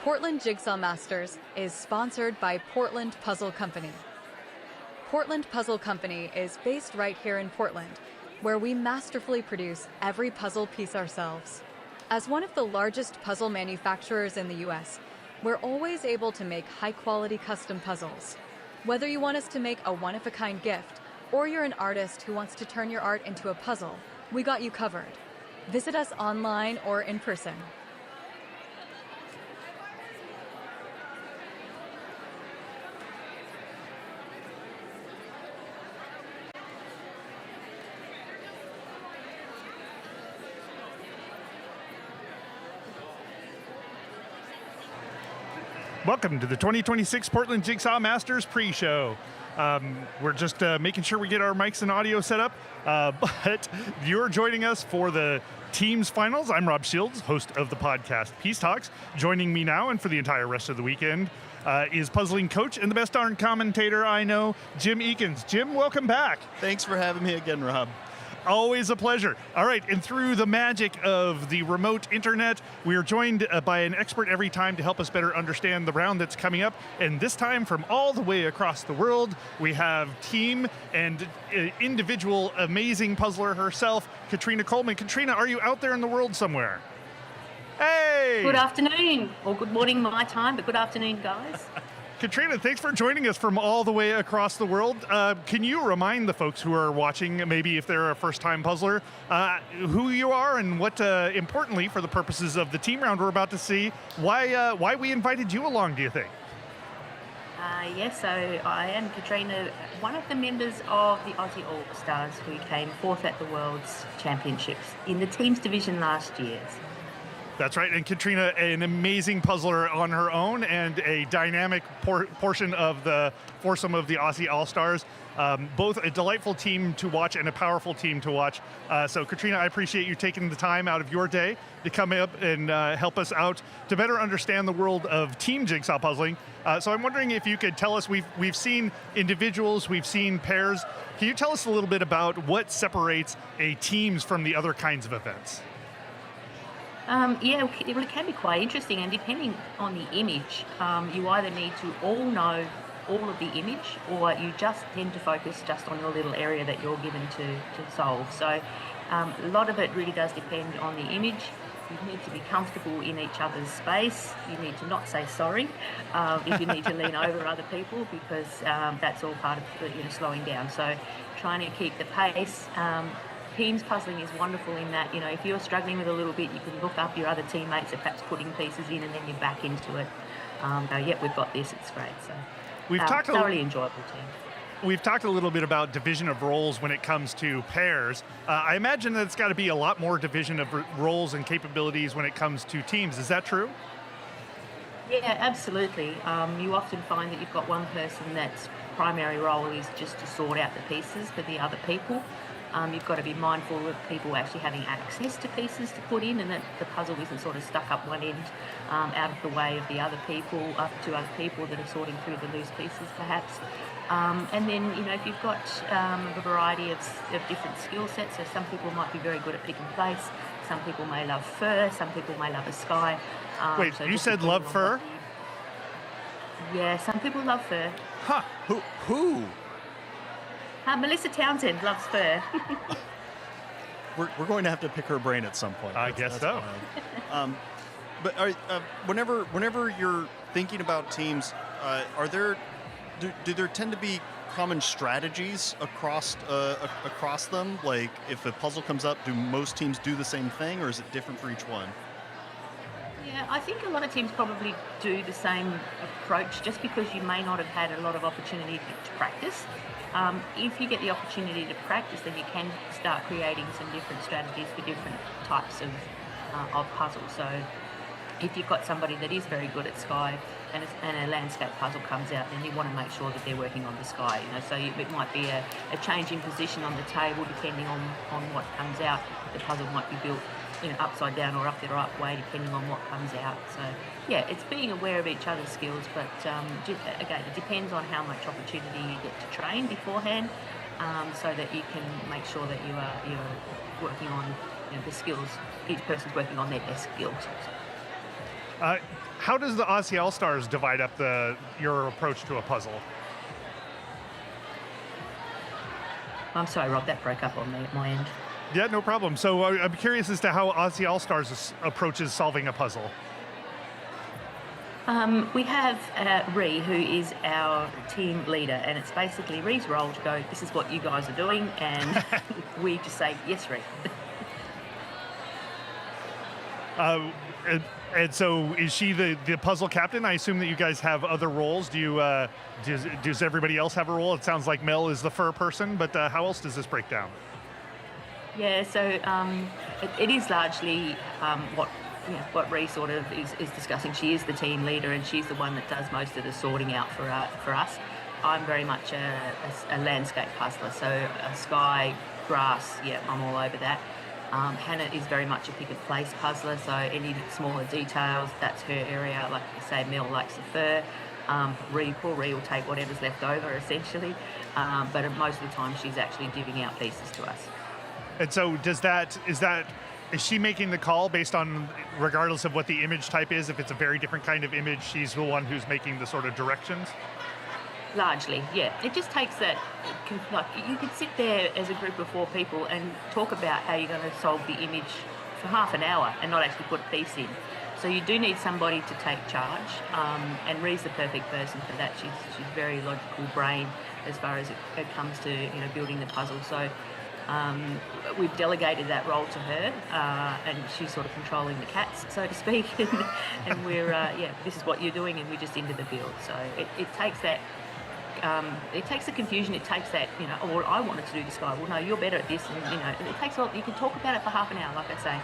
Portland Jigsaw Masters is sponsored by Portland Puzzle Company. Portland Puzzle Company is based right here in Portland, where we masterfully produce every puzzle piece ourselves. As one of the largest puzzle manufacturers in the US, we're always able to make high-quality custom puzzles. Whether you want us to make a one-of-a-kind gift, or you're an artist who wants to turn your art into a puzzle, we got you covered. Visit us online or in person. Welcome to the 2026 Portland Jigsaw Masters pre-show. We're just making sure we get our mics and audio set up, but you're joining us for the teams finals. I'm Rob Shields, host of the podcast Peace Talks. Joining me now and for the entire rest of the weekend is puzzling coach and the best darn commentator I know, Jim Eakins. Jim, welcome back. Thanks for having me again, Rob. Always a pleasure. All right, and through the magic of the remote internet, we are joined by an expert every time to help us better understand the round that's coming up. And this time, from all the way across the world, we have team and individual amazing puzzler herself, Katrina Coleman. Katrina, are you out there in the world somewhere? Hey! Good afternoon, or good morning my time, but good afternoon, guys. Katrina, thanks for joining us from all the way across the world. Can you remind the folks who are watching, maybe if they're a first-time puzzler, who you are and what, importantly, for the purposes of the team round we're about to see, why we invited you along, do you think? Yes, so I am Katrina, one of the members of the Aussie All-Stars who came fourth at the World's Championships in the teams division last year. That's right, and Katrina, an amazing puzzler on her own and a dynamic portion of the foursome of the Aussie All-Stars. Both a delightful team to watch and a powerful team to watch. So Katrina, I appreciate you taking the time out of your day to come up and help us out to better understand the world of team jigsaw puzzling. So I'm wondering if you could tell us, we've seen individuals, we've seen pairs. Can you tell us a little bit about what separates a teams from the other kinds of events? Yeah, it can be quite interesting, and depending on the image, you either need to all know all of the image, or you just tend to focus just on your little area that you're given to solve. So a lot of it really does depend on the image. You need to be comfortable in each other's space. You need to not say sorry if you need to lean over other people, because that's all part of slowing down. So trying to keep the pace. Teams puzzling is wonderful in that, if you're struggling with a little bit, you can look up your other teammates that are perhaps putting pieces in, and then you're back into it. Go, yep, we've got this, it's great. So thoroughly enjoyable team. We've talked a little bit about division of roles when it comes to pairs. I imagine that it's got to be a lot more division of roles and capabilities when it comes to teams. Is that true? Yeah, absolutely. You often find that you've got one person that's primary role is just to sort out the pieces for the other people. You've got to be mindful of people actually having access to pieces to put in, and that the puzzle isn't sort of stuck up one end out of the way of the other people, to other people that are sorting through the loose pieces perhaps. And then, if you've got a variety of different skill sets, so some people might be very good at pick and place, some people may love fur, some people may love a sky. Wait, so you said love fur? Yeah, some people love fur. Huh, who? Melissa Townsend loves fur. We're going to have to pick her brain at some point. I guess so. But whenever you're thinking about teams, do there tend to be common strategies across them? Like, if a puzzle comes up, do most teams do the same thing, or is it different for each one? Yeah, I think a lot of teams probably do the same approach, just because you may not have had a lot of opportunity to practice. If you get the opportunity to practice, then you can start creating some different strategies for different types of puzzles. So if you've got somebody that is very good at sky and a landscape puzzle comes out, then you want to make sure that they're working on the sky. So it might be a change in position on the table depending on what comes out. The puzzle might be built upside down or up the right way depending on what comes out. So yeah, it's being aware of each other's skills, but again, it depends on how much opportunity you get to train beforehand, so that you can make sure that you're working on the skills. Each person's working on their best skills. Uh, how does the Aussie All-Stars divide up your approach to a puzzle? I'm sorry, Rob, that broke up on me at my end. Yeah, no problem. So I'm curious as to how Aussie All-Stars approaches solving a puzzle. We have Ree, who is our team leader, and it's basically Ree's role to go, this is what you guys are doing, and we just say, yes, Ree. And so is she the puzzle captain? I assume that you guys have other roles. Does everybody else have a role? It sounds like Mel is the fur person, but how else does this break down? Yeah, so it is largely what Ree sort of is discussing. She is the team leader, and she's the one that does most of the sorting out for us. I'm very much a landscape puzzler, so sky, grass, yeah, I'm all over that. Hannah is very much a pick and place puzzler, so any smaller details, that's her area. Like you say, Mel likes the fur. Poor Ree will take whatever's left over, essentially. But most of the time, she's actually divvying out pieces to us. And so is she making the call based on, regardless of what the image type is, if it's a very different kind of image, she's the one who's making the sort of directions? Largely, yeah. It just takes that, like, you could sit there as a group of 4 people and talk about how you're going to solve the image for half an hour and not actually put a piece in. So you do need somebody to take charge, and Ree's the perfect person for that. She's very logical brain as far as it comes to building the puzzle. So we've delegated that role to her, and she's sort of controlling the cats, so to speak. And we're this is what you're doing, and we're just into the field. So it takes that. It takes the confusion. It takes that, oh, well, I wanted to do this guy. Well, no, you're better at this, and it takes all. You can talk about it for half an hour, like I say,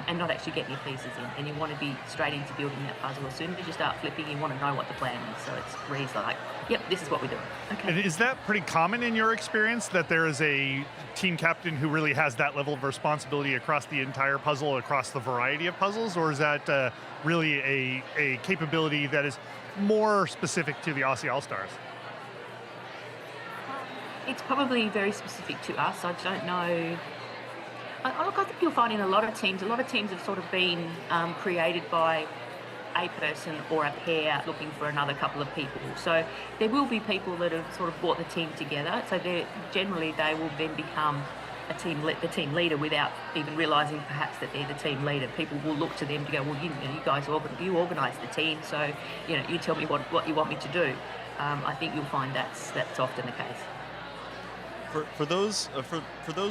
and not actually get your pieces in. And you want to be straight into building that puzzle. As soon as you start flipping, you want to know what the plan is. So it's Ree's like, yep, this is what we're doing. Okay. And is that pretty common in your experience, that there is a team captain who really has that level of responsibility across the entire puzzle, across the variety of puzzles, or is that really a capability that is more specific to the Aussie All-Stars? It's probably very specific to us. I don't know. Look, I think you'll find in a lot of teams have sort of been created by a person or a pair looking for another couple of people. So there will be people that have sort of brought the team together. So they will then become the team leader without even realising perhaps that they're the team leader. People will look to them to go, well, you guys you organise the team, so you tell me what you want me to do. I think you'll find that's often the case. For those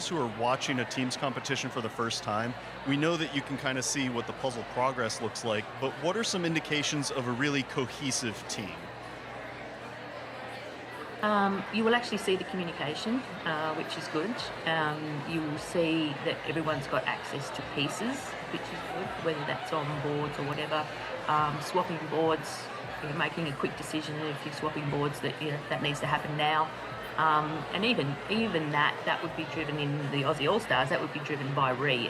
who are watching a team's competition for the first time, we know that you can kind of see what the puzzle progress looks like, but what are some indications of a really cohesive team? You will actually see the communication, which is good. You will see that everyone's got access to pieces, which is good, whether that's on boards or whatever. Swapping boards, making a quick decision if you're swapping boards that needs to happen now. And even that would be driven in the Aussie All-Stars. That would be driven by Ree.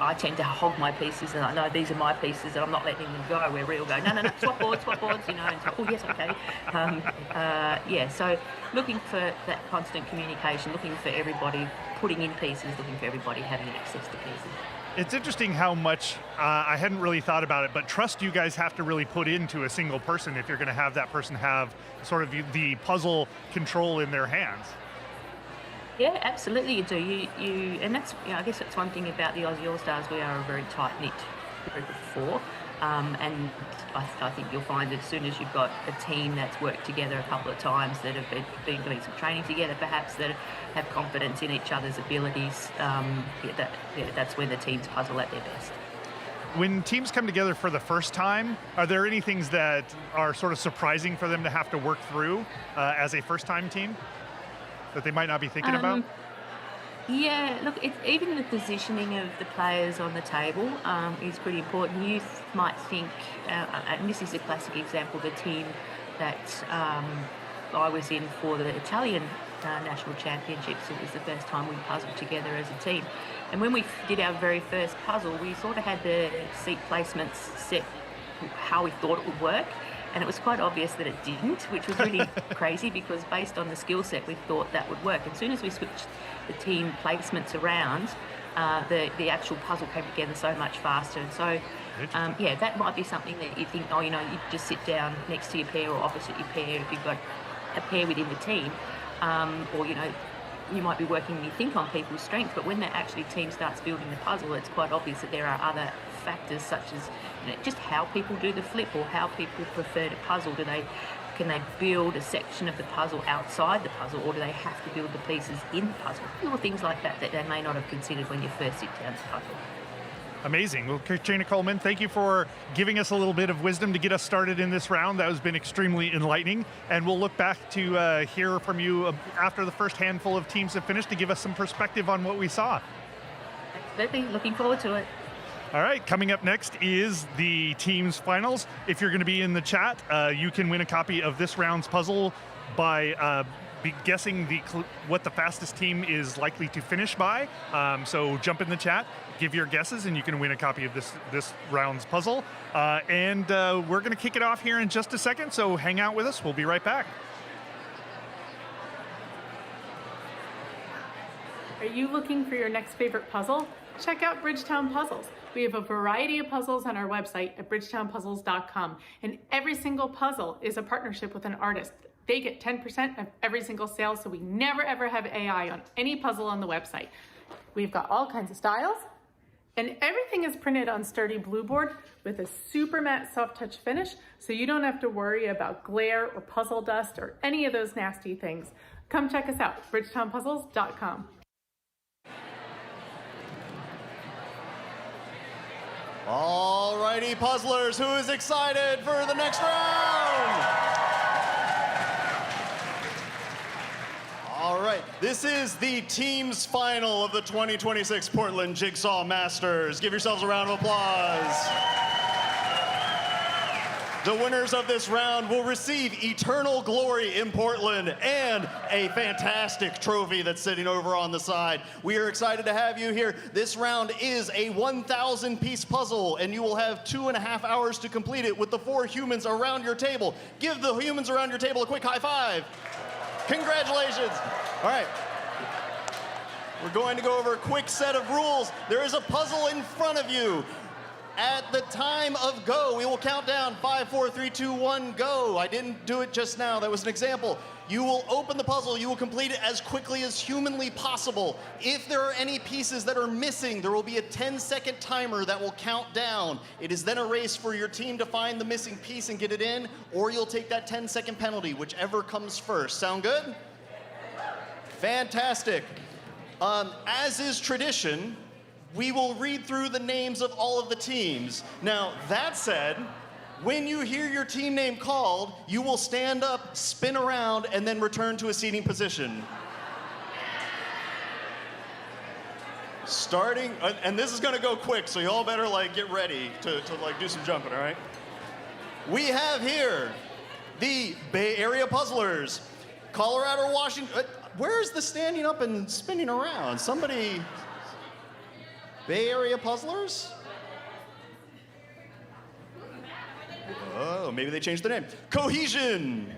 I tend to hog my pieces, and I know these are my pieces, and I'm not letting them go. Where Ree will go, no, swap boards, and it's like, oh yes, okay. So looking for that constant communication, looking for everybody putting in pieces, looking for everybody having access to pieces. It's interesting how much, I hadn't really thought about it, but trust you guys have to really put into a single person if you're going to have that person have sort of the puzzle control in their hands. Yeah, absolutely you do. You and that's, I guess that's one thing about the Aussie All-Stars. We are a very tight-knit group of 4. And I think you'll find that as soon as you've got a team that's worked together a couple of times, that have been doing some training together, perhaps, that have confidence in each other's abilities, that's when the teams puzzle at their best. When teams come together for the first time, are there any things that are sort of surprising for them to have to work through as a first-time team that they might not be thinking about? Yeah, look, even the positioning of the players on the table is pretty important. You might think, and this is a classic example, the team that I was in for the Italian national championships. It was the first time we puzzled together as a team. And when we did our very first puzzle, we sort of had the seat placements set how we thought it would work. And it was quite obvious that it didn't, which was really crazy, because based on the skill set, we thought that would work. As soon as we switched the team placements around, the actual puzzle came together so much faster. And so, yeah, that might be something that you think, oh, you just sit down next to your pair or opposite your pair if you've got a pair within the team, or you might be working, you think, on people's strengths, but when that actually team starts building the puzzle, it's quite obvious that there are other factors such as just how people do the flip or how people prefer to puzzle. Can they build a section of the puzzle outside the puzzle, or do they have to build the pieces in the puzzle? Little things like that they may not have considered when you first sit down to puzzle. Amazing. Well, Katrina Coleman, thank you for giving us a little bit of wisdom to get us started in this round. That has been extremely enlightening, and we'll look back to hear from you after the first handful of teams have finished to give us some perspective on what we saw. Absolutely. Looking forward to it. All right, coming up next is the team's finals. If you're going to be in the chat, you can win a copy of this round's puzzle by guessing what the fastest team is likely to finish by. So jump in the chat, give your guesses, and you can win a copy of this round's puzzle. And we're going to kick it off here in just a second, so hang out with us. We'll be right back. Are you looking for your next favorite puzzle? Check out Bridgetown Puzzles. We have a variety of puzzles on our website at bridgetownpuzzles.com, and every single puzzle is a partnership with an artist. They get 10% of every single sale, so we never ever have AI on any puzzle on the website. We've got all kinds of styles, and everything is printed on sturdy blue board with a super matte soft touch finish, so you don't have to worry about glare or puzzle dust or any of those nasty things. Come check us out, bridgetownpuzzles.com. Alrighty, puzzlers, who is excited for the next round? All right, this is the team's final of the 2026 Portland Jigsaw Masters. Give yourselves a round of applause. The winners of this round will receive eternal glory in Portland and a fantastic trophy that's sitting over on the side. We are excited to have you here. This round is a 1,000-piece puzzle, and you will have 2.5 hours to complete it with the 4 humans around your table. Give the humans around your table a quick high five. Congratulations. All right. We're going to go over a quick set of rules. There is a puzzle in front of you. At the time of go, we will count down 5, 4, 3, 2, 1, go. I didn't do it just now. That was an example. You will open the puzzle. You will complete it as quickly as humanly possible. If there are any pieces that are missing, there will be a 10-second timer that will count down. It is then a race for your team to find the missing piece and get it in, or you'll take that 10-second penalty, whichever comes first. Sound good? Fantastic. As is tradition, we will read through the names of all of the teams. Now, that said, when you hear your team name called, you will stand up, spin around, and then return to a seating position. Starting, and this is gonna go quick, so you all better get ready to do some jumping, all right? We have here the Bay Area Puzzlers, Colorado, Washington. Where's the standing up and spinning around? Somebody. Bay Area Puzzlers? Oh, maybe they changed their name. Cohesion.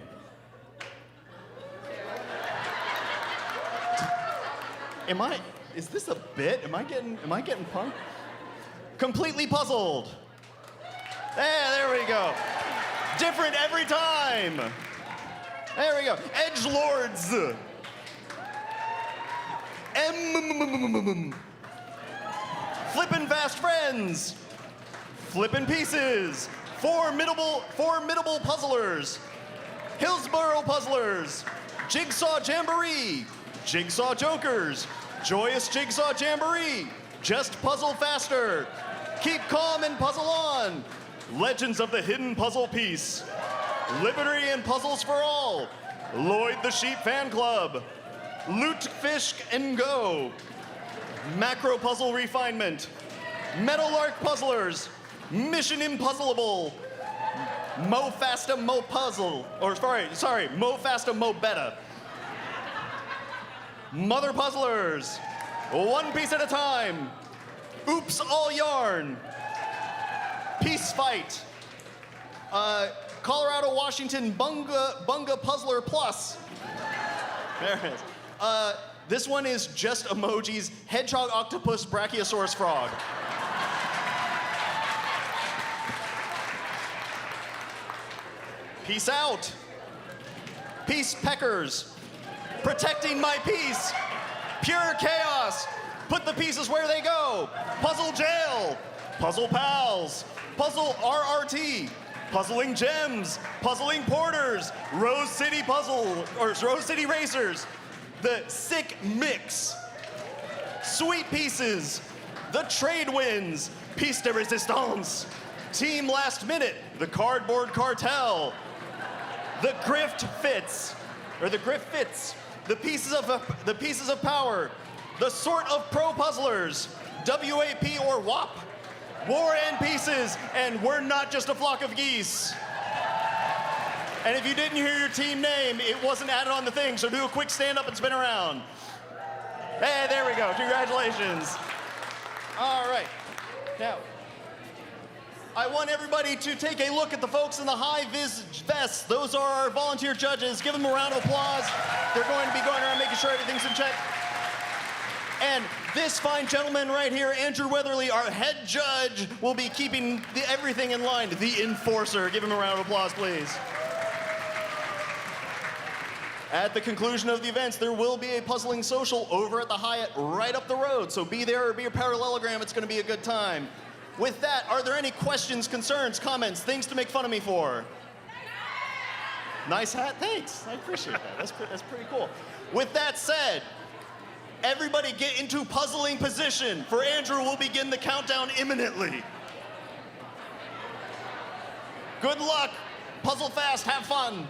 Is this a bit? Am I getting punked? Completely Puzzled. There we go. Different every time. There we go. Edgelords. Flippin' Fast Friends, Flippin' Pieces, Formidable Puzzlers, Hillsboro Puzzlers, Jigsaw Jamboree, Jigsaw Jokers, Joyous Jigsaw Jamboree, Just Puzzle Faster, Keep Calm and Puzzle On, Legends of the Hidden Puzzle Piece, Liberty and Puzzles for All, Lloyd the Sheep Fan Club, Loot, Fish, and Go, Macro Puzzle Refinement, Meadowlark Puzzlers, Mission Impuzzleable, Mo Fasta Mo Puzzle, or sorry, Mo Fasta Mo Betta, Mother Puzzlers, One Piece at a Time, Oops All Yarn, Peace Fight, Colorado Washington Bunga Puzzler Plus, there it is, This one is just emojis, hedgehog, octopus, brachiosaurus, frog. Peace out. Peace peckers. Protecting my peace. Pure chaos. Put the pieces where they go. Puzzle jail. Puzzle pals. Puzzle RRT. Puzzling gems. Puzzling porters. Rose City puzzle, or Rose City racers. The sick mix. Sweet pieces. The trade wins. Piece de resistance. Team last minute. The cardboard cartel. The grift fits, or the grift fits. The pieces of power. The sort of pro puzzlers. WAP or WAP. War and pieces, and we're not just a flock of geese. And if you didn't hear your team name, it wasn't added on the thing, so do a quick stand up and spin around. Hey, there we go. Congratulations. All right. Now, I want everybody to take a look at the folks in the high-vis vests. Those are our volunteer judges. Give them a round of applause. They're going to be going around making sure everything's in check. And this fine gentleman right here, Andrew Weatherly, our head judge, will be keeping everything in line. The enforcer. Give him a round of applause, please. At the conclusion of the events, there will be a puzzling social over at the Hyatt right up the road. So be there or be a parallelogram. It's going to be a good time. With that, are there any questions, concerns, comments, things to make fun of me for? Nice hat, thanks. I appreciate that. That's pretty cool. With that said, everybody get into puzzling position, for Andrew will begin the countdown imminently. Good luck. Puzzle fast, have fun.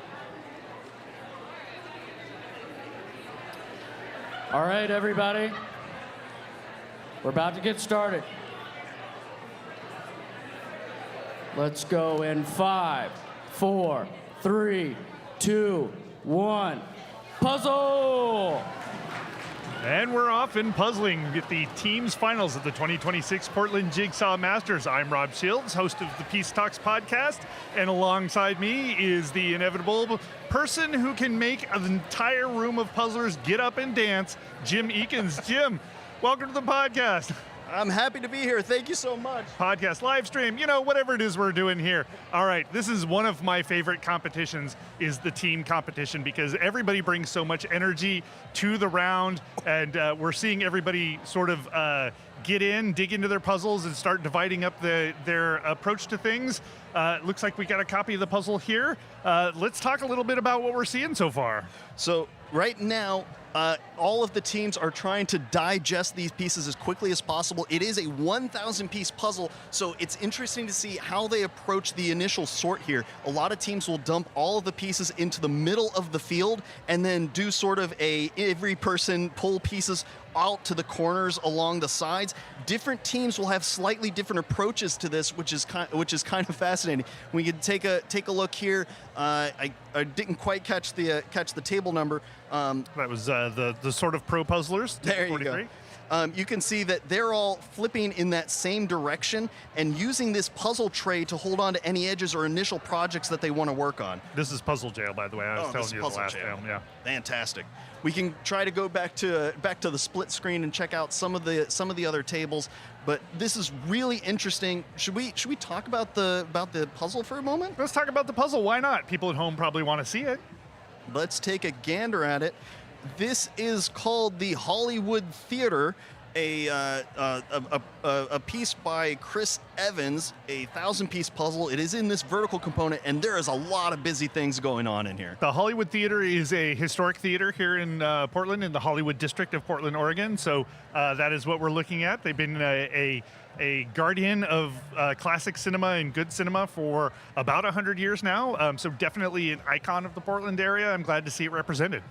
All right, everybody. We're about to get started. Let's go in 5, 4, 3, 2, 1. Puzzle! And we're off in puzzling with the team's finals of the 2026 Portland Jigsaw Masters. I'm Rob Shields, host of the Peace Talks podcast, and alongside me is the inevitable person who can make an entire room of puzzlers get up and dance, Jim Eakins. Jim, welcome to the podcast. I'm happy to be here. Thank you so much. Podcast, live stream, whatever it is we're doing here. All right, this is one of my favorite competitions, is the team competition, because everybody brings so much energy to the round, and we're seeing everybody sort of dig into their puzzles and start dividing up their approach to things. Looks like we got a copy of the puzzle here. Let's talk a little bit about what we're seeing so far. So right now, all of the teams are trying to digest these pieces as quickly as possible. It is a 1,000-piece puzzle, so it's interesting to see how they approach the initial sort here. A lot of teams will dump all of the pieces into the middle of the field and then do sort of every person pull pieces out to the corners along the sides. Different teams will have slightly different approaches to this, which is kind of fascinating. We can take a look here. I didn't quite catch the table number. That was the sort of pro puzzlers. There you go. You can see that they're all flipping in that same direction and using this puzzle tray to hold on to any edges or initial projects that they want to work on. This is Puzzle Jail, by the way. I was telling you the last film. Yeah. Fantastic. We can try to go back to the split screen and check out some of the other tables, but this is really interesting. Should we talk about the puzzle for a moment? Let's talk about the puzzle. Why not? People at home probably want to see it. Let's take a gander at it. This is called the Hollywood Theater, a piece by Chris Evans, a 1,000-piece puzzle. It is in this vertical component, and there is a lot of busy things going on in here. The Hollywood Theater is a historic theater here in Portland, in the Hollywood district of Portland, Oregon. So that is what we're looking at. They've been a guardian of classic cinema and good cinema for about 100 years now. So definitely an icon of the Portland area. I'm glad to see it represented.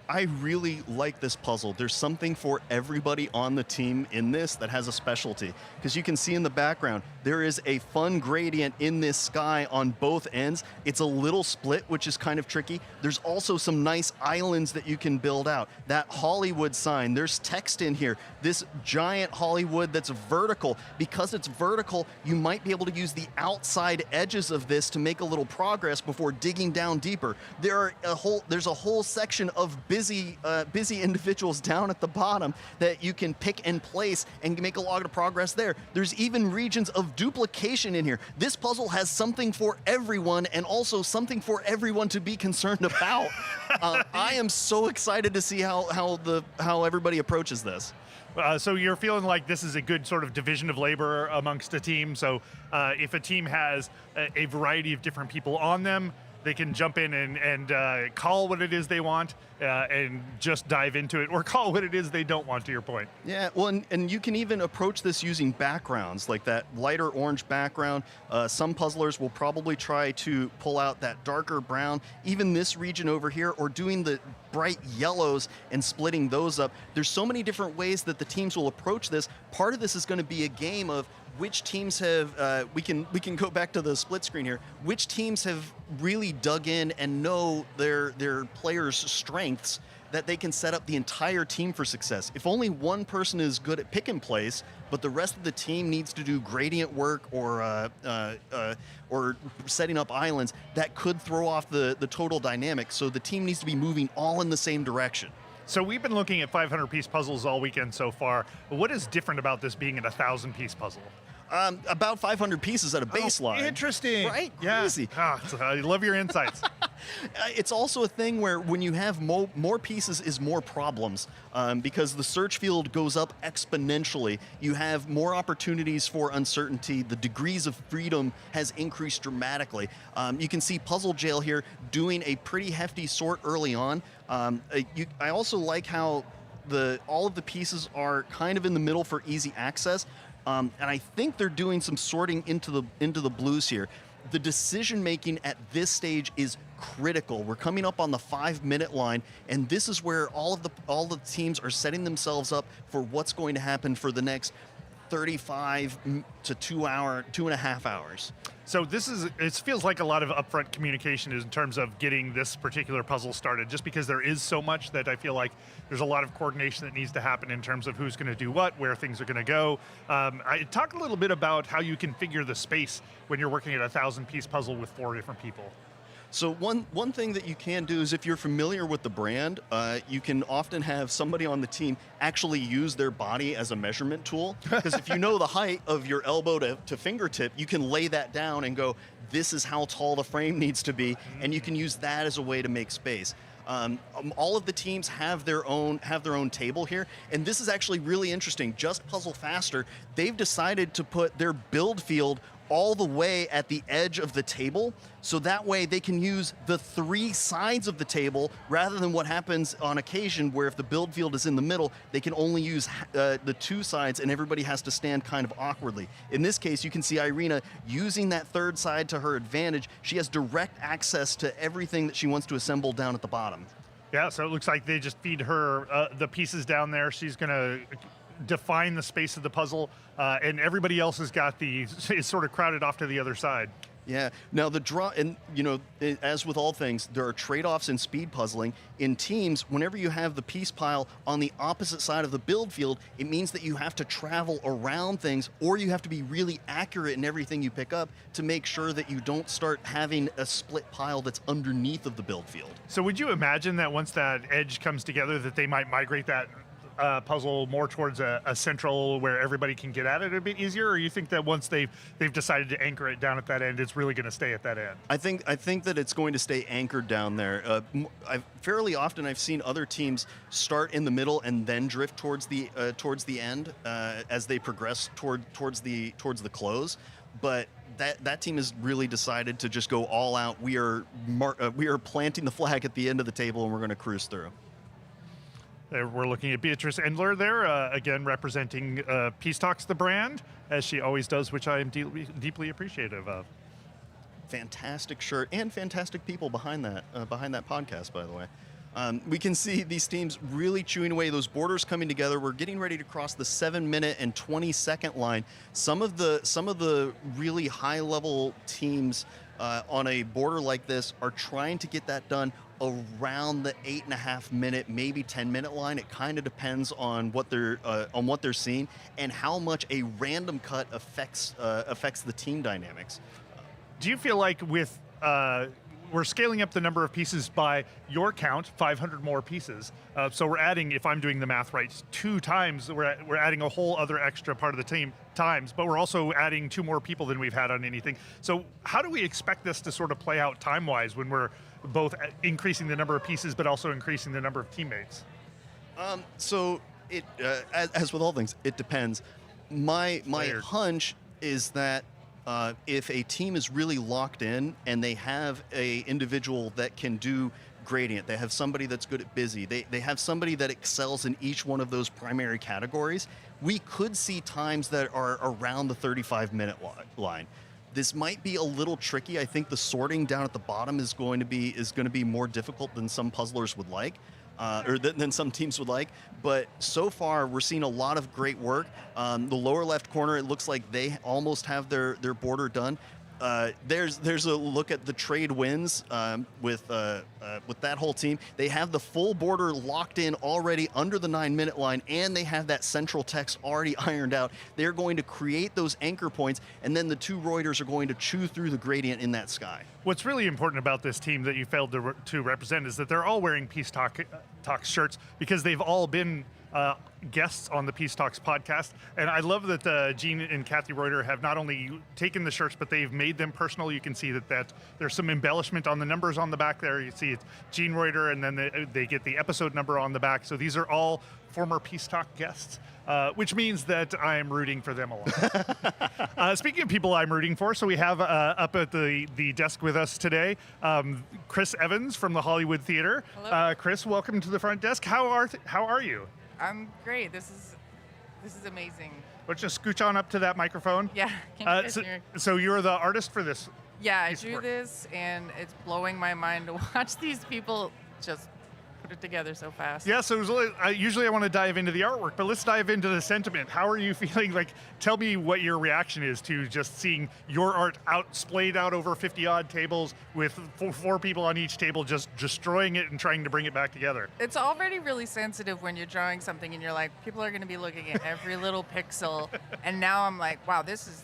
I really like this puzzle. There's something for everybody on the team in this that has a specialty. Because you can see in the background, there is a fun gradient in this sky on both ends. It's a little split, which is kind of tricky. There's also some nice islands that you can build out. That Hollywood sign, there's text in here. This giant Hollywood that's vertical. Because it's vertical, you might be able to use the outside edges of this to make a little progress before digging down deeper. There's a whole section of busy individuals down at the bottom that you can pick and place and make a lot of progress there. There's even regions of duplication in here. This puzzle has something for everyone and also something for everyone to be concerned about. I am so excited to see how everybody approaches this. So you're feeling like this is a good sort of division of labor amongst a team. So if a team has a variety of different people on them, they can jump in and call what it is they want and just dive into it, or call what it is they don't want, to your point. Yeah, well, and you can even approach this using backgrounds, like that lighter orange background. Some puzzlers will probably try to pull out that darker brown, even this region over here, or doing the bright yellows and splitting those up. There's so many different ways that the teams will approach this. Part of this is going to be a game of which teams have, we can go back to the split screen here, which teams have really dug in and know their players' strengths that they can set up the entire team for success. If only one person is good at pick and place, but the rest of the team needs to do gradient work or setting up islands, that could throw off the total dynamic. So the team needs to be moving all in the same direction. So we've been looking at 500-piece puzzles all weekend so far. What is different about this being an 1,000-piece puzzle? About 500 pieces at a baseline. Interesting. Right? Yeah. Crazy. I love your insights. It's also a thing where when you have more pieces is more problems, because the search field goes up exponentially. You have more opportunities for uncertainty. The degrees of freedom has increased dramatically. You can see Puzzle Jail here doing a pretty hefty sort early on. I also like how all of the pieces are kind of in the middle for easy access. And I think they're doing some sorting into the blues here. The decision making at this stage is critical. We're coming up on the 5-minute line, and this is where all the teams are setting themselves up for what's going to happen for the next 35 to 2.5 hours. So it feels like a lot of upfront communication in terms of getting this particular puzzle started, just because there is so much that I feel like there's a lot of coordination that needs to happen in terms of who's going to do what, where things are going to go. I talk a little bit about how you configure the space when you're working at a 1,000-piece puzzle with 4 different people. So one thing that you can do is, if you're familiar with the brand, you can often have somebody on the team actually use their body as a measurement tool. Because if you know the height of your elbow to fingertip, you can lay that down and go, this is how tall the frame needs to be, and you can use that as a way to make space. All of the teams have their own table here, and this is actually really interesting. Just Puzzle Faster, they've decided to put their build field all the way at the edge of the table, so that way they can use the 3 sides of the table rather than what happens on occasion where if the build field is in the middle, they can only use the 2 sides and everybody has to stand kind of awkwardly. In this case, you can see Irina using that 3rd side to her advantage. She has direct access to everything that she wants to assemble down at the bottom. Yeah, so it looks like they just feed her the pieces down there. She's going to define the space of the puzzle, and everybody else is sort of crowded off to the other side. Yeah. Now the draw, and as with all things, there are trade-offs in speed puzzling. In teams, whenever you have the piece pile on the opposite side of the build field, it means that you have to travel around things, or you have to be really accurate in everything you pick up to make sure that you don't start having a split pile that's underneath of the build field. So would you imagine that once that edge comes together that they might migrate that puzzle more towards a central where everybody can get at it a bit easier, or you think that once they've decided to anchor it down at that end, it's really going to stay at that end? I think that it's going to stay anchored down there. Fairly often I've seen other teams start in the middle and then drift towards the end as they progress towards the close. But that team has really decided to just go all out. We are planting the flag at the end of the table, and we're going to cruise through. We're looking at Beatrice Endler there, again representing Peace Talks, the brand, as she always does, which I am deeply appreciative of. Fantastic shirt and fantastic people behind that podcast, by the way. We can see these teams really chewing away, those borders coming together. We're getting ready to cross the 7-minute and 20-second line. Some of the really high-level teams on a border like this are trying to get that done around the 8.5-minute, maybe 10-minute line. It kind of depends on what they're seeing and how much a random cut affects the team dynamics. Do you feel like with we're scaling up the number of pieces by your count, 500 more pieces. So we're adding, if I'm doing the math right, 2 times. We're adding a whole other extra part of the team times, but we're also adding 2 more people than we've had on anything. So how do we expect this to sort of play out time-wise when we're both increasing the number of pieces, but also increasing the number of teammates? So it, as with all things, it depends. My hunch is that if a team is really locked in and they have a individual that can do gradient, they have somebody that's good at busy, they have somebody that excels in each one of those primary categories, we could see times that are around the 35-minute line. This might be a little tricky. I think the sorting down at the bottom is going to be more difficult than some puzzlers would like. Or than some teams would like, but so far we're seeing a lot of great work. The lower left corner, it looks like they almost have their border done. There's a look at the trade wins with that whole team. They have the full border locked in already under the 9-minute line, and they have that central text already ironed out. They're going to create those anchor points, and then the 2 Reuters are going to chew through the gradient in that sky. What's really important about this team that you failed to represent is that they're all wearing Peace Talk shirts because they've all been guests on the Peace Talks podcast. And I love that Gene and Kathy Reuter have not only taken the shirts, but they've made them personal. You can see that there's some embellishment on the numbers on the back there. You see it's Gene Reuter, and then they get the episode number on the back. So these are all former Peace Talk guests, which means that I'm rooting for them a lot. Speaking of people I'm rooting for, so we have up at the desk with us today, Chris Evans from the Hollywood Theater. Hello. Chris, welcome to the front desk. How are you? I'm great. This is amazing. Let's just scooch on up to that microphone. Yeah. Can you guys So, hear? so you're the artist for this. Yeah, I piece of drew work. this, and it's blowing my mind to watch these people just put it together so fast. Yeah, so usually I want to dive into the artwork, but let's dive into the sentiment. How are you feeling? Like, tell me what your reaction is to just seeing your art splayed out over 50-odd tables with 4 people on each table just destroying it and trying to bring it back together. It's already really sensitive when you're drawing something and you're like, people are going to be looking at every little pixel. And now I'm like, wow, this is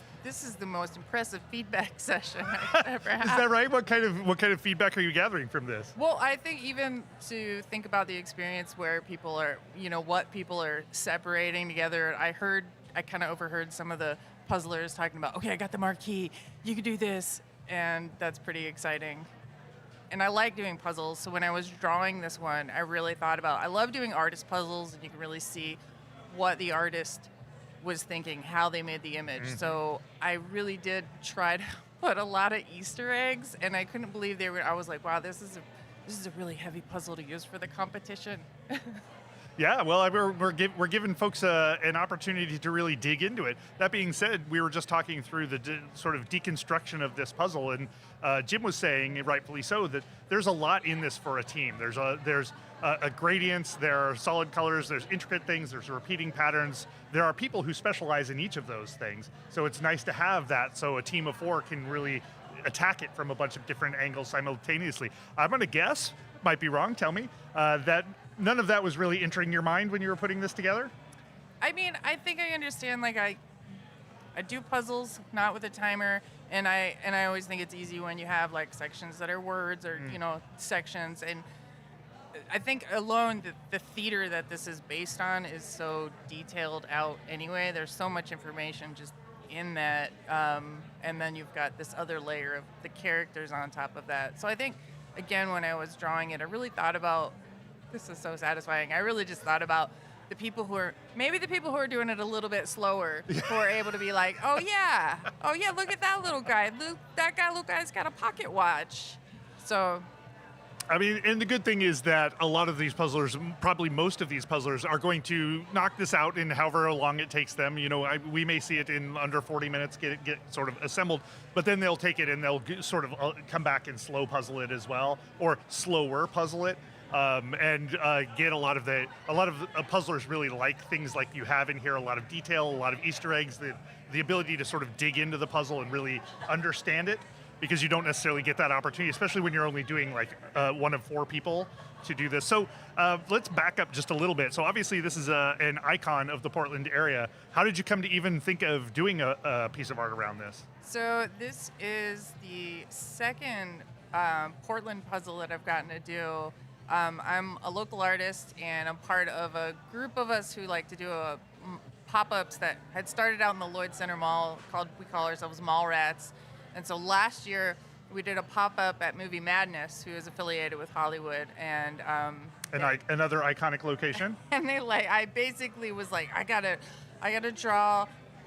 the most impressive feedback session I've ever had. Is that right? What kind of feedback are you gathering from this? Well, I think even to think about the experience where people are, what people are separating together, I kind of overheard some of the puzzlers talking about, okay, I got the marquee, you could do this, and that's pretty exciting. And I like doing puzzles, so when I was drawing this one, I really thought about, I love doing artist puzzles, and you can really see what the artist was thinking, how they made the image. Mm-hmm. So I really did try to put a lot of Easter eggs, and I couldn't believe I was like, wow, this is a really heavy puzzle to use for the competition. Yeah, well, we're giving folks an opportunity to really dig into it. That being said, we were just talking through the sort of deconstruction of this puzzle, and Jim was saying, rightfully so, that there's a lot in this for a team. There's a gradients, there are solid colors, there's intricate things, there's repeating patterns. There are people who specialize in each of those things. So it's nice to have that, so a team of 4 can really attack it from a bunch of different angles simultaneously. I'm going to guess, might be wrong, tell me, that none of that was really entering your mind when you were putting this together? I mean, I think I understand, like, I do puzzles, not with a timer, and I always think it's easy when you have, like, sections that are words or, sections, and I think alone the theater that this is based on is so detailed out anyway. There's so much information just in that, and then you've got this other layer of the characters on top of that. So I think, again, when I was drawing it, I really thought about, this is so satisfying, I really just thought about the people who are doing it a little bit slower, who are able to be like, oh yeah, look at that little guy. That little guy's got a pocket watch. So, I mean, and the good thing is that a lot of these puzzlers, probably most of these puzzlers, are going to knock this out in however long it takes them. We may see it in under 40 minutes get sort of assembled, but then they'll take it and they'll sort of come back and slow puzzle it as well, or slower puzzle it. And get a lot of puzzlers really like things like you have in here, a lot of detail, a lot of Easter eggs, the ability to sort of dig into the puzzle and really understand it, because you don't necessarily get that opportunity, especially when you're only doing like one of 4 people to do this. So let's back up just a little bit. So obviously this is an icon of the Portland area. How did you come to even think of doing a piece of art around this? So this is the second Portland puzzle that I've gotten to do. I'm a local artist, and I'm part of a group of us who like to do pop-ups that had started out in the Lloyd Center Mall. We call ourselves Mall Rats. And so last year we did a pop-up at Movie Madness, who is affiliated with Hollywood, and Another iconic location. and I basically was like, I gotta draw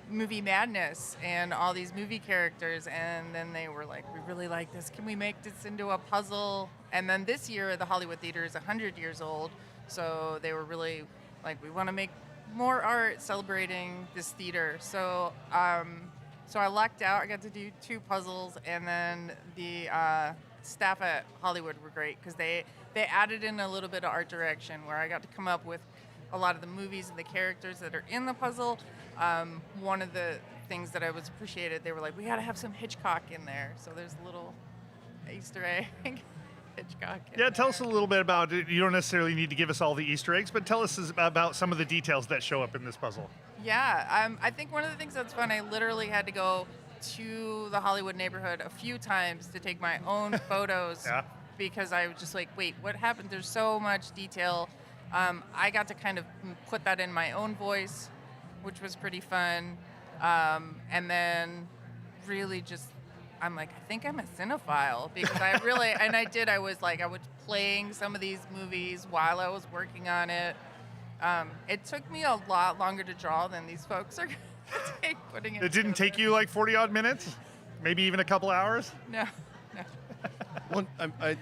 Movie Madness and all these movie characters, and then they were like, we really like this, can we make this into a puzzle? And then this year the Hollywood Theater is 100 years old, so they were really like, we want to make more art celebrating this theater. So so I lucked out. I got to do 2 puzzles, and then the staff at Hollywood were great because they added in a little bit of art direction where I got to come up with a lot of the movies and the characters that are in the puzzle. One of the things that I was appreciated, they were like, we got to have some Hitchcock in there. So there's a little Easter egg. Hitchcock. Yeah, tell us a little bit about it. You don't necessarily need to give us all the Easter eggs, but tell us about some of the details that show up in this puzzle. Yeah, I think one of the things that's fun, I literally had to go to the Hollywood neighborhood a few times to take my own photos Yeah. because I was just like, wait, what happened? There's so much detail. I got to kind of put that in my own voice, which was pretty fun. And then really just, I'm like, I think I'm a cinephile because I really, and I was playing some of these movies while I was working on it. It took me a lot longer to draw than these folks are going to take putting it It didn't together. take you like 40 odd minutes? Maybe even a couple hours? No. Well,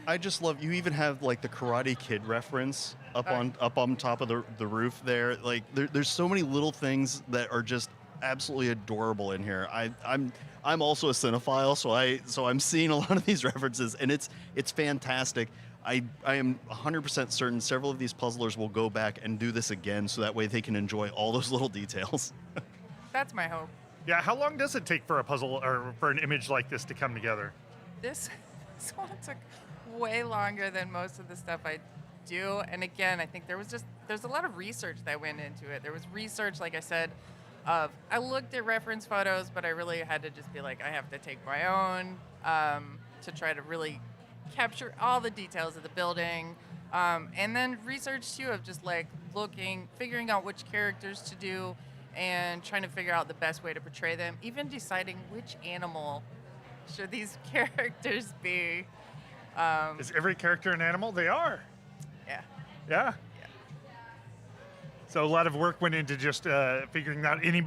I just love, you even have like the Karate Kid reference up on top of the roof there. Like there's so many little things that are just absolutely adorable in here. I'm also a cinephile, so I'm seeing a lot of these references, and it's fantastic. I am 100% certain several of these puzzlers will go back and do this again, so that way they can enjoy all those little details. That's my hope. Yeah, how long does it take for a puzzle or for an image like this to come together? This one took way longer than most of the stuff I do. And again, I think there's a lot of research that went into it. There was research, like I said, I looked at reference photos, but I really had to just be like, I have to take my own to try to really capture all the details of the building. And then research too of just like figuring out which characters to do and trying to figure out the best way to portray them, even deciding which animal should these characters be. Is every character an animal? They are. Yeah. Yeah. So a lot of work went into just figuring out any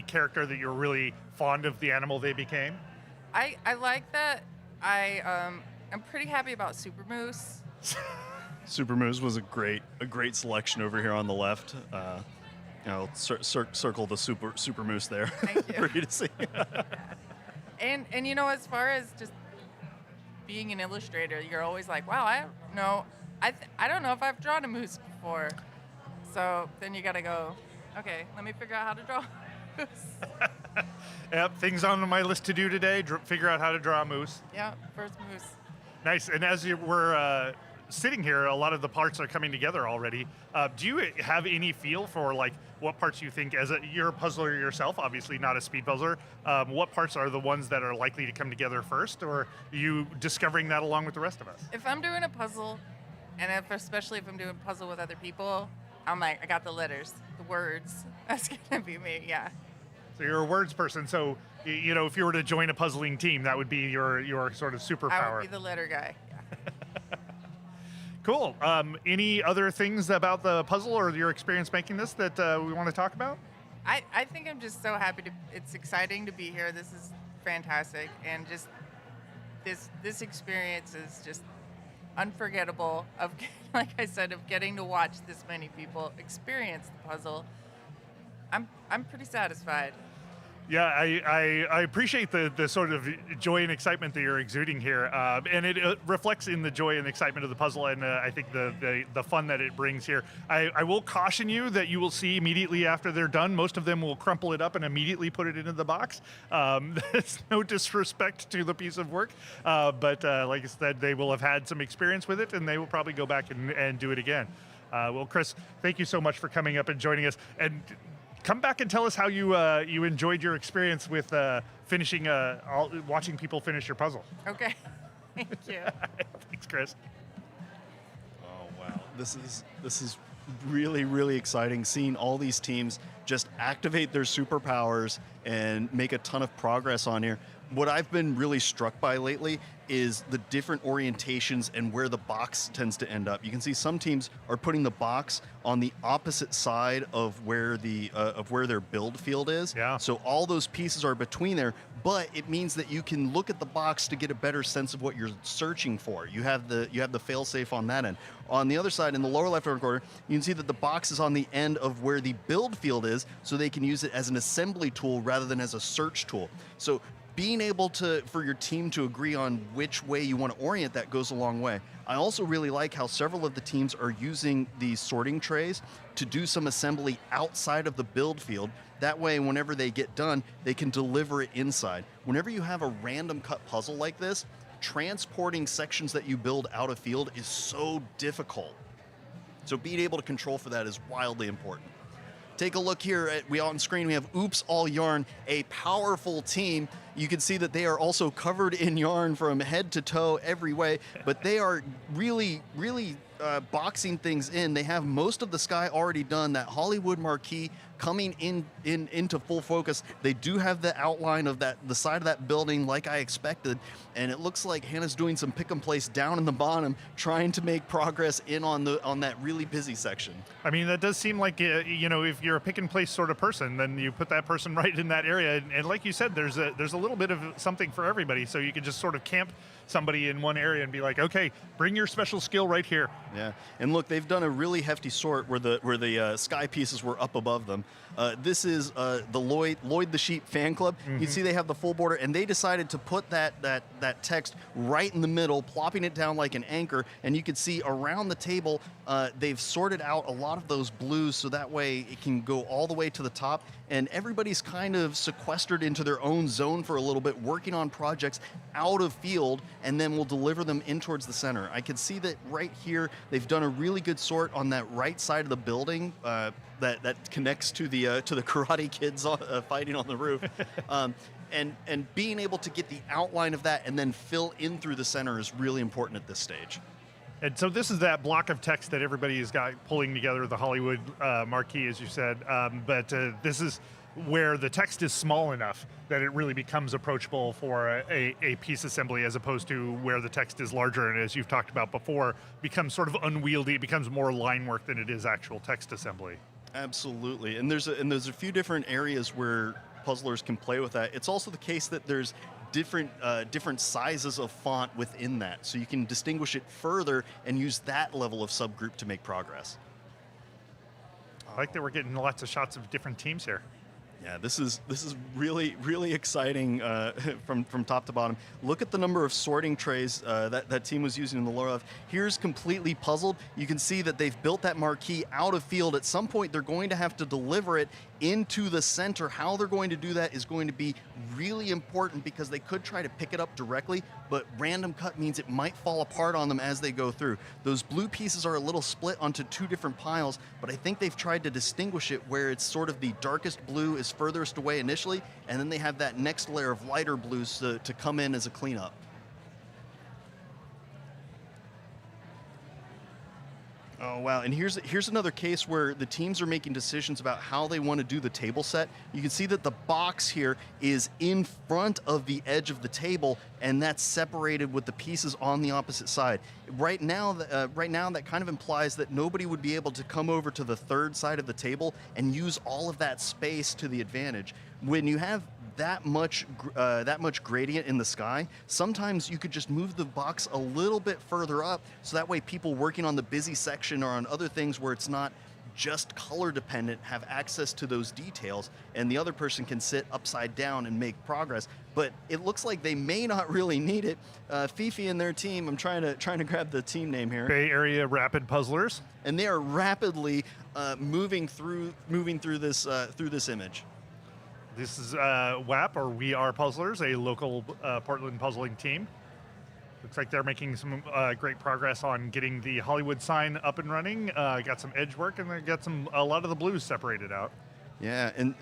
character that you were really fond of the animal they became. I like that. I'm pretty happy about Super Moose. Super Moose was a great selection over here on the left. Circle the super moose there. Thank you. For you to see. And as far as just being an illustrator, you're always like, wow, I don't know if I've drawn a moose before. So then you gotta go, okay, let me figure out how to draw a moose. Yep, things on my list to do today, figure out how to draw a moose. Yeah, first moose. Nice, and as we're sitting here, a lot of the parts are coming together already. Do you have any feel for like what parts you think, you're a puzzler yourself, obviously not a speed puzzler, what parts are the ones that are likely to come together first, or are you discovering that along with the rest of us? If I'm doing a puzzle, and especially if I'm doing a puzzle with other people, I'm like, I got the letters, the words. That's gonna be me, yeah. So you're a words person, so if you were to join a puzzling team, that would be your sort of superpower. I would be the letter guy, yeah. Cool. Any other things about the puzzle or your experience making this that we want to talk about? I think I'm just so happy it's exciting to be here. This is fantastic, and just this experience is just unforgettable like I said, of getting to watch this many people experience the puzzle. I'm pretty satisfied. Yeah, I appreciate the sort of joy and excitement that you're exuding here, and it reflects in the joy and excitement of the puzzle, and I think the fun that it brings here. I will caution you that you will see immediately after they're done, most of them will crumple it up and immediately put it into the box. That's no disrespect to the piece of work, but like I said, they will have had some experience with it, and they will probably go back and do it again. Well, Chris, thank you so much for coming up and joining us, and come back and tell us how you enjoyed your experience with finishing, watching people finish your puzzle. Okay. Thank you. Thanks, Chris. Oh wow, this is really, really exciting, seeing all these teams just activate their superpowers and make a ton of progress on here. What I've been really struck by lately is the different orientations and where the box tends to end up. You can see some teams are putting the box on the opposite side of where their build field is. Yeah. So all those pieces are between there, but it means that you can look at the box to get a better sense of what you're searching for. You have the fail-safe on that end. On the other side, in the lower left-hand corner, you can see that the box is on the end of where the build field is, so they can use it as an assembly tool rather than as a search tool. So being able for your team to agree on which way you want to orient that goes a long way. I also really like how several of the teams are using these sorting trays to do some assembly outside of the build field. That way, whenever they get done, they can deliver it inside. Whenever you have a random cut puzzle like this, transporting sections that you build out of field is so difficult. So being able to control for that is wildly important. Take a look here on screen. We have Oops All Yarn, a powerful team. You can see that they are also covered in yarn from head to toe every way, but they are really, really boxing things in. They have most of the sky already done. That Hollywood marquee coming into full focus. They do have the outline of the side of that building like I expected, and it looks like Hannah's doing some pick and place down in the bottom, trying to make progress in on that really busy section. I mean, that does seem like, if you're a pick and place sort of person, then you put that person right in that area. And like you said, there's a little bit of something for everybody. So you can just sort of camp somebody in one area and be like, okay, bring your special skill right here. Yeah, and look, they've done a really hefty sort where the sky pieces were up above them. This is the Lloyd the Sheep fan club. You see they have the full border, and they decided to put that text right in the middle, plopping it down like an anchor. And you can see around the table, they've sorted out a lot of those blues so that way it can go all the way to the top. And everybody's kind of sequestered into their own zone for a little bit, working on projects out of field, and then we'll deliver them in towards the center. I can see that right here, they've done a really good sort on that right side of the building that connects to the Karate Kids fighting on the roof. And being able to get the outline of that and then fill in through the center is really important at this stage. And so this is that block of text that everybody has got pulling together, the Hollywood marquee, as you said. But this is where the text is small enough that it really becomes approachable for a piece assembly, as opposed to where the text is larger and, as you've talked about before, becomes sort of unwieldy. It becomes more line work than it is actual text assembly. Absolutely. And there's a few different areas where puzzlers can play with that. It's also the case that there's different sizes of font within that, so you can distinguish it further and use that level of subgroup to make progress. I like that we're getting lots of shots of different teams here. Yeah, this is really, really exciting from top to bottom. Look at the number of sorting trays that team was using in the lower left. Here's completely puzzled. You can see that they've built that marquee out of field. At some point, they're going to have to deliver it into the center. How they're going to do that is going to be really important, because they could try to pick it up directly, but random cut means it might fall apart on them as they go through. Those blue pieces are a little split onto two different piles, but I think they've tried to distinguish it where it's sort of the darkest blue is furthest away initially, and then they have that next layer of lighter blues to come in as a cleanup. Oh, wow. And here's another case where the teams are making decisions about how they want to do the table set. You can see that the box here is in front of the edge of the table, and that's separated with the pieces on the opposite side. Right now, that kind of implies that nobody would be able to come over to the third side of the table and use all of that space to the advantage. When you have that much gradient in the sky, sometimes you could just move the box a little bit further up, so that way people working on the busy section or on other things where it's not just color dependent have access to those details, and the other person can sit upside down and make progress. But it looks like they may not really need it. Fifi and their team, I'm trying to grab the team name here. Bay Area Rapid Puzzlers. And they are rapidly moving through this image. This is WAP, or We Are Puzzlers, a local Portland puzzling team. Looks like they're making some great progress on getting the Hollywood sign up and running. Got some edge work, and they got a lot of the blues separated out. Yeah, and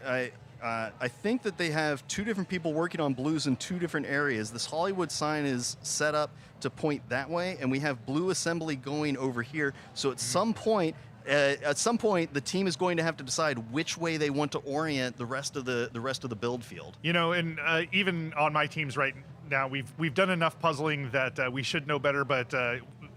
I think that they have 2 different people working on blues in 2 different areas. This Hollywood sign is set up to point that way, and we have blue assembly going over here. So at some point, the team is going to have to decide which way they want to orient the rest of the build field. You know, and even on my teams right now, we've done enough puzzling that we should know better, but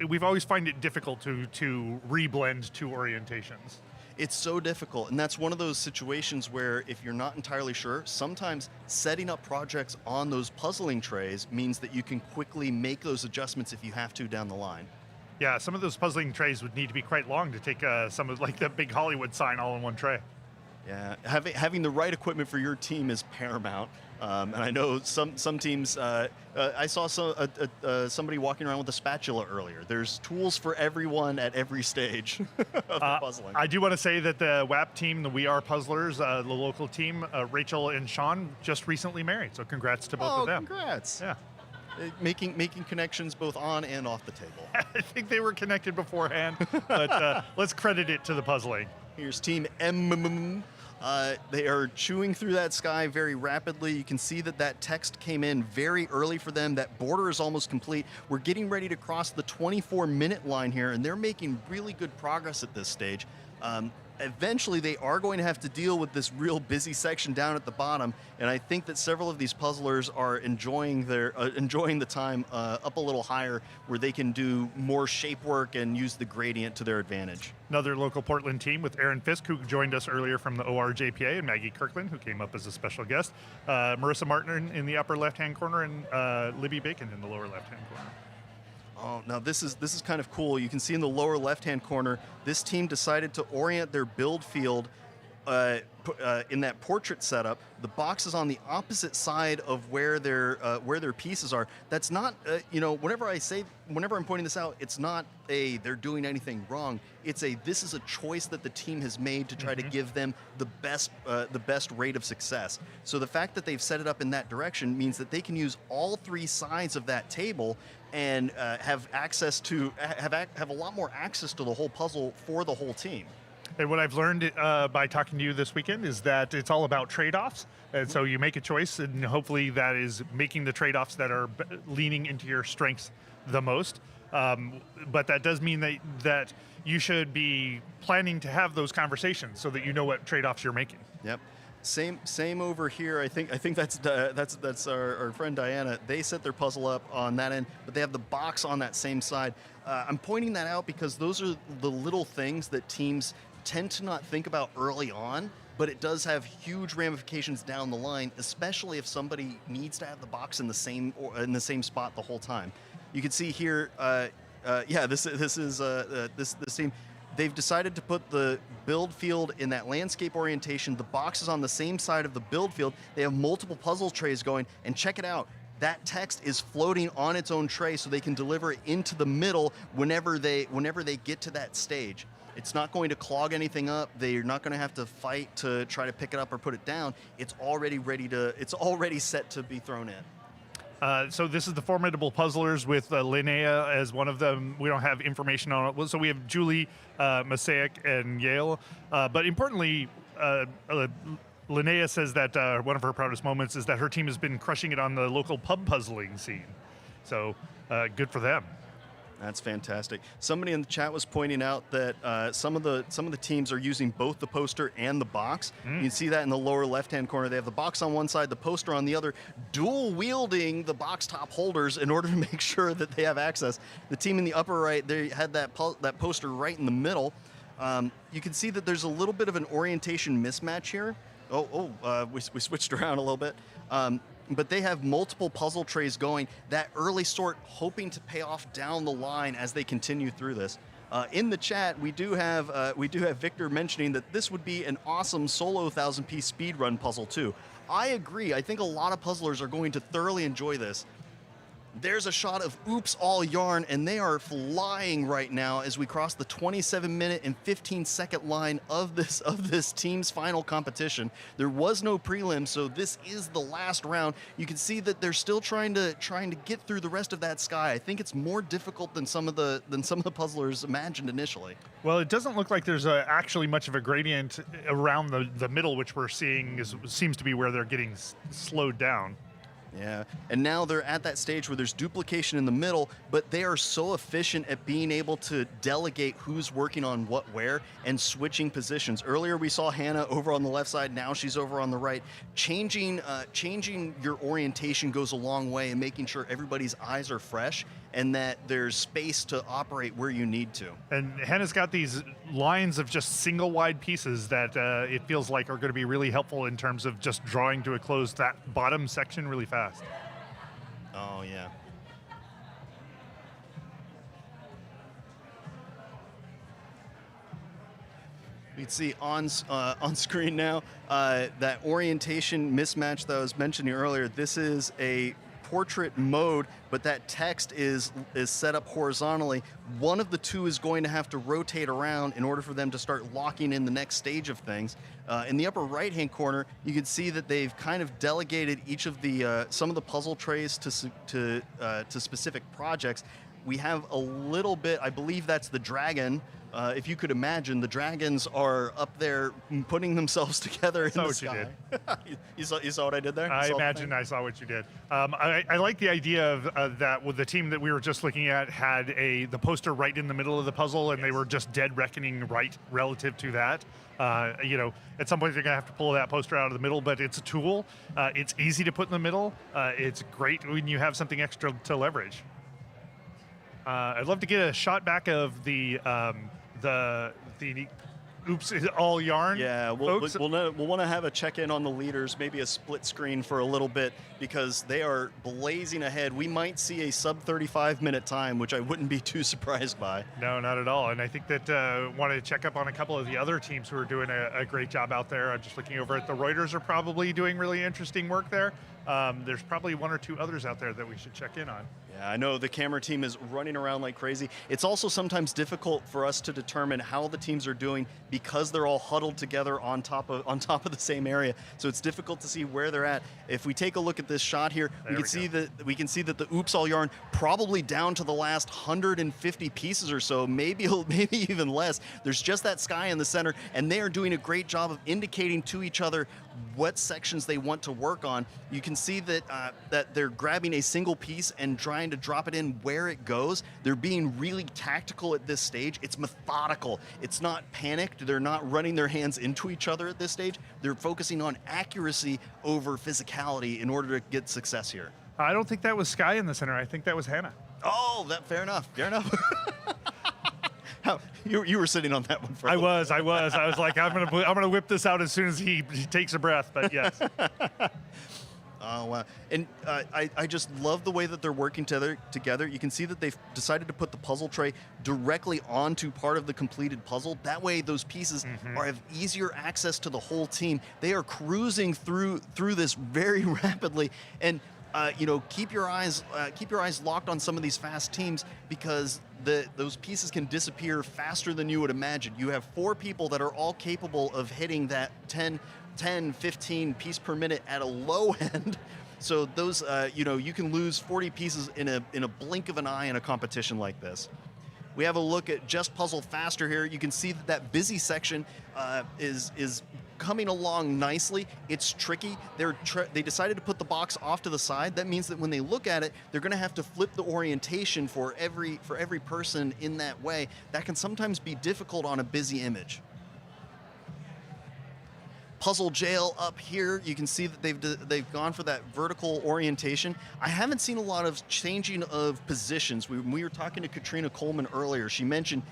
we've always find it difficult to reblend 2 orientations. It's so difficult, and that's one of those situations where if you're not entirely sure, sometimes setting up projects on those puzzling trays means that you can quickly make those adjustments if you have to down the line. Yeah, some of those puzzling trays would need to be quite long to take some of like the big Hollywood sign all in one tray. Yeah, having the right equipment for your team is paramount. And I know some teams. I saw somebody walking around with a spatula earlier. There's tools for everyone at every stage of the puzzling. I do want to say that the WAP team, the We Are Puzzlers, the local team, Rachel and Sean, just recently married. So congrats to both of them. Congrats! Yeah. Making connections both on and off the table. I think they were connected beforehand, but let's credit it to the puzzling. Here's Team M. They are chewing through that sky very rapidly. You can see that text came in very early for them. That border is almost complete. We're getting ready to cross the 24-minute line here, and they're making really good progress at this stage. Eventually, they are going to have to deal with this real busy section down at the bottom, and I think that several of these puzzlers are enjoying the time up a little higher, where they can do more shape work and use the gradient to their advantage. Another local Portland team with Aaron Fisk, who joined us earlier from the ORJPA, and Maggie Kirkland, who came up as a special guest. Marissa Martin in the upper left-hand corner, and Libby Bacon in the lower left-hand corner. Oh, now this is kind of cool. You can see in the lower left-hand corner, this team decided to orient their build field in that portrait setup. The box is on the opposite side of where their pieces are. That's not, whenever I'm pointing this out, it's not they're doing anything wrong. This is a choice that the team has made to try to give them the best rate of success. So the fact that they've set it up in that direction means that they can use all 3 sides of that table and have a lot more access to the whole puzzle for the whole team. And what I've learned by talking to you this weekend is that it's all about trade-offs. And so you make a choice, and hopefully that is making the trade-offs that are leaning into your strengths the most. But that does mean that you should be planning to have those conversations so that you know what trade-offs you're making. Yep. Same over here. I think that's our friend Diana. They set their puzzle up on that end, but they have the box on that same side. I'm pointing that out because those are the little things that teams tend to not think about early on, but it does have huge ramifications down the line, especially if somebody needs to have the box in the same spot the whole time. You can see here, this team. They've decided to put the build field in that landscape orientation. The box is on the same side of the build field. They have multiple puzzle trays going, and check it out. That text is floating on its own tray, so they can deliver it into the middle whenever they get to that stage. It's not going to clog anything up. They're not going to have to fight to try to pick it up or put it down. It's already set to be thrown in. So this is the Formidable Puzzlers with Linnea as one of them. We don't have information on it. So we have Julie, Masaic, and Yale. But importantly, Linnea says that one of her proudest moments is that her team has been crushing it on the local pub puzzling scene. So good for them. That's fantastic. Somebody in the chat was pointing out that some of the teams are using both the poster and the box. You can see that in the lower left-hand corner. They have the box on one side, the poster on the other, dual wielding the box top holders in order to make sure that they have access. The team in the upper right, they had that poster right in the middle. You can see that there's a little bit of an orientation mismatch here. We switched around a little bit. But they have multiple puzzle trays going, that early sort hoping to pay off down the line as they continue through this. In the chat, we do have Victor mentioning that this would be an awesome solo 1,000-piece speedrun puzzle too. I agree. I think a lot of puzzlers are going to thoroughly enjoy this. There's a shot of Oops All Yarn, and they are flying right now as we cross the 27-minute and 15-second line of this team's final competition. There was no prelim, so this is the last round. You can see that they're still trying to get through the rest of that sky. I think it's more difficult than some of the puzzlers imagined initially. Well, it doesn't look like there's actually much of a gradient around the middle, which we're seeing seems to be where they're getting slowed down. Yeah, and now they're at that stage where there's duplication in the middle, but they are so efficient at being able to delegate who's working on what where and switching positions. Earlier we saw Hannah over on the left side, now she's over on the right. Changing your orientation goes a long way in making sure everybody's eyes are fresh and that there's space to operate where you need to. And Hannah's got these lines of just single wide pieces that it feels like are going to be really helpful in terms of just drawing to a close that bottom section really fast. Oh, yeah. You can see on screen now that orientation mismatch that I was mentioning earlier. This is a portrait mode, but that text is set up horizontally. One of the two is going to have to rotate around in order for them to start locking in the next stage of things. In the upper right-hand corner, you can see that they've kind of delegated each of the some of the puzzle trays to specific projects. We have a little bit, I believe that's the dragon. If you could imagine, the dragons are up there putting themselves together in the sky. You saw what I did there? I imagine I saw what you did. I like the idea of that with the team that we were just looking at had the poster right in the middle of the puzzle, and they were just dead reckoning right relative to that. At some point they're going to have to pull that poster out of the middle, but it's a tool. It's easy to put in the middle. It's great when you have something extra to leverage. I'd love to get a shot back of the Oops All Yarn. Yeah, we'll want to have a check-in on the leaders, maybe a split screen for a little bit, because they are blazing ahead. We might see a sub 35-minute time, which I wouldn't be too surprised by. No, not at all. And I think that want to check up on a couple of the other teams who are doing a great job out there. I'm just looking over at the Reuters are probably doing really interesting work there. There's probably one or two others out there that we should check in on. Yeah, I know the camera team is running around like crazy. It's also sometimes difficult for us to determine how the teams are doing because they're all huddled together on top of the same area. So it's difficult to see where they're at. If we take a look at this shot here, we can see that the Oops All Yarn probably down to the last 150 pieces or so, maybe even less. There's just that sky in the center, and they are doing a great job of indicating to each other what sections they want to work on. You can see that that they're grabbing a single piece and trying to drop it in where it goes. They're being really tactical at this stage. It's methodical. It's not panicked. They're not running their hands into each other at this stage. They're focusing on accuracy over physicality in order to get success here. I don't think that was Sky in the center. I think that was Hannah. Oh, fair enough. Fair enough. You were sitting on that one for a little I was like, I'm gonna whip this out as soon as he takes a breath. But yes. Oh, wow. And I just love the way that they're working together. You can see that they've decided to put the puzzle tray directly onto part of the completed puzzle. That way those pieces have easier access to the whole team. They are cruising through this very rapidly. And keep your eyes locked on some of these fast teams, because those pieces can disappear faster than you would imagine. You have 4 people that are all capable of hitting that 10, 15 piece per minute at a low end. So those, you can lose 40 pieces in a blink of an eye in a competition like this. We have a look at Just Puzzle Faster here. You can see that busy section is coming along nicely. It's tricky. They decided to put the box off to the side. That means that when they look at it, they're going to have to flip the orientation for every person in that way. That can sometimes be difficult on a busy image. Puzzle Jail up here, you can see that they've gone for that vertical orientation. I haven't seen a lot of changing of positions. We were talking to Katrina Coleman earlier. She mentioned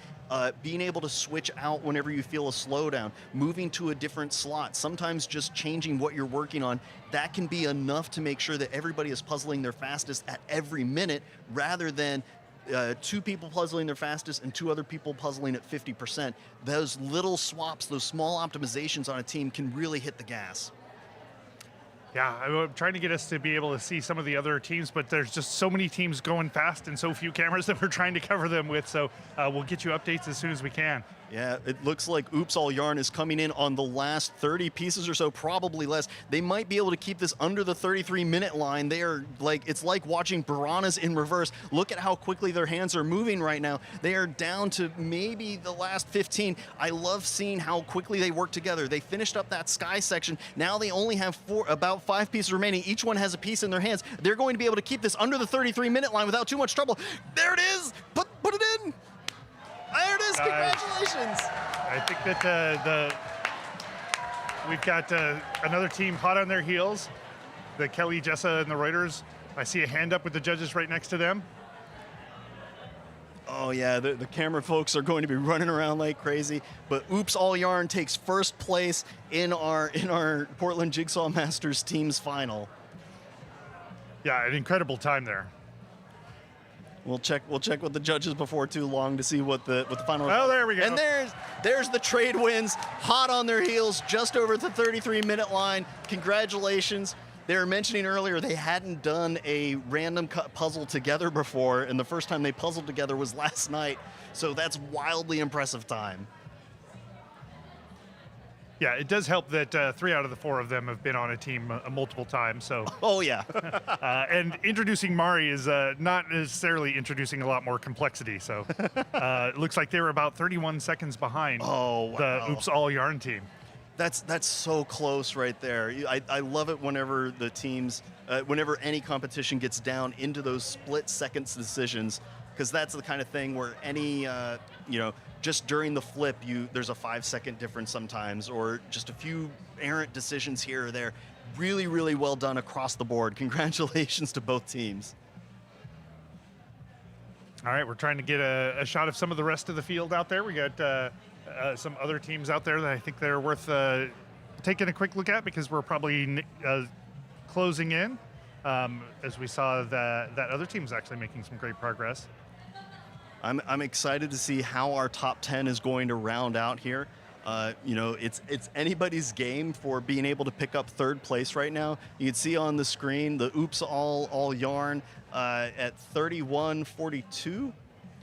being able to switch out whenever you feel a slowdown, moving to a different slot, sometimes just changing what you're working on. That can be enough to make sure that everybody is puzzling their fastest at every minute, rather than 2 people puzzling their fastest and 2 other people puzzling at 50%. Those little swaps, those small optimizations on a team can really hit the gas. Yeah, I'm trying to get us to be able to see some of the other teams, but there's just so many teams going fast and so few cameras that we're trying to cover them with. So we'll get you updates as soon as we can. Yeah, it looks like Oops All Yarn is coming in on the last 30 pieces or so, probably less. They might be able to keep this under the 33-minute line. They are like, it's like watching piranhas in reverse. Look at how quickly their hands are moving right now. They are down to maybe the last 15. I love seeing how quickly they work together. They finished up that sky section. Now they only have about 5 pieces remaining. Each one has a piece in their hands. They're going to be able to keep this under the 33-minute line without too much trouble. There it is. Put it in. There it is. Congratulations. I think that we've got another team hot on their heels. The Kelly, Jessa, and the Reuters. I see a hand up with the judges right next to them. Oh yeah, the camera folks are going to be running around like crazy. But Oops All Yarn takes first place in our Portland Jigsaw Masters teams final. Yeah, an incredible time there. We'll check with the judges before too long to see what the final. Oh, there we go. And there's the trade wins, hot on their heels, just over the 33-minute line. Congratulations. They were mentioning earlier they hadn't done a random cut puzzle together before, and the first time they puzzled together was last night. So that's wildly impressive time. Yeah, it does help that 3 out of the 4 of them have been on a team multiple times. So, oh yeah, and introducing Mari is not necessarily introducing a lot more complexity. So, it looks like they were about 31 seconds behind the Oops All Yarn team. That's so close right there. I love it whenever the teams, whenever any competition gets down into those split seconds decisions, because that's the kind of thing where any just during the flip, there's a 5-second difference sometimes, or just a few errant decisions here or there. Really, really well done across the board. Congratulations to both teams. All right, we're trying to get a shot of some of the rest of the field out there. We got some other teams out there that I think they're worth taking a quick look at, because we're probably closing in, as we saw that other team's actually making some great progress. I'm excited to see how our top 10 is going to round out here. It's anybody's game for being able to pick up third place right now. You can see on the screen the Oops All Yarn at 31-42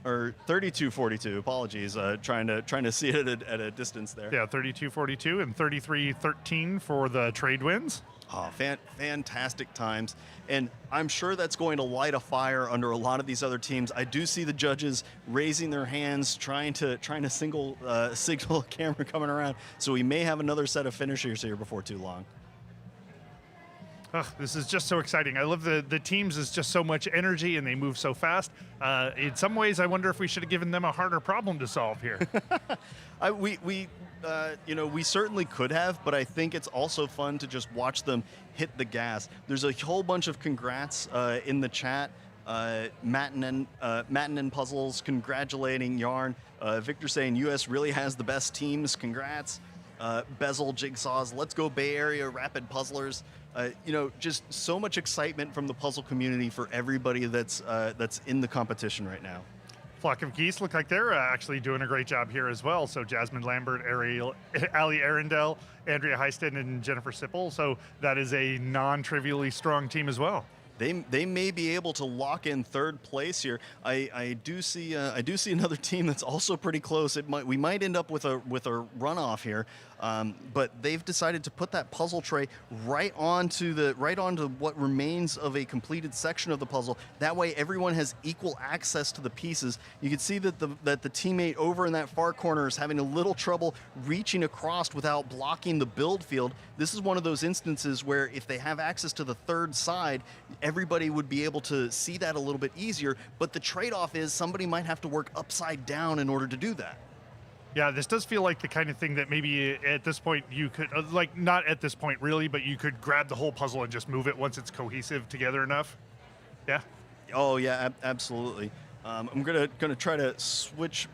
or 32-42. Apologies, trying to see it at a distance there. Yeah, 32-42 and 33-13 for the trade wins. Oh, fantastic times. And I'm sure that's going to light a fire under a lot of these other teams. I do see the judges raising their hands, trying to signal a camera coming around. So we may have another set of finishers here before too long. Oh, this is just so exciting. I love the teams is just so much energy and they move so fast. In some ways, I wonder if we should have given them a harder problem to solve here. We certainly could have, but I think it's also fun to just watch them hit the gas. There's a whole bunch of congrats in the chat. Matin Puzzles congratulating Yarn. Victor saying US really has the best teams. Congrats. Bezel Jigsaws. Let's go Bay Area Rapid Puzzlers. Just so much excitement from the puzzle community for everybody that's in the competition right now. Flock of Geese look like they're actually doing a great job here as well. So Jasmine Lambert, Ali Arundel, Andrea Heiston, and Jennifer Sipple. So that is a non-trivially strong team as well. They may be able to lock in third place here. I do see another team that's also pretty close. We might end up with a runoff here, but they've decided to put that puzzle tray right onto what remains of a completed section of the puzzle. That way, everyone has equal access to the pieces. You can see that the teammate over in that far corner is having a little trouble reaching across without blocking the build field. This is one of those instances where if they have access to the third side, everybody would be able to see that a little bit easier, but the trade-off is somebody might have to work upside down in order to do that. Yeah, this does feel like the kind of thing that maybe at this point you could, not at this point really, but you could grab the whole puzzle and just move it once it's cohesive together enough. Yeah? Oh, yeah, absolutely. I'm gonna try to switch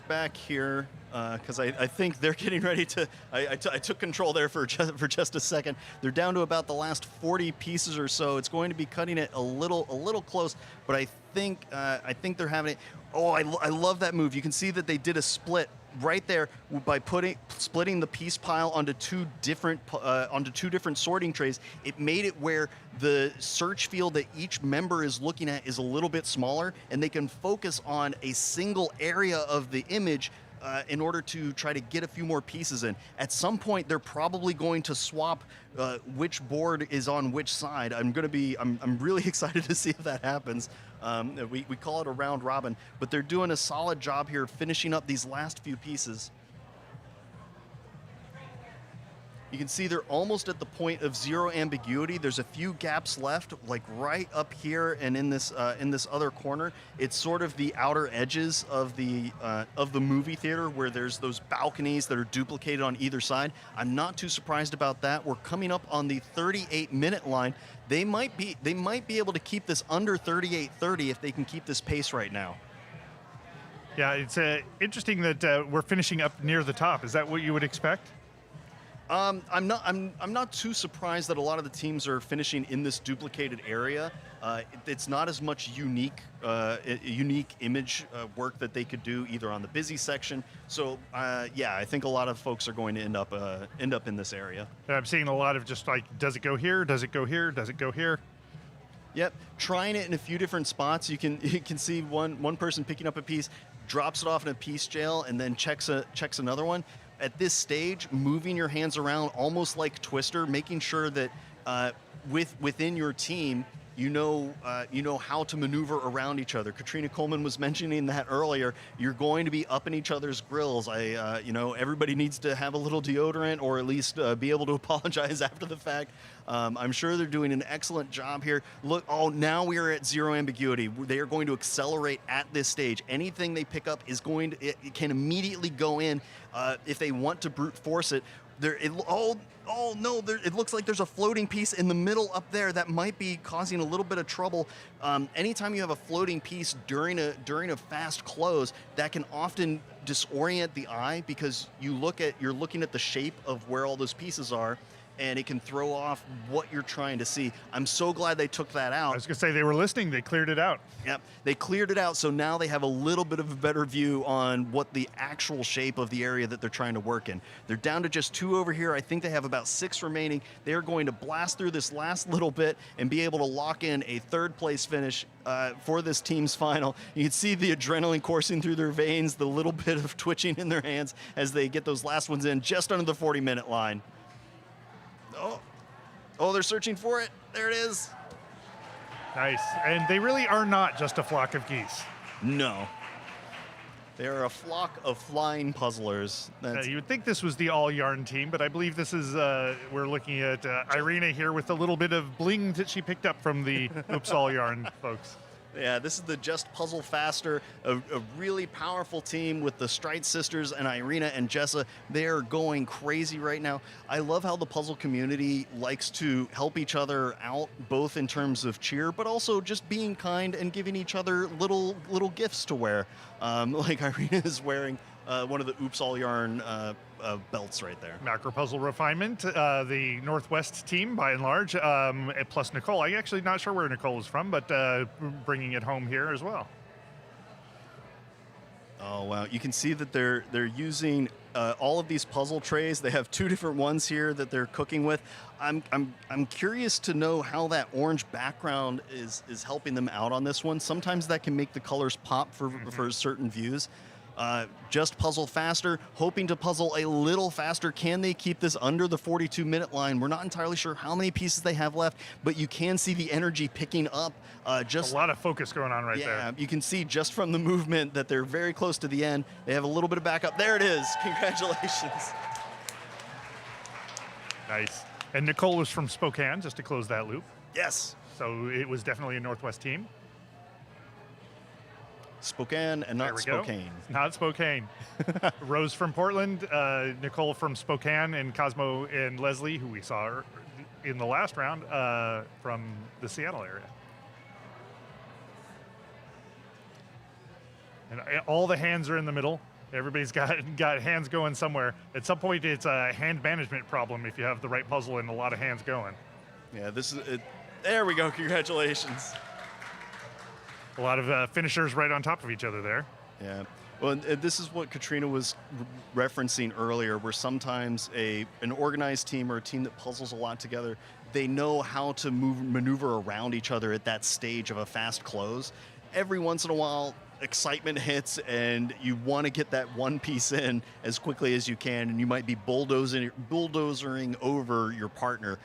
back here because I think they're getting ready to. I took control there for just a second. They're down to about the last 40 pieces or so. It's going to be cutting it a little close, but I think they're having it. Oh, I love that move. You can see that they did a split right there, by splitting the piece pile onto two different sorting trays, it made it where the search field that each member is looking at is a little bit smaller, and they can focus on a single area of the image in order to try to get a few more pieces in. At some point, they're probably going to swap which board is on which side. I'm really excited to see if that happens. We call it a round robin, but they're doing a solid job here finishing up these last few pieces. You can see they're almost at the point of zero ambiguity. There's a few gaps left, like right up here and in this other corner. It's sort of the outer edges of the movie theater where there's those balconies that are duplicated on either side. I'm not too surprised about that. We're coming up on the 38-minute line. They might be able to keep this under 38:30 if they can keep this pace right now. Yeah, it's interesting that we're finishing up near the top. Is that what you would expect? I'm not too surprised that a lot of the teams are finishing in this duplicated area. It's not as much unique image work that they could do either on the busy section. So yeah, I think a lot of folks are going to end up in this area. And I'm seeing a lot of just like, does it go here? Does it go here? Does it go here? Yep, trying it in a few different spots. You can see one person picking up a piece, drops it off in a piece jail, and then checks another one. At this stage, moving your hands around almost like Twister, making sure that within your team, you know how to maneuver around each other. Katrina Coleman was mentioning that earlier. You're going to be up in each other's grills. Everybody needs to have a little deodorant, or at least be able to apologize after the fact. I'm sure they're doing an excellent job here. Look, now we are at zero ambiguity. They are going to accelerate at this stage. Anything they pick up it can immediately go in if they want to brute force it. It looks like there's a floating piece in the middle up there that might be causing a little bit of trouble. Anytime you have a floating piece during a fast close, that can often disorient the eye because you're looking at the shape of where all those pieces are, and it can throw off what you're trying to see. I'm so glad they took that out. I was going to say they were listening. They cleared it out. Yep, they cleared it out, so now they have a little bit of a better view on what the actual shape of the area that they're trying to work in. They're down to just 2 over here. I think they have about 6 remaining. They're going to blast through this last little bit and be able to lock in a 3rd place finish for this team's final. You can see the adrenaline coursing through their veins, the little bit of twitching in their hands as they get those last ones in just under the 40-minute line. Oh, they're searching for it. There it is. Nice. And they really are not just a flock of geese. No. They are a flock of flying puzzlers. You would think this was the all yarn team, but I believe this is, we're looking at Irina here with a little bit of bling that she picked up from the Oops All Yarn folks. Yeah, this is the Just Puzzle Faster, a really powerful team with the Stride sisters and Irina and Jessa. They're going crazy right now. I love how the puzzle community likes to help each other out, both in terms of cheer, but also just being kind and giving each other little gifts to wear. Like Irina is wearing one of the Oops All Yarn belts right there. Macro Puzzle Refinement, the Northwest team by and large, plus Nicole. I'm actually not sure where Nicole is from, but bringing it home here as well. Oh wow! You can see that they're using all of these puzzle trays. They have 2 different ones here that they're cooking with. I'm curious to know how that orange background is helping them out on this one. Sometimes that can make the colors pop for certain views. Just Puzzle Faster, hoping to puzzle a little faster. Can they keep this under the 42-minute line? We're not entirely sure how many pieces they have left, but you can see the energy picking up. Just a lot of focus going on right there. Yeah, you can see just from the movement that they're very close to the end. They have a little bit of backup. There it is. Congratulations. Nice. And Nicole was from Spokane, just to close that loop. Yes. So it was definitely a Northwest team. Spokane and not Spokane. Not Spokane. Rose from Portland, Nicole from Spokane, and Cosmo and Leslie, who we saw in the last round, from the Seattle area. And all the hands are in the middle. Everybody's got hands going somewhere. At some point, it's a hand management problem if you have the right puzzle and a lot of hands going. Yeah, this is it. There we go. Congratulations. A lot of finishers right on top of each other there. Yeah. Well, and this is what Katrina was referencing earlier, where sometimes an organized team or a team that puzzles a lot together, they know how to maneuver around each other at that stage of a fast close. Every once in a while, excitement hits, and you want to get that one piece in as quickly as you can, and you might be bulldozering over your partner.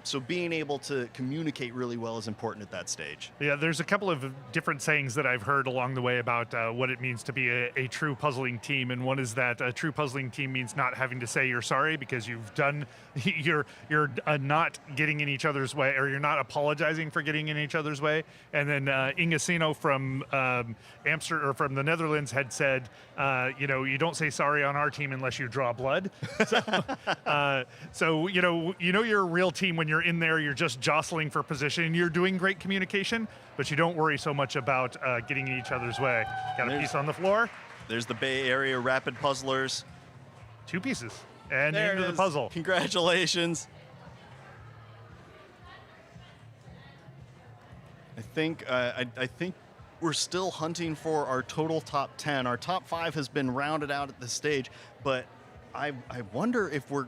So being able to communicate really well is important at that stage. Yeah, there's a couple of different sayings that I've heard along the way about what it means to be a true puzzling team, and one is that a true puzzling team means not having to say you're sorry because you're not getting in each other's way, or you're not apologizing for getting in each other's way. And then Ingesino from Amsterdam, or from the Netherlands, had said, you don't say sorry on our team unless you draw blood. So you're a real team when you're in there. You're just jostling for position. You're doing great communication, but you don't worry so much about getting in each other's way. Got a piece on the floor. There's the Bay Area Rapid Puzzlers. 2 pieces and There into it the is. puzzle. Congratulations. I think we're still hunting for our total top 10. Our top 5 has been rounded out at this stage, but I wonder if we're.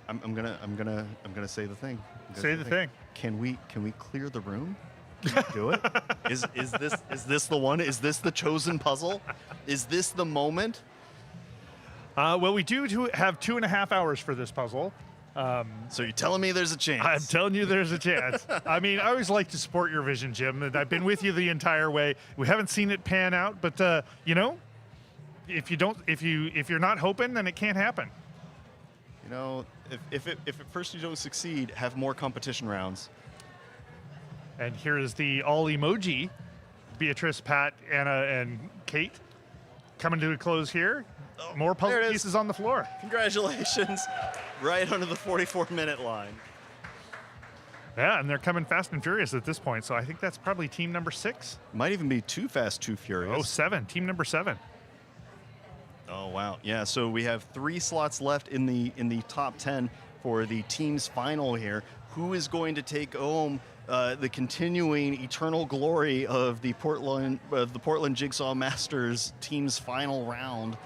I'm gonna say the thing. Say the thing. Can we clear the room? Can we do it? Is this the one? Is this the chosen puzzle? Is this the moment? Well, we do have 2.5 hours for this puzzle. So you're telling me there's a chance? I'm telling you there's a chance. I mean, I always like to support your vision, Jim, and I've been with you the entire way. We haven't seen it pan out, but if you're not hoping, then it can't happen. If at first you don't succeed, have more competition rounds. And here is the all emoji, Beatrice, Pat, Anna, and Kate, coming to a close here. More puzzle pieces on the floor. Congratulations. Right under the 44-minute line. Yeah, and they're coming fast and furious at this point, so I think that's probably team number 6. Might even be too fast, too furious. Oh, 7. Team number 7. Oh, wow. Yeah, so we have 3 slots left in the top 10 for the team's final here. Who is going to take home the continuing eternal glory of the Portland Jigsaw Masters team's final round?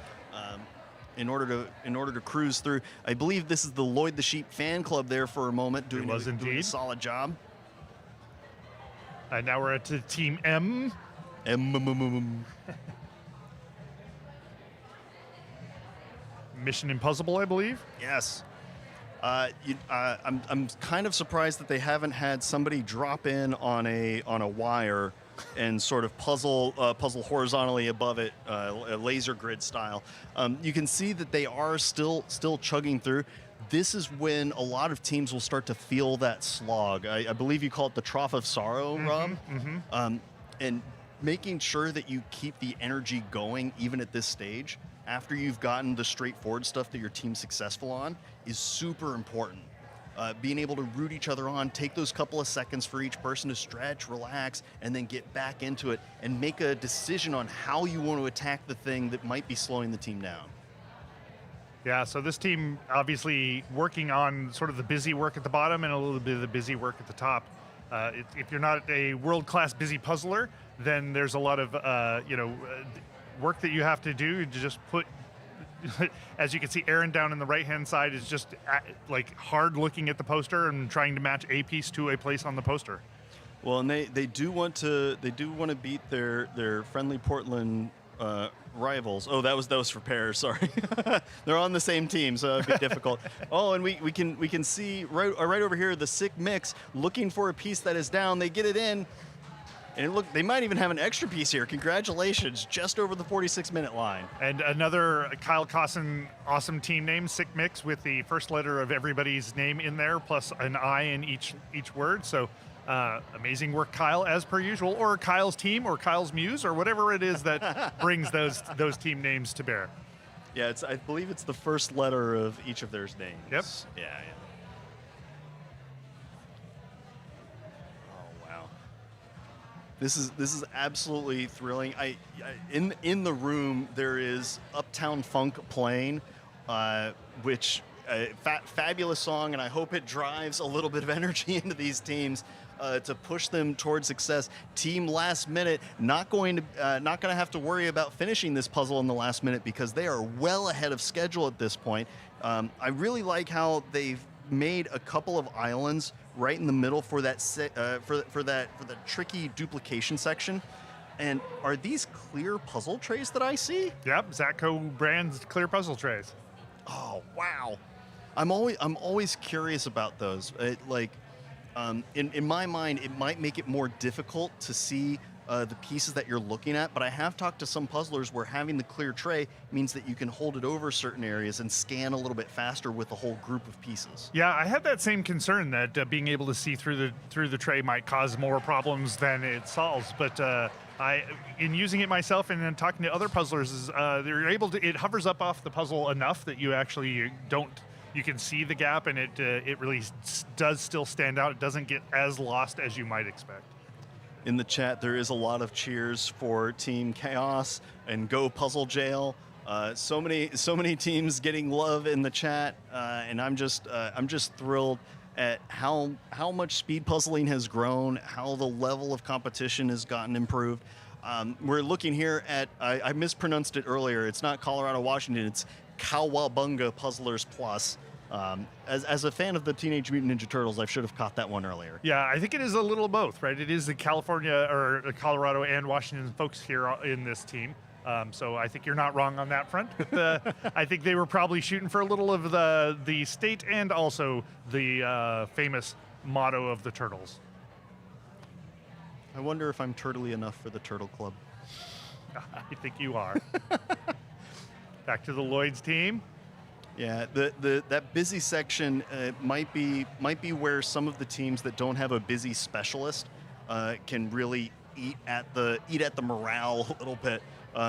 In order to cruise through, I believe this is the Lloyd the Sheep fan club there for a moment, doing a solid job. And now we're at team M. Mission Impossible, I believe. Yes. I'm kind of surprised that they haven't had somebody drop in on a wire and sort of puzzle horizontally above it, laser grid style. You can see that they are still chugging through. This is when a lot of teams will start to feel that slog. I believe you call it the trough of sorrow, Rob. And making sure that you keep the energy going even at this stage after you've gotten the straightforward stuff that your team's successful on is super important. Being able to root each other on, take those couple of seconds for each person to stretch, relax, and then get back into it and make a decision on how you want to attack the thing that might be slowing the team down. Yeah, so this team obviously working on sort of the busy work at the bottom and a little bit of the busy work at the top. If you're not a world-class busy puzzler, then there's a lot of work that you have to do to just put. As you can see, Aaron down in the right-hand side is just hard looking at the poster and trying to match a piece to a place on the poster. Well, and they do want to beat their friendly Portland rivals. Oh, that was for pairs. Sorry, they're on the same team, so it'd be difficult. Oh, and we can see right over here the Sick Mix looking for a piece that is down. They get it in. And look, they might even have an extra piece here. Congratulations, just over the 46-minute line. And another Kyle Cosson awesome team name, Sick Mix, with the first letter of everybody's name in there, plus an I in each word. So amazing work, Kyle, as per usual, or Kyle's team, or Kyle's muse, or whatever it is that brings those team names to bear. Yeah, I believe it's the first letter of each of their names. Yep. Yeah. This is absolutely thrilling. In the room there is Uptown Funk playing, which fabulous song, and I hope it drives a little bit of energy into these teams. to push them towards success. Team Last Minute not going to have to worry about finishing this puzzle in the last minute because they are well ahead of schedule at this point. I really like how they've made a couple of islands right in the middle for that for the tricky duplication section. And are these clear puzzle trays that I see? Yep, Zatco brand's clear puzzle trays. Oh wow, I'm always curious about those. In my mind, it might make it more difficult to see the pieces that you're looking at, but I have talked to some puzzlers where having the clear tray means that you can hold it over certain areas and scan a little bit faster with a whole group of pieces. Yeah, I had that same concern that being able to see through the tray might cause more problems than it solves, but in using it myself and then talking to other puzzlers, they're able to. It hovers up off the puzzle enough that you actually you can see the gap, and it really does still stand out. It doesn't get as lost as you might expect. In the chat, there is a lot of cheers for Team Chaos and Go Puzzle Jail. So many teams getting love in the chat, and I'm just thrilled at how much speed puzzling has grown, how the level of competition has gotten improved. We're looking here at I mispronounced it earlier. It's not Colorado, Washington. It's Cowabunga Puzzlers Plus. As a fan of the Teenage Mutant Ninja Turtles, I should have caught that one earlier. Yeah, I think it is a little both, right? It is the California or Colorado and Washington folks here in this team. So I think you're not wrong on that front. I think they were probably shooting for a little of the state and also the famous motto of the Turtles. I wonder if I'm turtly enough for the Turtle Club. I think you are. Back to the Lloyd's team. Yeah, that busy section might be where some of the teams that don't have a busy specialist can really eat at the morale a little bit,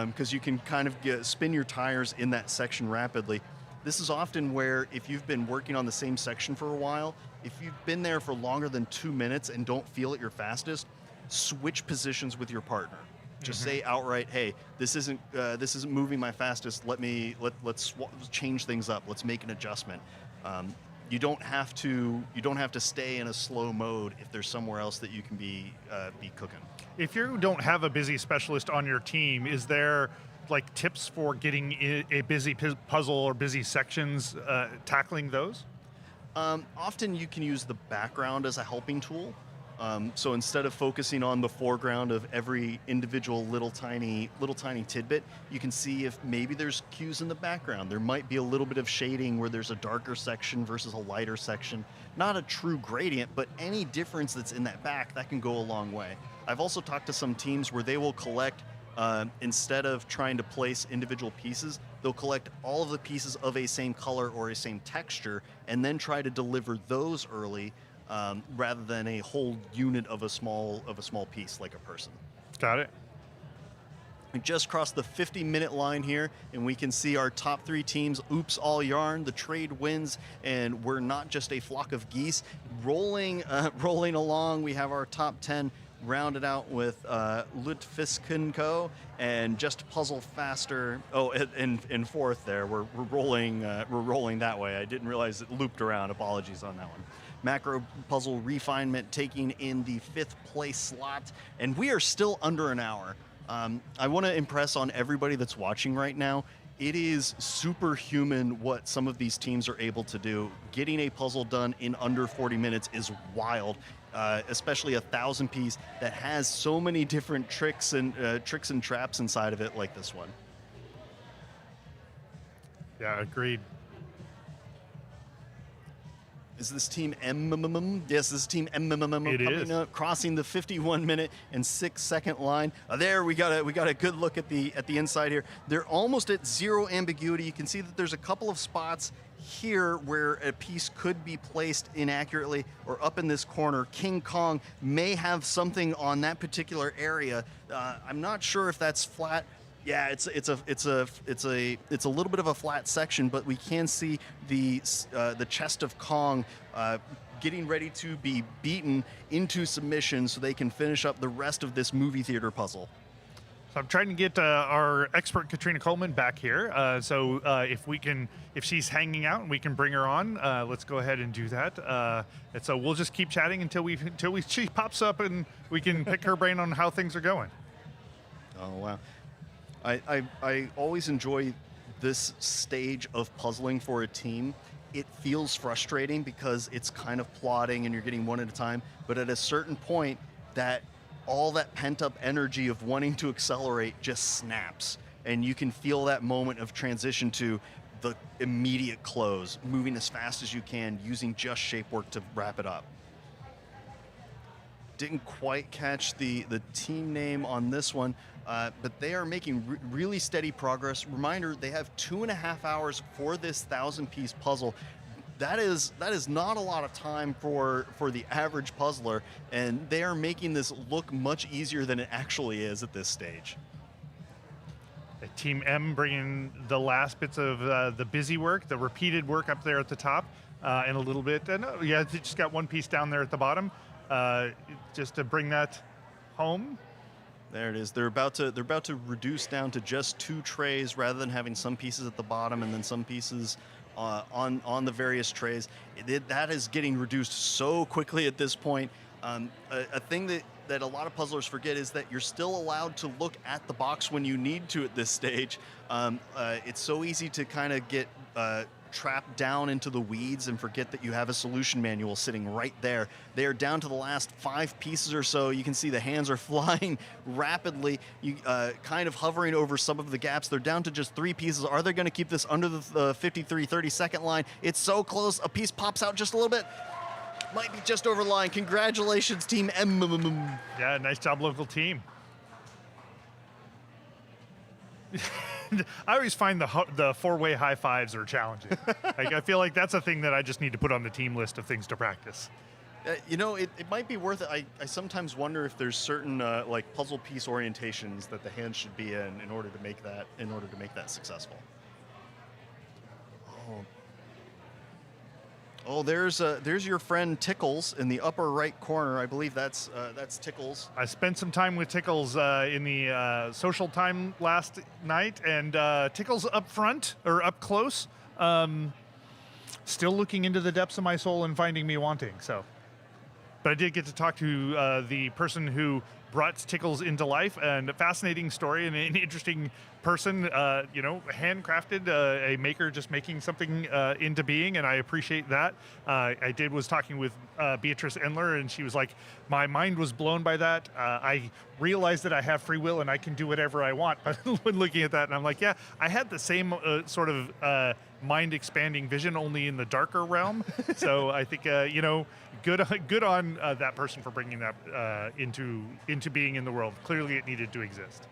because you can kind of spin your tires in that section rapidly. This is often where, if you've been working on the same section for a while, if you've been there for longer than 2 minutes and don't feel at your fastest, switch positions with your partner. Just say outright, "Hey, this isn't moving my fastest. Let's change things up. Let's make an adjustment." You don't have to stay in a slow mode if there's somewhere else that you can be cooking. If you don't have a busy specialist on your team, is there like tips for getting a busy puzzle or busy sections, tackling those? Often you can use the background as a helping tool. So instead of focusing on the foreground of every individual little tiny tidbit, you can see if maybe there's cues in the background. There might be a little bit of shading where there's a darker section versus a lighter section. Not a true gradient, but any difference that's in that back, that can go a long way. I've also talked to some teams where they will collect, instead of trying to place individual pieces, they'll collect all of the pieces of a same color or a same texture and then try to deliver those early, rather than a whole unit of a small piece like a person. Got it. We just crossed the 50-minute line here, and we can see our top 3 teams. Oops, all yarn. The trade wins, and we're not just a flock of geese rolling along. We have our top 10 rounded out with Lutfiskenko and Just Puzzle Faster. Oh, in fourth there. We're rolling that way. I didn't realize it looped around. Apologies on that one. Macro Puzzle Refinement taking in the 5th place slot, and we are still under an hour. I want to impress on everybody that's watching right now. It is superhuman what some of these teams are able to do. Getting a puzzle done in under 40 minutes is wild, especially a 1,000-piece that has so many different tricks and traps inside of it, like this one. Yeah, agreed. Is this team M? Yes, this is team M. It is. Up, crossing the 51-minute and 6-second line. There, we got a good look at the inside here. They're almost at zero ambiguity. You can see that there's a couple of spots here where a piece could be placed inaccurately, or up in this corner. King Kong may have something on that particular area. I'm not sure if that's flat. Yeah, it's a little bit of a flat section, but we can see the chest of Kong getting ready to be beaten into submission so they can finish up the rest of this movie theater puzzle. So I'm trying to get our expert Katrina Coleman back here. If she's hanging out and we can bring her on, let's go ahead and do that. And so we'll just keep chatting until she pops up and we can pick her brain on how things are going. Oh wow, I always enjoy this stage of puzzling for a team. It feels frustrating because it's kind of plodding and you're getting one at a time. But at a certain point, all that pent-up energy of wanting to accelerate just snaps, and you can feel that moment of transition to the immediate close, moving as fast as you can, using just shape work to wrap it up. Didn't quite catch the team name on this one, but they are making really steady progress. Reminder, they have 2.5 hours for this 1,000-piece puzzle. That is not a lot of time for the average puzzler, and they are making this look much easier than it actually is at this stage. Team M bringing the last bits of the busy work, the repeated work up there at the top, and a little bit. They just got one piece down there at the bottom, just to bring that home. There it is. They're about to reduce down to just 2 trays rather than having some pieces at the bottom and then some pieces on the various trays. That is getting reduced so quickly at this point. A thing that a lot of puzzlers forget is that you're still allowed to look at the box when you need to at this stage. It's so easy to kind of get trapped down into the weeds and forget that you have a solution manual sitting right there. They are down to the last 5 pieces or so. You can see the hands are flying rapidly, kind of hovering over some of the gaps. They're down to just 3 pieces. Are they going to keep this under the 53-30-second line? It's so close. A piece pops out just a little bit. Might be just over the line. Congratulations, Team M. Yeah, nice job, local team. I always find the 4-way high fives are challenging. I feel like that's a thing that I just need to put on the team list of things to practice. It might be worth it. I sometimes wonder if there's certain like puzzle piece orientations that the hands should be in order to make that successful. Oh, there's your friend Tickles in the upper right corner. I believe that's Tickles. I spent some time with Tickles in the social time last night, and Tickles up front, or up close, still looking into the depths of my soul and finding me wanting. So, but I did get to talk to the person who brought Tickles into life, and a fascinating story and an interesting person, handcrafted, a maker just making something into being, and I appreciate that. Was talking with Beatrice Endler, and she was like, my mind was blown by that. I realized that I have free will and I can do whatever I want. But when looking at that, and I'm like, yeah, I had the same sort of mind-expanding vision, only in the darker realm. So I think, good on that person for bringing that into being in the world. Clearly it needed to exist.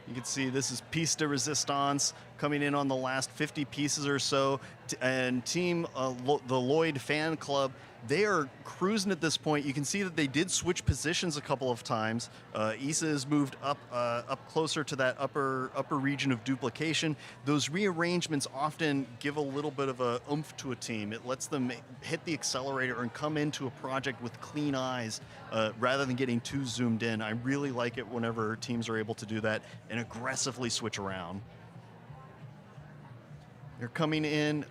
You can see this is Piece de Resistance coming in on the last 50 pieces or so. And Team the Lloyd Fan Club, they are cruising at this point. You can see that they did switch positions a couple of times. Issa has moved up closer to that upper region of duplication. Those rearrangements often give a little bit of a oomph to a team. It lets them hit the accelerator and come into a project with clean eyes rather than getting too zoomed in. I really like it whenever teams are able to do that and aggressively switch around. They're coming in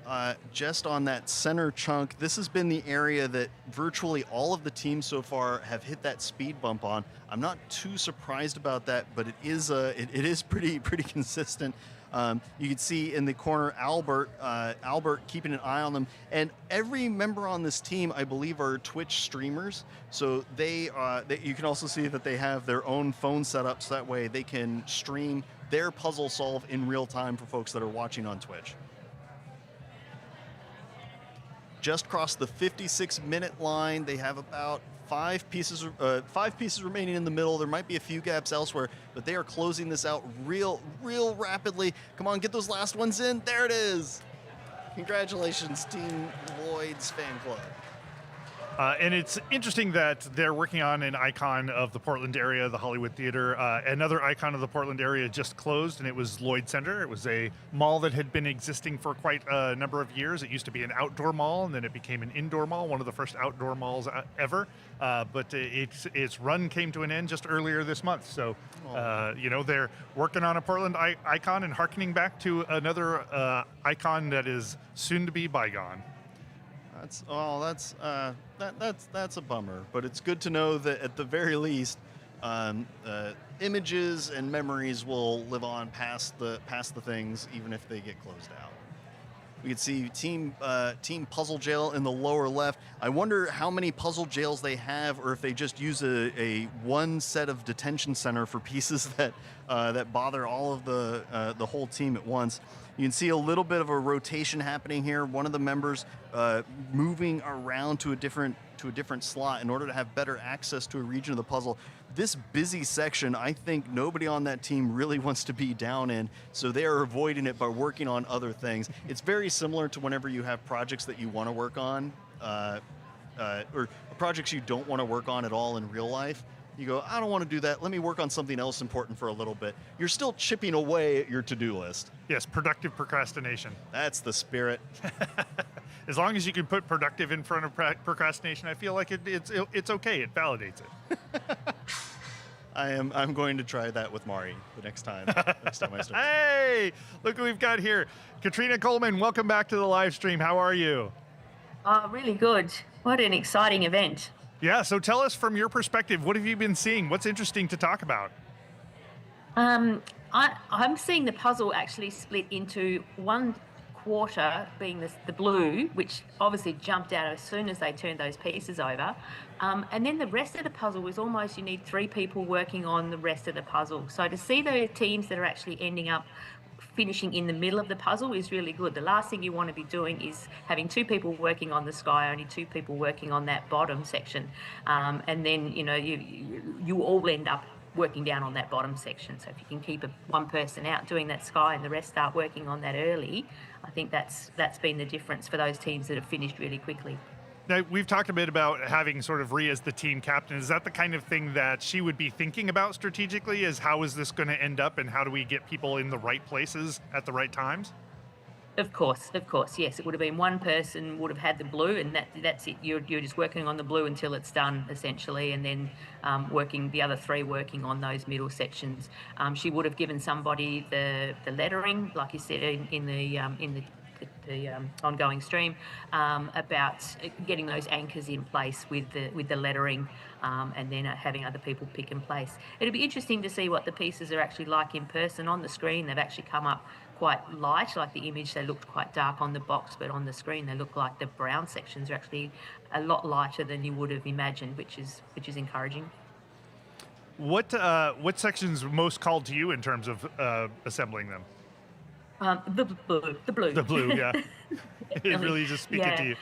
just on that center chunk. This has been the area that virtually all of the teams so far have hit that speed bump on. I'm not too surprised about that, but it is pretty consistent. You can see in the corner Albert keeping an eye on them, and every member on this team, I believe, are Twitch streamers. So you can also see that they have their own phone setup, so that way they can stream their puzzle solve in real time for folks that are watching on Twitch. Just crossed the 56-minute line. They have about 5 pieces remaining in the middle. There might be a few gaps elsewhere, but they are closing this out real rapidly. Come on, get those last ones in. There it is. Congratulations, Team Lloyd's Fan Club. And it's interesting that they're working on an icon of the Portland area, the Hollywood Theater. Another icon of the Portland area just closed, and it was Lloyd Center. It was a mall that had been existing for quite a number of years. It used to be an outdoor mall, and then it became an indoor mall, one of the first outdoor malls ever. But its run came to an end just earlier this month. So, they're working on a Portland icon and hearkening back to another icon that is soon to be bygone. That's a bummer, but it's good to know that at the very least, images and memories will live on past the things, even if they get closed out. We can see Team Puzzle Jail in the lower left. I wonder how many puzzle jails they have, or if they just use a one set of detention center for pieces that bother all of the whole team at once. You can see a little bit of a rotation happening here. One of the members moving around to a different slot in order to have better access to a region of the puzzle. This busy section, I think nobody on that team really wants to be down in, so they are avoiding it by working on other things. It's very similar to whenever you have projects that you want to work on, or projects you don't want to work on at all in real life. You go, I don't want to do that. Let me work on something else important for a little bit. You're still chipping away at your to-do list. Yes, productive procrastination. That's the spirit. As long as you can put productive in front of procrastination, I feel like it's okay. It validates it. I'm going to try that with Mari the next time I start. Hey, look what we've got here. Katrina Coleman, welcome back to the live stream. How are you? Oh, really good. What an exciting event. Yeah, so tell us from your perspective, what have you been seeing? What's interesting to talk about? I'm seeing the puzzle actually split into one quarter being the blue, which obviously jumped out as soon as they turned those pieces over. And then the rest of the puzzle was almost, you need 3 people working on the rest of the puzzle. So to see the teams that are actually ending up finishing in the middle of the puzzle is really good. The last thing you want to be doing is having 2 people working on the sky, only 2 people working on that bottom section. And then, you all end up working down on that bottom section. So if you can keep one person out doing that sky and the rest start working on that early, I think that's been the difference for those teams that have finished really quickly. Now, we've talked a bit about having sort of Rhea as the team captain. Is that the kind of thing that she would be thinking about strategically, is how is this going to end up and how do we get people in the right places at the right times? Of course, yes. It would have been one person would have had the blue, and that's it. You're just working on the blue until it's done, essentially, and then working the other 3 working on those middle sections. She would have given somebody the lettering, like you said in the ongoing stream, about getting those anchors in place with the lettering, and then having other people pick and place. It'll be interesting to see what the pieces are actually like in person. On the screen, they've actually come up quite light. Like the image, they looked quite dark on the box, but on the screen they look like the brown sections are actually a lot lighter than you would have imagined, which is encouraging. What sections most called to you in terms of assembling them? The blue. The blue, yeah. It really just speaking to you.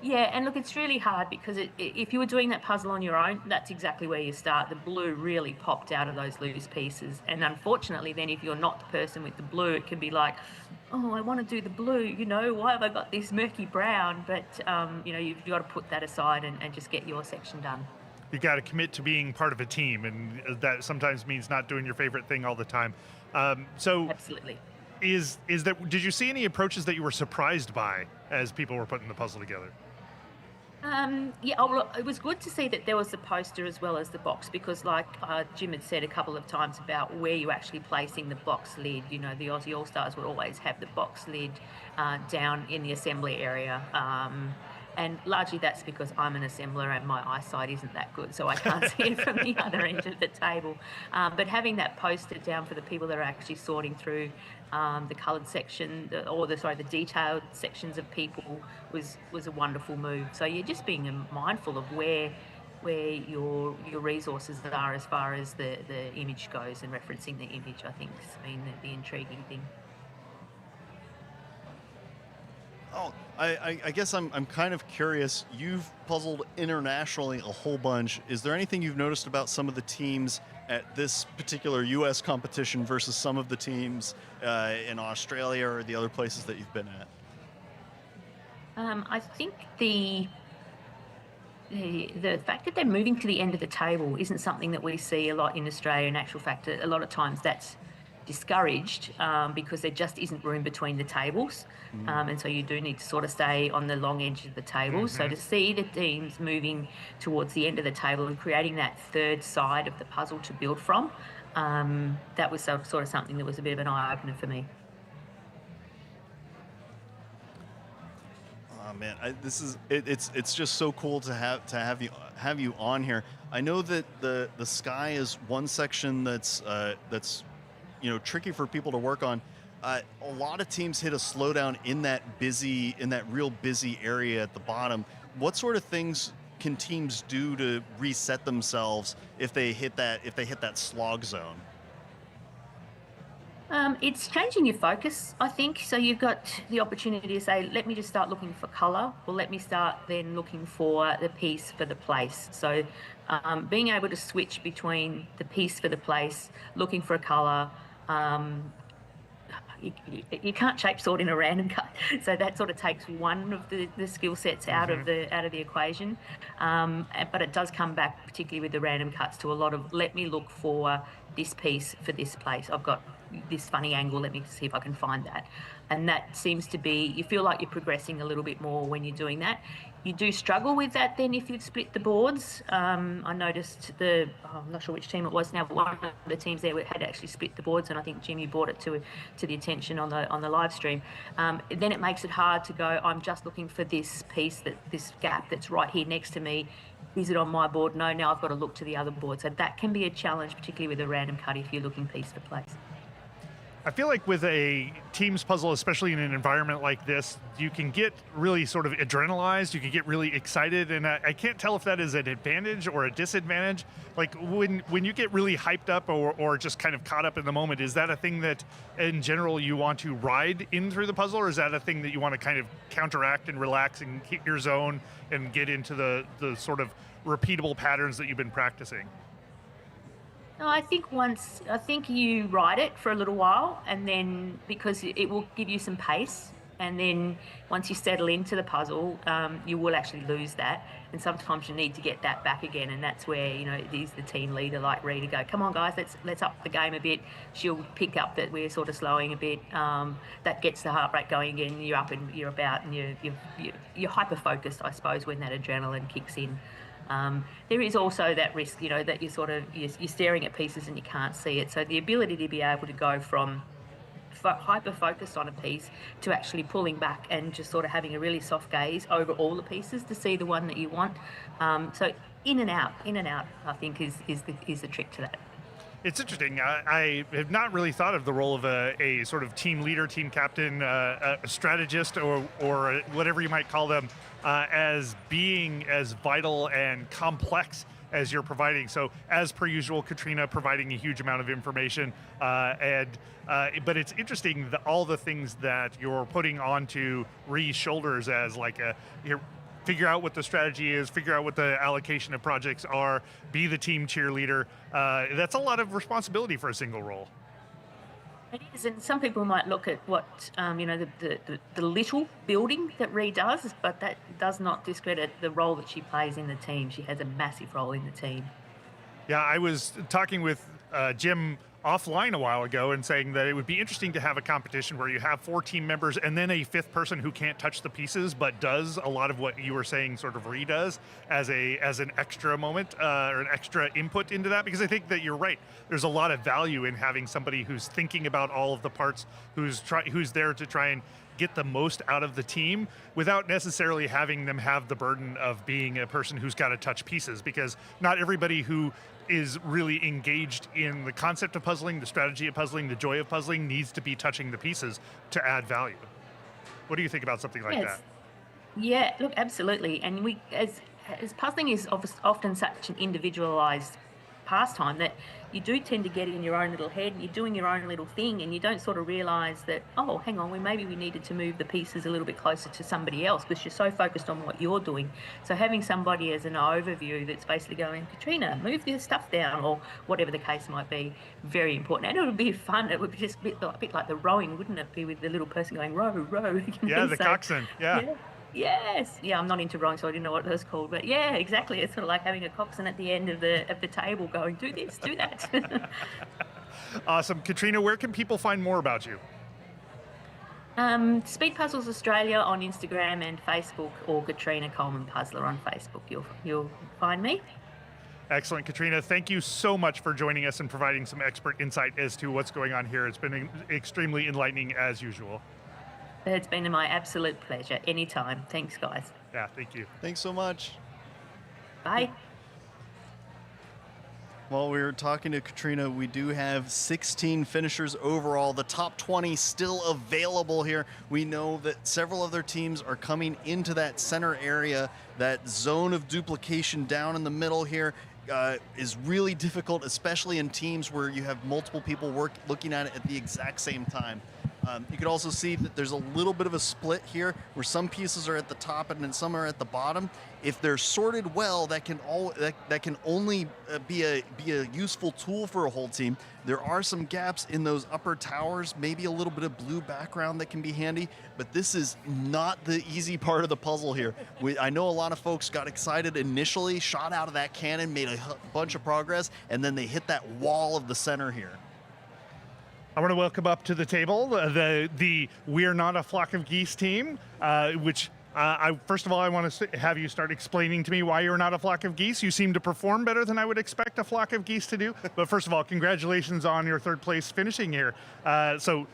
Yeah, and look, it's really hard because if you were doing that puzzle on your own, that's exactly where you start. The blue really popped out of those loose pieces. And unfortunately, then if you're not the person with the blue, it can be like, oh, I want to do the blue, why have I got this murky brown? But, you've got to put that aside and just get your section done. You got to commit to being part of a team, and that sometimes means not doing your favorite thing all the time. Absolutely. Did you see any approaches that you were surprised by as people were putting the puzzle together? It was good to see that there was the poster as well as the box, because like Jim had said a couple of times about where you're actually placing the box lid. The Aussie All-Stars would always have the box lid down in the assembly area. And largely that's because I'm an assembler and my eyesight isn't that good, so I can't see it from the other end of the table. But having that poster down for the people that are actually sorting through the coloured section, the detailed sections of people was a wonderful move. So you're just being mindful of where your resources are as far as the image goes, and referencing the image, I think, has been the intriguing thing. Oh, I guess I'm kind of curious. You've puzzled internationally a whole bunch. Is there anything you've noticed about some of the teams at this particular U.S. competition versus some of the teams in Australia or the other places that you've been at? I think the the fact that they're moving to the end of the table isn't something that we see a lot in Australia. In actual fact, a lot of times that's discouraged because there just isn't room between the tables. And so you do need to sort of stay on the long edge of the table. So to see the teams moving towards the end of the table and creating that third side of the puzzle to build from, that was sort of something that was a bit of an eye-opener for me. Oh man, it's just so cool to have you on here. I know that the sky is one section that's tricky for people to work on. A lot of teams hit a slowdown in that real busy area at the bottom. What sort of things can teams do to reset themselves if they hit that slog zone? It's changing your focus, I think. So you've got the opportunity to say, let me just start looking for colour, or let me start then looking for the piece for the place. So being able to switch between the piece for the place, looking for a colour. You can't shape sort in a random cut, so that sort of takes one of the skill sets out of the equation. But it does come back, particularly with the random cuts, to a lot of let me look for this piece for this place. I've got this funny angle. Let me see if I can find that. And that seems to be, you feel like you're progressing a little bit more when you're doing that. You do struggle with that then if you'd split the boards. I noticed I'm not sure which team it was now, but one of the teams there had actually split the boards, and I think Jimmy brought it to the attention on the live stream. Then it makes it hard to go, I'm just looking for this piece, this gap that's right here next to me. Is it on my board? No, now I've got to look to the other board. So that can be a challenge, particularly with a random cut if you're looking piece for place. I feel like with a team's puzzle, especially in an environment like this, you can get really sort of adrenalized, you can get really excited, and I can't tell if that is an advantage or a disadvantage. Like when you get really hyped up or just kind of caught up in the moment, is that a thing that in general you want to ride in through the puzzle, or is that a thing that you want to kind of counteract and relax and hit your zone and get into the sort of repeatable patterns that you've been practicing? No, I think you ride it for a little while, and then because it will give you some pace, and then once you settle into the puzzle, you will actually lose that, and sometimes you need to get that back again, and that's where it is the team leader like Ree to go, come on guys, let's up the game a bit. She'll pick up that we're sort of slowing a bit. That gets the heart rate going again. You're up and you're about, and you're hyper focused, I suppose, when that adrenaline kicks in. There is also that risk, that you're staring at pieces and you can't see it. So the ability to be able to go from hyper focused on a piece to actually pulling back and just sort of having a really soft gaze over all the pieces to see the one that you want. So in and out, I think is the trick to that. It's interesting. I have not really thought of the role of a sort of team leader, team captain, a strategist, or whatever you might call them, as being as vital and complex as you're providing. So as per usual, Katrina providing a huge amount of information, but it's interesting that all the things that you're putting onto Ree's shoulders as like figure out what the strategy is, figure out what the allocation of projects are, be the team cheerleader. That's a lot of responsibility for a single role. It is, and some people might look at what, the little building that Ree does, but that does not discredit the role that she plays in the team. She has a massive role in the team. Yeah, I was talking with Jim offline a while ago and saying that it would be interesting to have a competition where you have 4 team members and then a 5th person who can't touch the pieces but does a lot of what you were saying sort of Ree does as an extra moment or an extra input into that, because I think that you're right. There's a lot of value in having somebody who's thinking about all of the parts, who's there to try and get the most out of the team without necessarily having them have the burden of being a person who's got to touch pieces, because not everybody who is really engaged in the concept of puzzling, the strategy of puzzling, the joy of puzzling needs to be touching the pieces to add value. What do you think about something like that? Yeah, look, absolutely. And we, as puzzling is often such an individualized pastime that you do tend to get in your own little head and you're doing your own little thing and you don't sort of realize that, oh, hang on, maybe we needed to move the pieces a little bit closer to somebody else because you're so focused on what you're doing. So having somebody as an overview that's basically going, Katrina, move this stuff down, or whatever the case might be, very important. And it would be fun. It would be just a bit like the rowing, wouldn't it be, with the little person going, row, row. Yeah, the coxswain. Yeah. Yes. Yeah, I'm not into rowing, so I didn't know what it was called. But yeah, exactly. It's sort of like having a coxswain at the end of the table going, do this, do that. Awesome. Katrina, where can people find more about you? Speed Puzzles Australia on Instagram and Facebook, or Katrina Coleman Puzzler on Facebook. You'll find me. Excellent. Katrina, thank you so much for joining us and providing some expert insight as to what's going on here. It's been extremely enlightening as usual. It's been my absolute pleasure. Anytime. Thanks, guys. Yeah, thank you. Thanks so much. Bye. While we were talking to Katrina, we do have 16 finishers overall. The top 20 still available here. We know that several other teams are coming into that center area. That zone of duplication down in the middle here is really difficult, especially in teams where you have multiple people looking at it at the exact same time. You can also see that there's a little bit of a split here where some pieces are at the top and then some are at the bottom. If they're sorted well, that can only be a useful tool for a whole team. There are some gaps in those upper towers, maybe a little bit of blue background that can be handy, but this is not the easy part of the puzzle here. I know a lot of folks got excited initially, shot out of that cannon, made a bunch of progress, and then they hit that wall of the center here. I want to welcome up to the table the We're Not a Flock of Geese team, which first of all, I want to have you start explaining to me why you're not a flock of geese. You seem to perform better than I would expect a flock of geese to do. But first of all, congratulations on your third place finishing here. So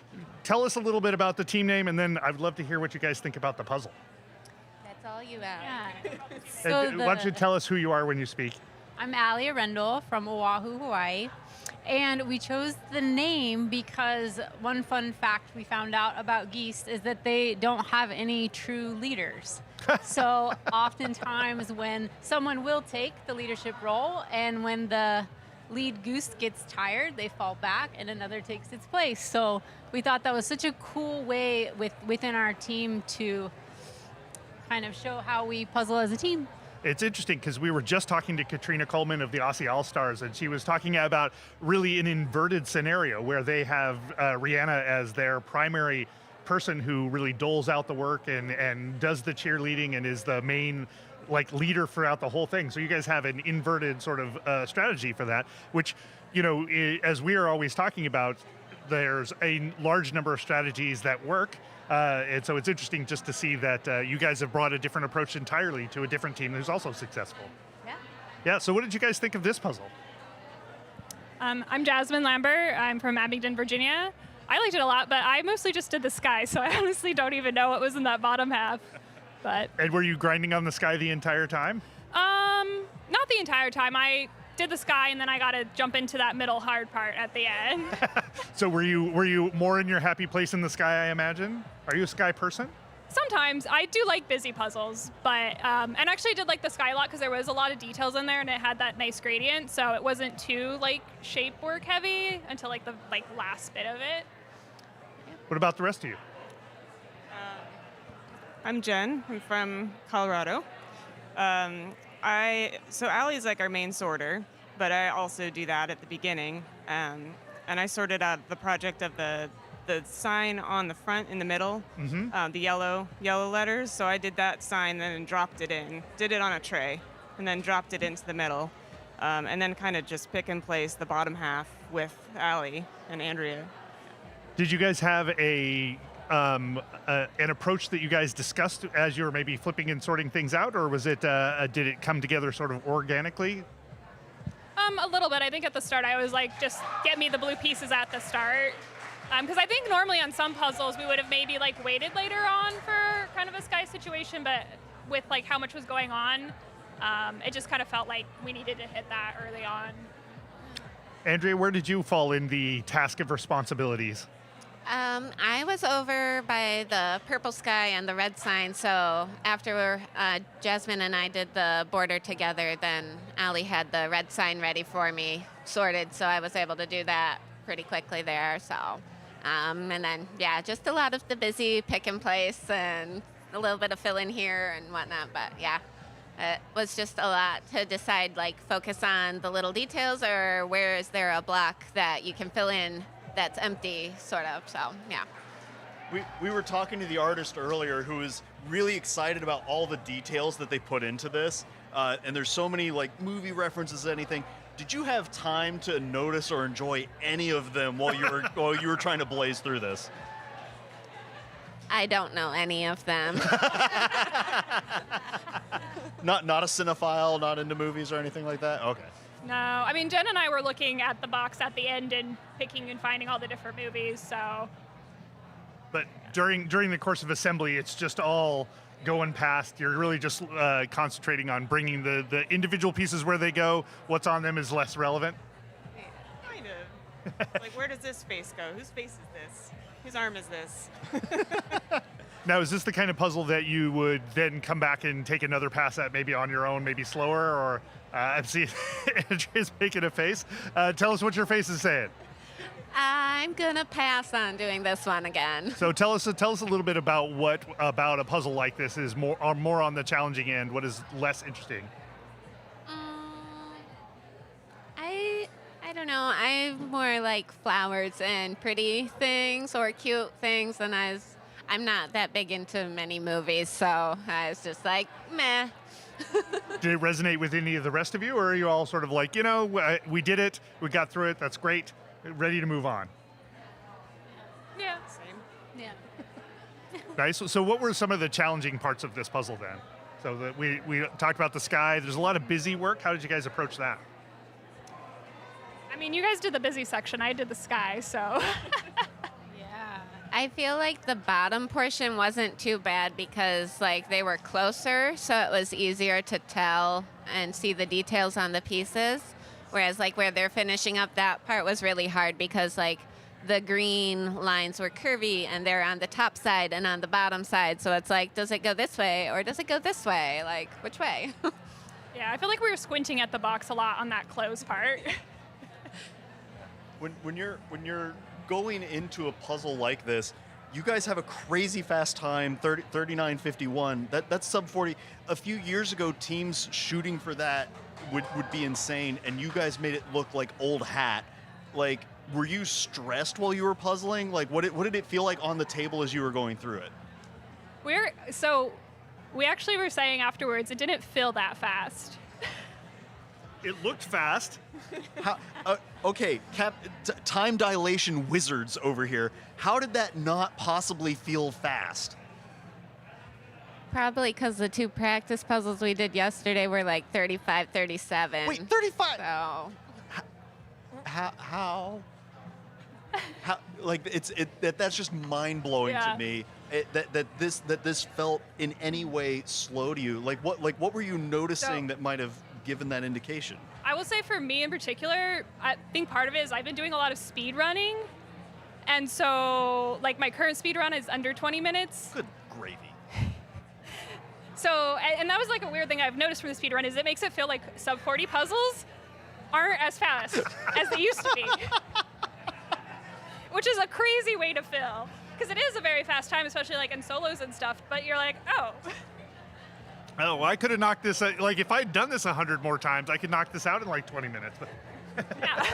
tell us a little bit about the team name, and then I'd love to hear what you guys think about the puzzle. That's all you have. Yeah. And why don't you tell us who you are when you speak? I'm Allie Arundel from Oahu, Hawaii. And we chose the name because one fun fact we found out about geese is that they don't have any true leaders. So oftentimes when someone will take the leadership role, and when the lead goose gets tired, they fall back and another takes its place. So we thought that was such a cool way within our team to kind of show how we puzzle as a team. It's interesting because we were just talking to Katrina Coleman of the Aussie All-Stars, and she was talking about really an inverted scenario where they have Rihanna as their primary person who really doles out the work and does the cheerleading and is the main leader throughout the whole thing. So you guys have an inverted sort of strategy for that, which, as we are always talking about, there's a large number of strategies that work. And so it's interesting just to see that you guys have brought a different approach entirely to a different team who's also successful. Yeah. Yeah, so what did you guys think of this puzzle? I'm Jasmine Lambert. I'm from Abingdon, Virginia. I liked it a lot, but I mostly just did the sky, so I honestly don't even know what was in that bottom half. But And were you grinding on the sky the entire time? Not the entire time. I did the sky, and then I got to jump into that middle hard part at the end. So were you more in your happy place in the sky, I imagine? Are you a sky person? Sometimes. I do like busy puzzles, but and actually I did like the sky a lot because there was a lot of details in there, and it had that nice gradient, so it wasn't too shape work heavy until the last bit of it. What about the rest of you? I'm Jen. I'm from Colorado. So Allie's our main sorter, but I also do that at the beginning. And I sorted out the project of the sign on the front in the middle, the yellow letters. So I did that sign, then dropped it in, did it on a tray, and then dropped it into the middle, and then kind of just pick and place the bottom half with Allie and Andrea. Did you guys have an approach that you guys discussed as you were maybe flipping and sorting things out, or was it did it come together sort of organically? A little bit. I think at the start I was just get me the blue pieces at the start. Because I think normally on some puzzles we would have maybe waited later on for kind of a sky situation, but with how much was going on, it just kind of felt like we needed to hit that early on. Andrea, where did you fall in the task of responsibilities? I was over by the purple sky and the red sign, so after Jasmine and I did the border together, then Allie had the red sign ready for me, sorted, so I was able to do that pretty quickly there. So, and then, just a lot of the busy pick and place and a little bit of fill in here and whatnot, but yeah. It was just a lot to decide, focus on the little details, or where is there a block that you can fill in that's empty, sort of. So, yeah. We were talking to the artist earlier who is really excited about all the details that they put into this, and there's so many like movie references, anything. Did you have time to notice or enjoy any of them while you were trying to blaze through this? I don't know any of them. Not a cinephile, not into movies or anything like that? Okay. No, I mean, Jen and I were looking at the box at the end and picking and finding all the different movies, so. But during the course of assembly, it's just all going past. You're really just concentrating on bringing the individual pieces where they go. What's on them is less relevant. Kind of. Like, where does this face go? Whose face is this? Whose arm is this? Now, is this the kind of puzzle that you would then come back and take another pass at, maybe on your own, maybe slower? Or I see Andrea's making a face. Tell us what your face is saying. I'm gonna pass on doing this one again. So tell us a little bit about what about a puzzle like this is more on the challenging end. What is less interesting? I don't know. I'm more like flowers and pretty things or cute things, and I'm not that big into many movies, so I was just like, meh. Did it resonate with any of the rest of you, or are you all sort of like, we did it, we got through it, that's great, ready to move on? Yeah. Same. Yeah. Nice. So what were some of the challenging parts of this puzzle then? So that we talked about the sky. There's a lot of busy work. How did you guys approach that? I mean, you guys did the busy section. I did the sky, so. Yeah. I feel like the bottom portion wasn't too bad because like they were closer, so it was easier to tell and see the details on the pieces. Whereas like where they're finishing up, that part was really hard because like the green lines were curvy and they're on the top side and on the bottom side. So it's like, does it go this way or does it go this way? Like, which way? Yeah, I feel like we were squinting at the box a lot on that close part. When you're going into a puzzle like this, you guys have a crazy fast time, 39:51. That's sub 40. A few years ago, teams shooting for that would be insane, and you guys made it look like old hat. Like, were you stressed while you were puzzling? Like, what did it feel like on the table as you were going through it? We actually were saying afterwards, it didn't feel that fast. It looked fast. How, okay, time dilation wizards over here. How did that not possibly feel fast? Probably because the two practice puzzles we did yesterday were like 35, 37. Wait, 35? So. How? Like that's just mind blowing to me. That this felt in any way slow to you. Like what were you noticing that might have given that indication? I will say for me in particular, I think part of it is I've been doing a lot of speed running. And so like my current speed run is under 20 minutes. Good gravy. So, and that was like a weird thing I've noticed from the speed run is it makes it feel like sub 40 puzzles aren't as fast as they used to be. Which is a crazy way to feel. Because it is a very fast time, especially like in solos and stuff, but you're like, Oh, I could have knocked this, like if I'd done this 100 more times, I could knock this out in like 20 minutes. yeah.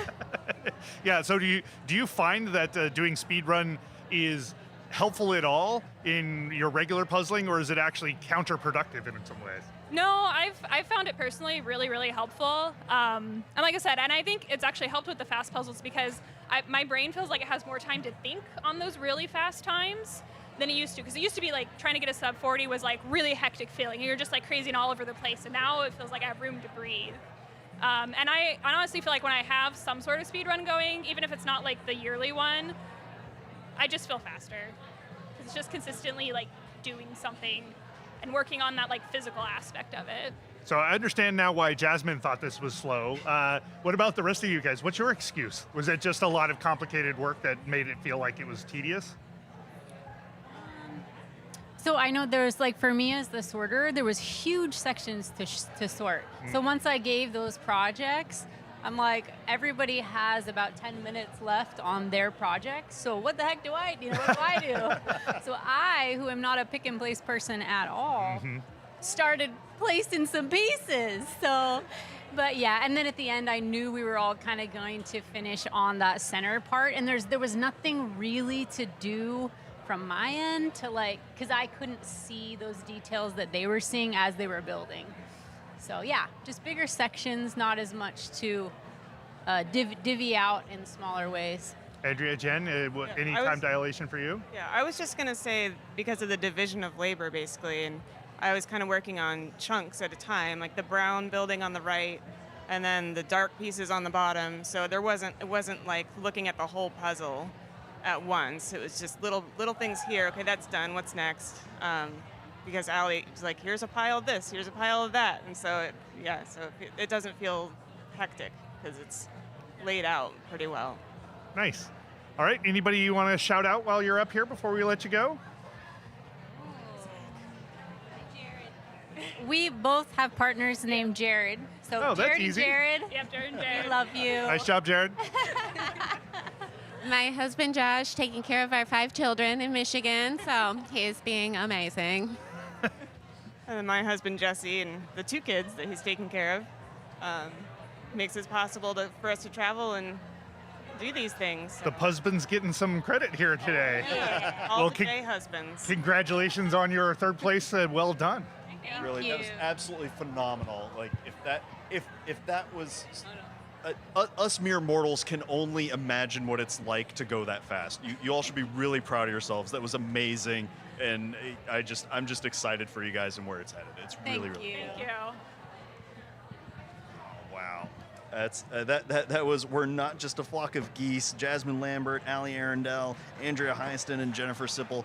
Yeah, so do you find that doing speedrun is helpful at all in your regular puzzling, or is it actually counterproductive in some ways? No, I've found it personally really, really helpful. And like I said, and I think it's actually helped with the fast puzzles because my brain feels like it has more time to think on those really fast times than it used to. Because it used to be like trying to get a sub 40 was like really hectic feeling. You're just like crazy and all over the place. And now it feels like I have room to breathe. And I honestly feel like when I have some sort of speed run going, even if it's not like the yearly one, I just feel faster. Because it's just consistently like doing something and working on that like physical aspect of it. So I understand now why Jasmine thought this was slow. What about the rest of you guys? What's your excuse? Was it just a lot of complicated work that made it feel like it was tedious? So I know there's like, for me as the sorter, there was huge sections to sort. So once I gave those projects, I'm like, everybody has about 10 minutes left on their project. So what the heck do I do? What do I do? So I, who am not a pick and place person at all, started placing some pieces. So, but yeah, and then at the end, I knew we were all kind of going to finish on that center part. And there was nothing really to do from my end to because I couldn't see those details that they were seeing as they were building. So yeah, just bigger sections, not as much to divvy out in smaller ways. Andrea, Jen, any time dilation for you? Yeah, I was just going to say, because of the division of labor, basically, and I was kind of working on chunks at a time, like the brown building on the right, and then the dark pieces on the bottom. So it wasn't like looking at the whole puzzle at once. It was just little things here. Okay, that's done. What's next? Because Allie was like, here's a pile of this, here's a pile of that, and so it doesn't feel hectic because it's laid out pretty well. Nice. All right, anybody you want to shout out while you're up here before we let you go? We both have partners named Jared. So that's Jared easy. and Jared. Yep, Jared and Jared. We love you. Nice job, Jared. My husband Josh taking care of our 5 children in Michigan, so he's being amazing. And then my husband Jesse and the 2 kids that he's taking care of makes it possible for us to travel and do these things. So. The husband's getting some credit here today. Yeah. All the gay husbands. Congratulations on your 3rd place. Well done. Thank Really, you. that was absolutely phenomenal. Like if that was us mere mortals can only imagine what it's like to go that fast. You all should be really proud of yourselves. That was amazing, and I'm just excited for you guys and where it's headed. It's really Thank you. Thank you. wow. That's that was. We're not just a flock of geese. Jasmine Lambert, Allie Arundel, Andrea Hyaston, and Jennifer Sipple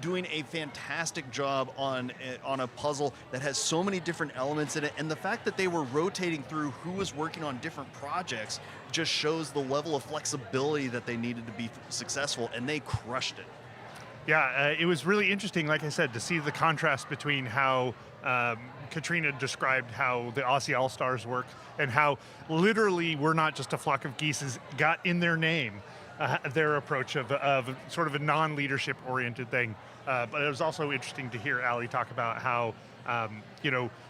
doing a fantastic job on a puzzle that has so many different elements in it, and the fact that they were rotating through who was working on different projects just shows the level of flexibility that they needed to be successful, and they crushed it. Yeah, it was really interesting, like I said, to see the contrast between how Katrina described how the Aussie All-Stars work and how literally we're not just a flock of geese got in their name. Their approach of sort of a non-leadership oriented thing. But it was also interesting to hear Allie talk about how,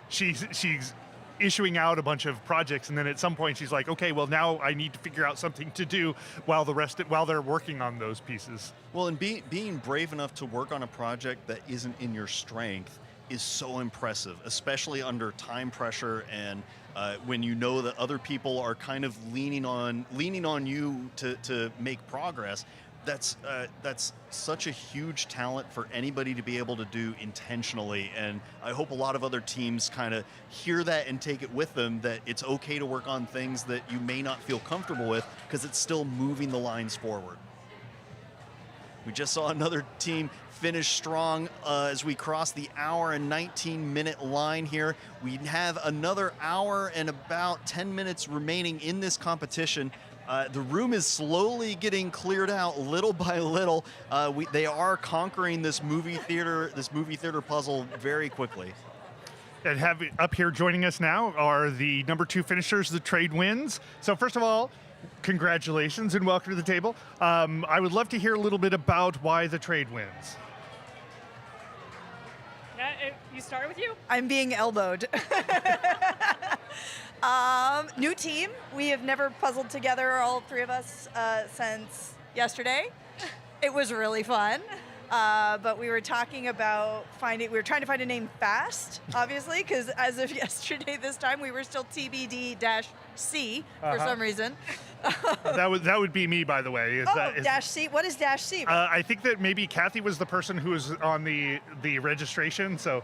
she's issuing out a bunch of projects, and then at some point she's like, okay, well now I need to figure out something to do while they're working on those pieces. Well, and being brave enough to work on a project that isn't in your strength is so impressive, especially under time pressure and when you know that other people are kind of leaning on you to make progress. That's such a huge talent for anybody to be able to do intentionally, and I hope a lot of other teams kind of hear that and take it with them, that it's okay to work on things that you may not feel comfortable with because it's still moving the lines forward. We just saw another team finish strong as we cross the hour and 19-minute line here. We have another hour and about 10 minutes remaining in this competition. The room is slowly getting cleared out little by little. They are conquering this movie theater puzzle very quickly. And up here joining us now are the number 2 finishers, the trade wins. So first of all, congratulations and welcome to the table. I would love to hear a little bit about why the trade wins. You start with you? I'm being elbowed. New team. We have never puzzled together, all 3 of us, since yesterday. It was really fun. But we were talking about we were trying to find a name fast, obviously, because as of yesterday, this time, we were still TBD-C for some reason. That would be me, by the way. Dash C. What is Dash C? I think that maybe Kathy was the person who was on the registration, so.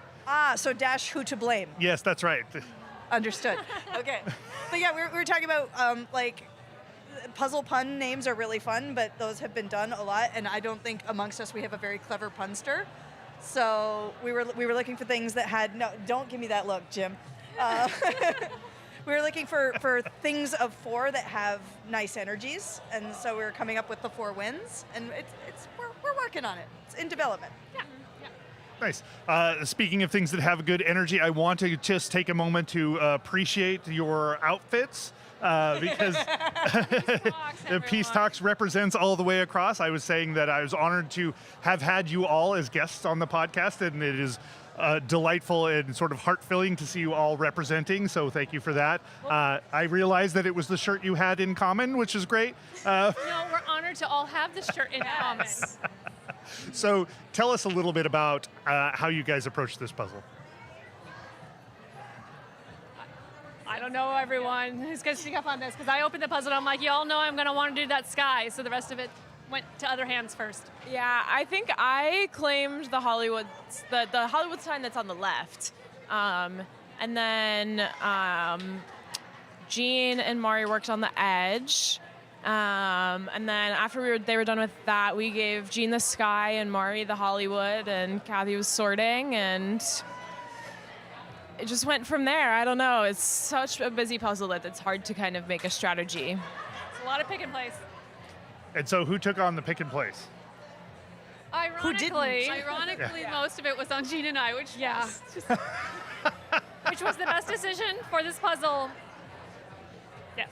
So Dash who to blame. Yes, that's right. Understood. Okay. But yeah, we were talking about puzzle pun names are really fun, but those have been done a lot, and I don't think amongst us we have a very clever punster. So we were looking for things that had don't give me that look, Jim. We were looking for things of 4 that have nice energies, and so we were coming up with the 4 wins, and we're working on it. It's in development. Yeah. Nice. Speaking of things that have good energy, I want to just take a moment to appreciate your outfits. Because Peace Talks represents all the way across. I was saying that I was honored to have had you all as guests on the podcast, and it is delightful and sort of heart-filling to see you all representing, so thank you for that. I realized that it was the shirt you had in common, which is great. No, we're honored to all have this shirt in common. So tell us a little bit about how you guys approach this puzzle. I don't know everyone who's going to speak up on this because I opened the puzzle and I'm like, you all know I'm going to want to do that sky. So the rest of it went to other hands first. Yeah, I think I claimed the Hollywood sign that's on the left. And then Jean and Mari worked on the edge. And then after they were done with that, we gave Jean the sky and Mari the Hollywood, and Kathy was sorting, and it just went from there. I don't know. It's such a busy puzzle that it's hard to kind of make a strategy. It's a lot of pick and place. And so who took on the pick and place? Ironically, Yeah. most of it was on Jean and I, which which was the best decision for this puzzle. Yes.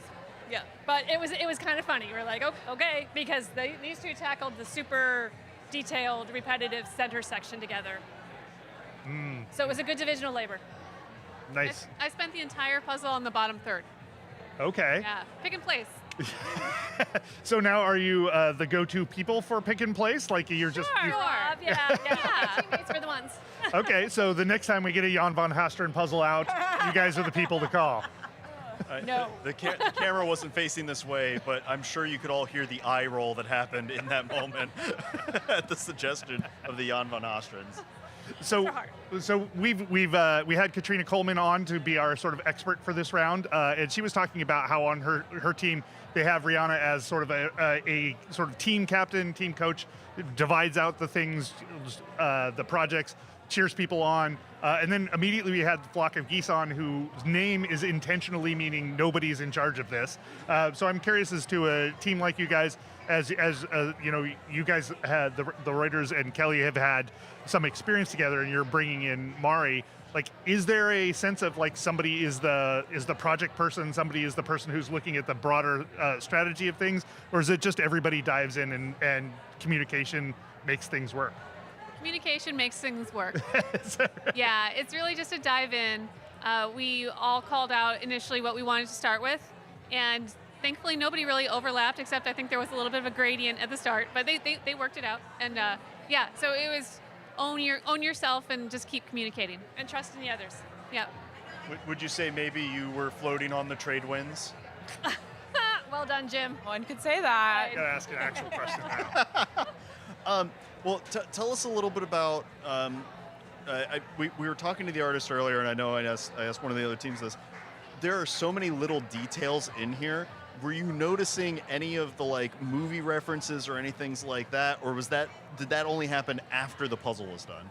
Yeah. But it was kind of funny. We're like, oh, okay, because these two tackled the super detailed, repetitive center section together. So it was a good division of labor. Nice. I spent the entire puzzle on the bottom third. Okay. Yeah, pick and place. So now are you the go-to people for pick and place? Like you're just... Yeah. Teammates were the ones. Okay, so the next time we get a Jan von Hasteren puzzle out, you guys are the people to call. No. The camera wasn't facing this way, but I'm sure you could all hear the eye roll that happened in that moment at the suggestion of the Jan von Hasterens. So we had Katrina Coleman on to be our sort of expert for this round, and she was talking about how on her team they have Rihanna as sort of a sort of team captain, team coach, divides out the things, the projects, cheers people on, and then immediately we had the flock of geese on whose name is intentionally meaning nobody's in charge of this. So I'm curious as to a team like you guys, as you know, you guys had the writers and Kelly have had some experience together, and you're bringing in Mari. Like, is there a sense of like somebody is the project person, somebody is the person who's looking at the broader strategy of things, or is it just everybody dives in and communication makes things work? Communication makes things work. Yeah, it's really just a dive in. We all called out initially what we wanted to start with, and thankfully nobody really overlapped, except I think there was a little bit of a gradient at the start, but they worked it out. And yeah, so it was own yourself and just keep communicating and trust in the others. Yeah. Would you say maybe you were floating on the trade winds? Well done, Jim. One could say that. I gotta ask an actual question now. Well, tell us a little bit about. We were talking to the artist earlier, and I know I asked one of the other teams this. There are so many little details in here. Were you noticing any of the like movie references or anything like that, or did that only happen after the puzzle was done?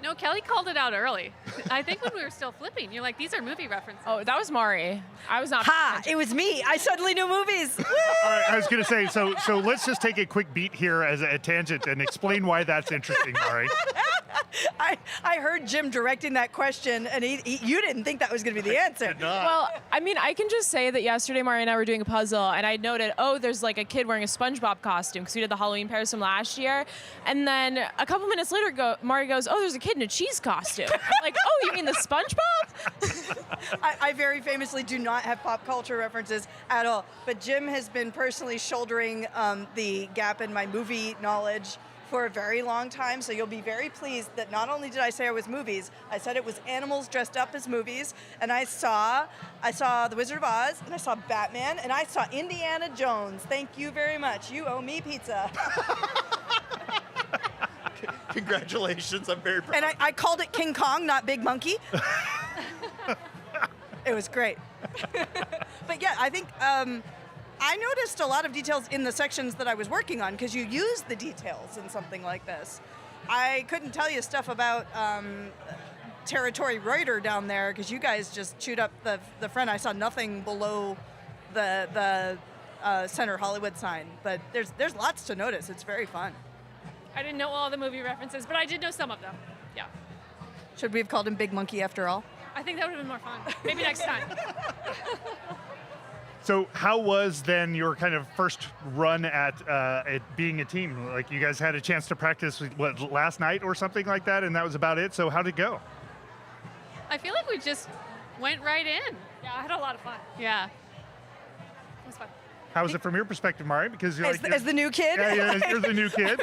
No, Kelly called it out early. I think when we were still flipping, you're like, these are movie references. Oh, that was Mari. I was not. Ha! It was me. I suddenly knew movies. All right, I was going to say, so let's just take a quick beat here as a tangent and explain why that's interesting, Mari. I heard Jim directing that question, and you didn't think that was going to be the answer. Well, I mean, I can just say that yesterday Mari and I were doing a puzzle, and I noted, oh, there's like a kid wearing a SpongeBob costume because we did the Halloween Pairs from last year. And then a couple minutes later, Mari goes, oh, there's a kid in a cheese costume. I'm like, oh, you mean the SpongeBob? I very famously do not have pop culture references at all, but Jim has been personally shouldering the gap in my movie knowledge for a very long time, so you'll be very pleased that not only did I say it was movies, I said it was animals dressed up as movies, and I saw The Wizard of Oz, and I saw Batman, and I saw Indiana Jones. Thank you very much. You owe me pizza. Congratulations, I'm very proud. And I called it King Kong, not Big Monkey. It was great. But yeah, I think I noticed a lot of details in the sections that I was working on because you use the details in something like this. I couldn't tell you stuff about Territory Reuter down there because you guys just chewed up the front. I saw nothing below the center Hollywood sign, but there's lots to notice. It's very fun. I didn't know all the movie references, but I did know some of them. Yeah. Should we have called him Big Monkey after all? I think that would have been more fun. Maybe next time. So how was then your kind of first run at being a team? Like you guys had a chance to practice, what, last night or something like that, and that was about it. So how'd it go? I feel like we just went right in. Yeah, I had a lot of fun. Yeah. It was fun. How is it from your perspective, Mari? Because you're As the new kid? Yeah, you're the new kid.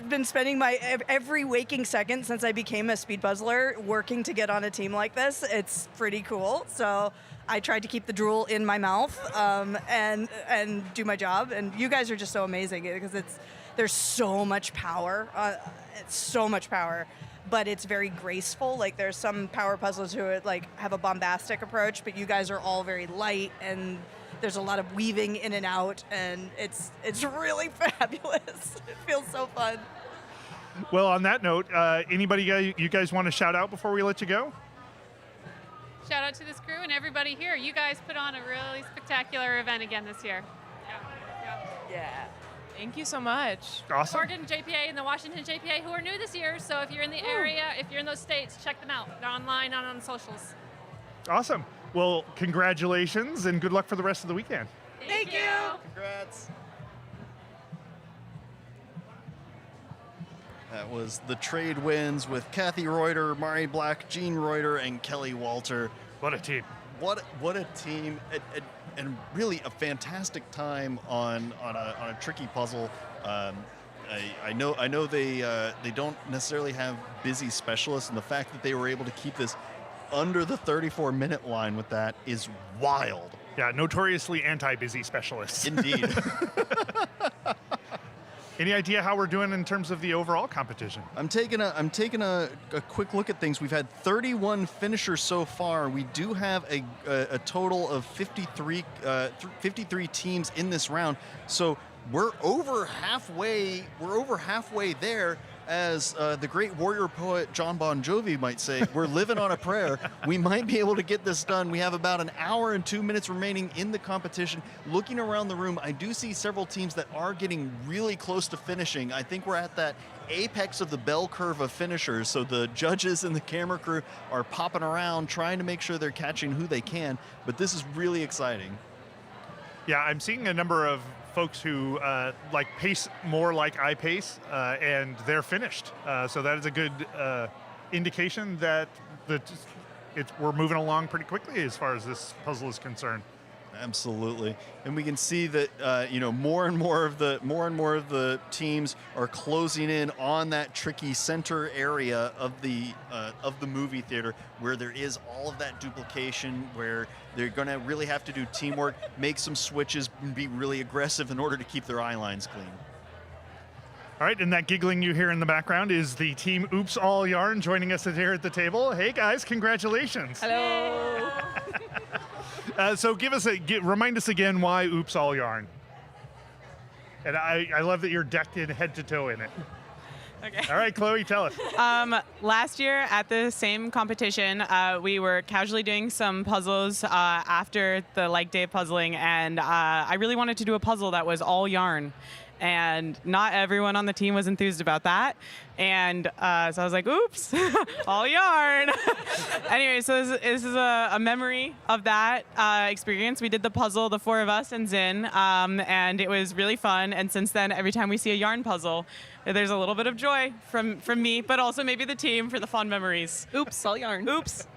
Been spending my every waking second since I became a speed puzzler working to get on a team like this. It's pretty cool. So I tried to keep the drool in my mouth and do my job. And you guys are just so amazing because there's so much power. It's so much power. But it's very graceful. Like there's some power puzzlers who like have a bombastic approach, but you guys are all very light and there's a lot of weaving in and out, and it's really fabulous. It feels so fun. Well, on that note, anybody you guys want to shout out before we let you go? Shout out to this crew and everybody here. You guys put on a really spectacular event again this year. Yeah. Thank you so much. Awesome. Oregon JPA and the Washington JPA, who are new this year. So if you're in the area, if you're in those states, check them out. They're online and on socials. Awesome. Well, congratulations and good luck for the rest of the weekend. Thank you. Congrats. That was the trade wins with Kathy Reuter, Mari Black, Jean Reuter, and Kelly Walter. What a team. What a team. And really a fantastic time on a tricky puzzle. I know they don't necessarily have busy specialists, and the fact that they were able to keep this under the 34-minute line with that is wild. Yeah, notoriously anti-busy specialists. Indeed. Any idea how we're doing in terms of the overall competition? I'm taking a quick look at things. We've had 31 finishers so far. We do have a total of 53 teams in this round. So we're over halfway. We're over halfway there. As the great warrior poet John Bon Jovi might say, we're living on a prayer. We might be able to get this done. We have about an hour and 2 minutes remaining in the competition. Looking around the room, I do see several teams that are getting really close to finishing. I think we're at that apex of the bell curve of finishers. So the judges and the camera crew are popping around trying to make sure they're catching who they can. But this is really exciting. Yeah, I'm seeing a number of folks who pace more like I pace, and they're finished. So that is a good indication that we're moving along pretty quickly as far as this puzzle is concerned. Absolutely, and we can see that more and more of the teams are closing in on that tricky center area of the movie theater, where there is all of that duplication, where they're going to really have to do teamwork, make some switches, and be really aggressive in order to keep their eye lines clean. All right, and that giggling you hear in the background is the team Oops All Yarn joining us here at the table. Hey guys, congratulations. Hello. So remind us again why Oops All Yarn. And I love that you're decked in head to toe in it. Okay. All right, Chloe, tell us. Last year at the same competition, we were casually doing some puzzles after the day of puzzling, and I really wanted to do a puzzle that was all yarn. And not everyone on the team was enthused about that. And so I was like, oops, all yarn. Anyway, so this is a memory of that experience. We did the puzzle, the four of us and Zin, and it was really fun. And since then, every time we see a yarn puzzle, there's a little bit of joy from me, but also maybe the team for the fond memories. Oops, all yarn. Oops.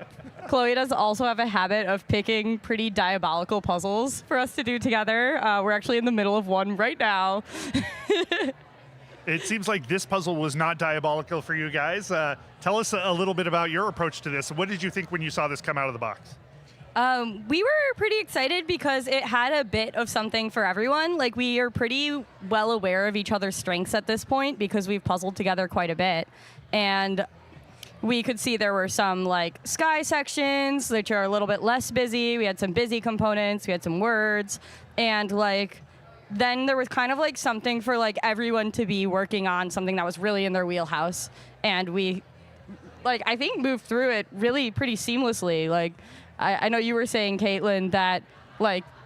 Chloe does also have a habit of picking pretty diabolical puzzles for us to do together. We're actually in the middle of one right now. It seems like this puzzle was not diabolical for you guys. Tell us a little bit about your approach to this. What did you think when you saw this come out of the box? We were pretty excited because it had a bit of something for everyone. Like, we are pretty well aware of each other's strengths at this point because we've puzzled together quite a bit. And we could see there were some sky sections, which are a little bit less busy. We had some busy components. We had some words. And then there was kind of something for everyone to be working on, something that was really in their wheelhouse. And we, I think, moved through it really pretty seamlessly. I know you were saying, Caitlin, that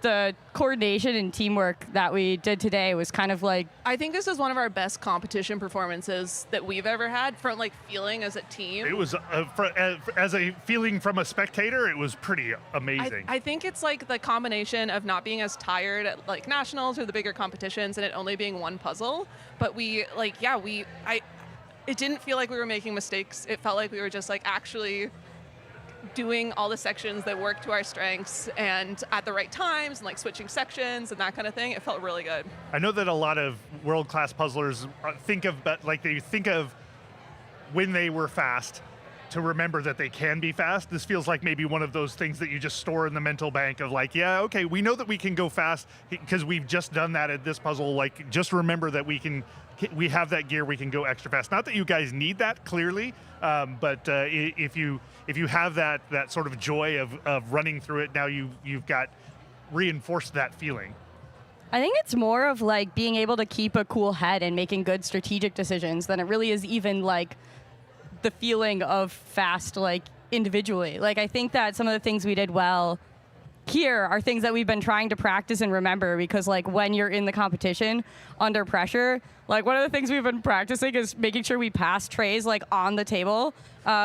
the coordination and teamwork that we did today was kind of I think this is one of our best competition performances that we've ever had from feeling as a team. It was, as a feeling from a spectator, it was pretty amazing. I think it's the combination of not being as tired at nationals or the bigger competitions and it only being one puzzle. But it didn't feel like we were making mistakes. It felt like we were just actually doing all the sections that work to our strengths and at the right times and like switching sections and that kind of thing. It felt really good. I know that a lot of world-class puzzlers think of when they were fast to remember that they can be fast. This feels like maybe one of those things that you just store in the mental bank of like, yeah, okay, we know that we can go fast because we've just done that at this puzzle. Like, just remember that we have that gear, we can go extra fast. Not that you guys need that, clearly, but if you have that sort of joy of running through it, now you've got reinforced that feeling. I think it's more of like being able to keep a cool head and making good strategic decisions than it really is even like the feeling of fast, like individually. Like, I think that some of the things we did well here are things that we've been trying to practice and remember, because like when you're in the competition under pressure, like one of the things we've been practicing is making sure we pass trays like on the table.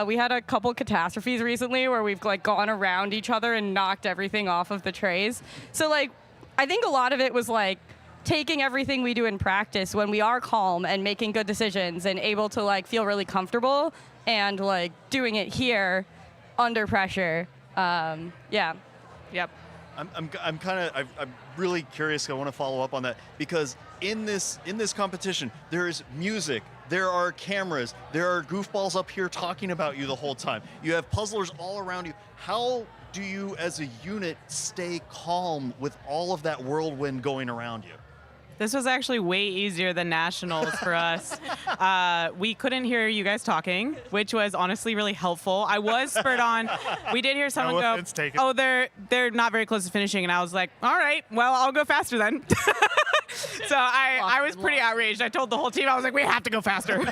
We had a couple catastrophes recently where we've like gone around each other and knocked everything off of the trays. So like, I think a lot of it was like taking everything we do in practice when we are calm and making good decisions and able to like feel really comfortable and like doing it here under pressure. Yeah. Yep. I'm really curious. I want to follow up on that because in this competition, there's music, there are cameras, there are goofballs up here talking about you the whole time. You have puzzlers all around you. How do you, as a unit, stay calm with all of that whirlwind going around you? This was actually way easier than nationals for us. We couldn't hear you guys talking, which was honestly really helpful. I was spurred on. We did hear someone go, "Oh, they're not very close to finishing," and I was like, "All right, well, I'll go faster then." So I was pretty outraged. I told the whole team, I was like, "We have to go faster."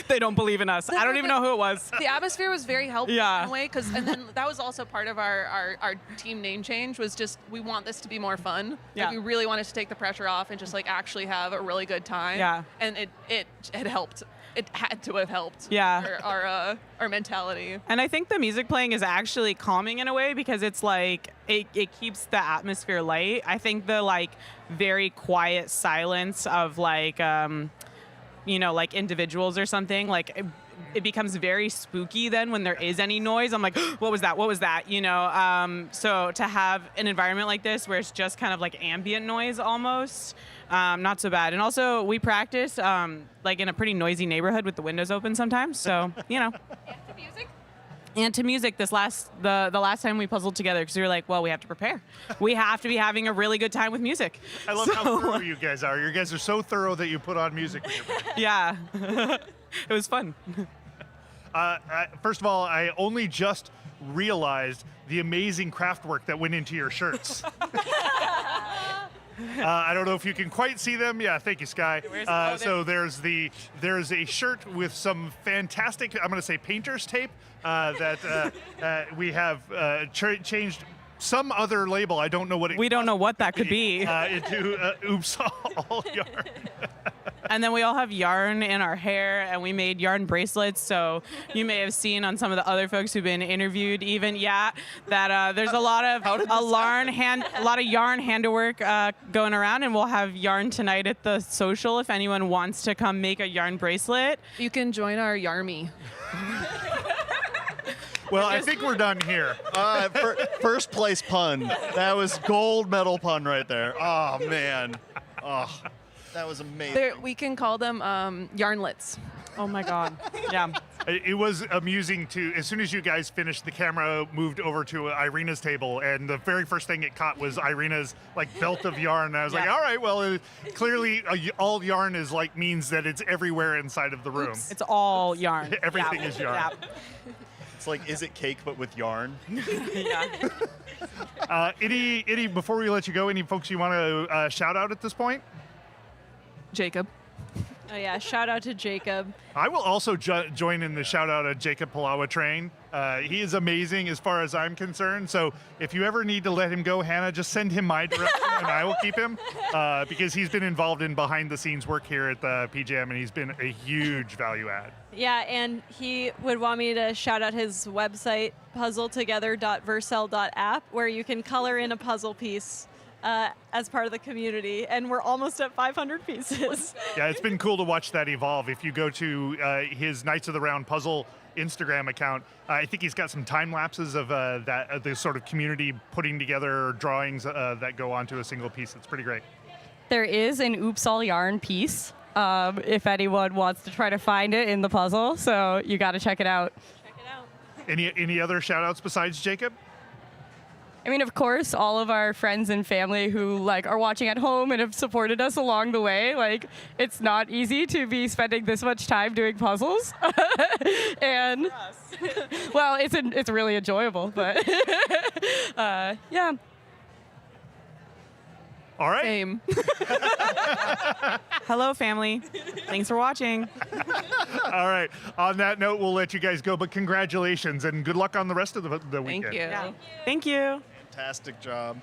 They don't believe in us. I don't even know who it was. The atmosphere was very helpful in Yeah. a way, and then that was also part of our team name change, was just we want this to be more fun. Yeah. Like, we really wanted to take the pressure off and just like actually have a really good time. Yeah. And it had helped. It had to have helped. Yeah. Our mentality. And I think the music playing is actually calming in a way because it's like it keeps the atmosphere light. I think the like very quiet silence of like like individuals or something, like it becomes very spooky then when there is any noise. I'm like, what was that? What was that? So to have an environment like this where it's just kind of like ambient noise almost, not so bad. And also we practice like in a pretty noisy neighborhood with the windows open sometimes. So, And to music the last time we puzzled together, because we were like, well, we have to prepare. We have to be having a really good time with music. I love how thorough you guys are. You guys are so thorough that you put on music. Yeah. It was fun. First of all, I only just realized the amazing craft work that went into your shirts. I don't know if you can quite see them. Yeah, thank you, Sky. So there's a shirt with some fantastic, I'm going to say painter's tape that we have changed some other label. I don't know what it We don't know what that could be. Into Oops All Yarn. And then we all have yarn in our hair, and we made yarn bracelets. So you may have seen on some of the other folks who've been interviewed, that there's a lot of yarn handiwork going around, and we'll have yarn tonight at the social if anyone wants to come make a yarn bracelet. You can join our Yarmy. Well, I think we're done here. First place pun. That was gold medal pun right there. Oh, man. Oh, that was amazing. We can call them yarnlets. Oh, my God. Yeah. It was amusing as soon as you guys finished, the camera moved over to Irina's table, and the very first thing it caught was Irina's like belt of yarn. And I was like, all right, well, clearly all yarn is like means that it's everywhere inside of the room. Oops. It's all yarn. Everything is yarn. Yeah. It's like, is it cake but with yarn? Yeah. Any, before we let you go, any folks you want to shout out at this point? Jacob. Oh yeah, shout out to Jacob. I will also join in the shout out of Jacob Palawa Train. He is amazing as far as I'm concerned. So if you ever need to let him go, Hannah, just send him my direction and I will keep him because he's been involved in behind the scenes work here at the PJM and he's been a huge value add. Yeah, and he would want me to shout out his website, puzzletogether.vercel.app, where you can color in a puzzle piece as part of the community, and we're almost at 500 pieces. Yeah, it's been cool to watch that evolve. If you go to his Knights of the Round Puzzle Instagram account, I think he's got some time lapses of the sort of community putting together drawings that go onto a single piece. It's pretty great. There is an Oops All Yarn piece if anyone wants to try to find it in the puzzle, so you got to check it out. Any other shout outs besides Jacob? I mean, of course, all of our friends and family who are watching at home and have supported us along the way. It's not easy to be spending this much time doing puzzles, and well, it's really enjoyable. But yeah. All right. Same. Hello, family. Thanks for watching. All right. On that note, we'll let you guys go, but congratulations and good luck on the rest of the weekend. Thank you. Yeah. Thank you. Fantastic job.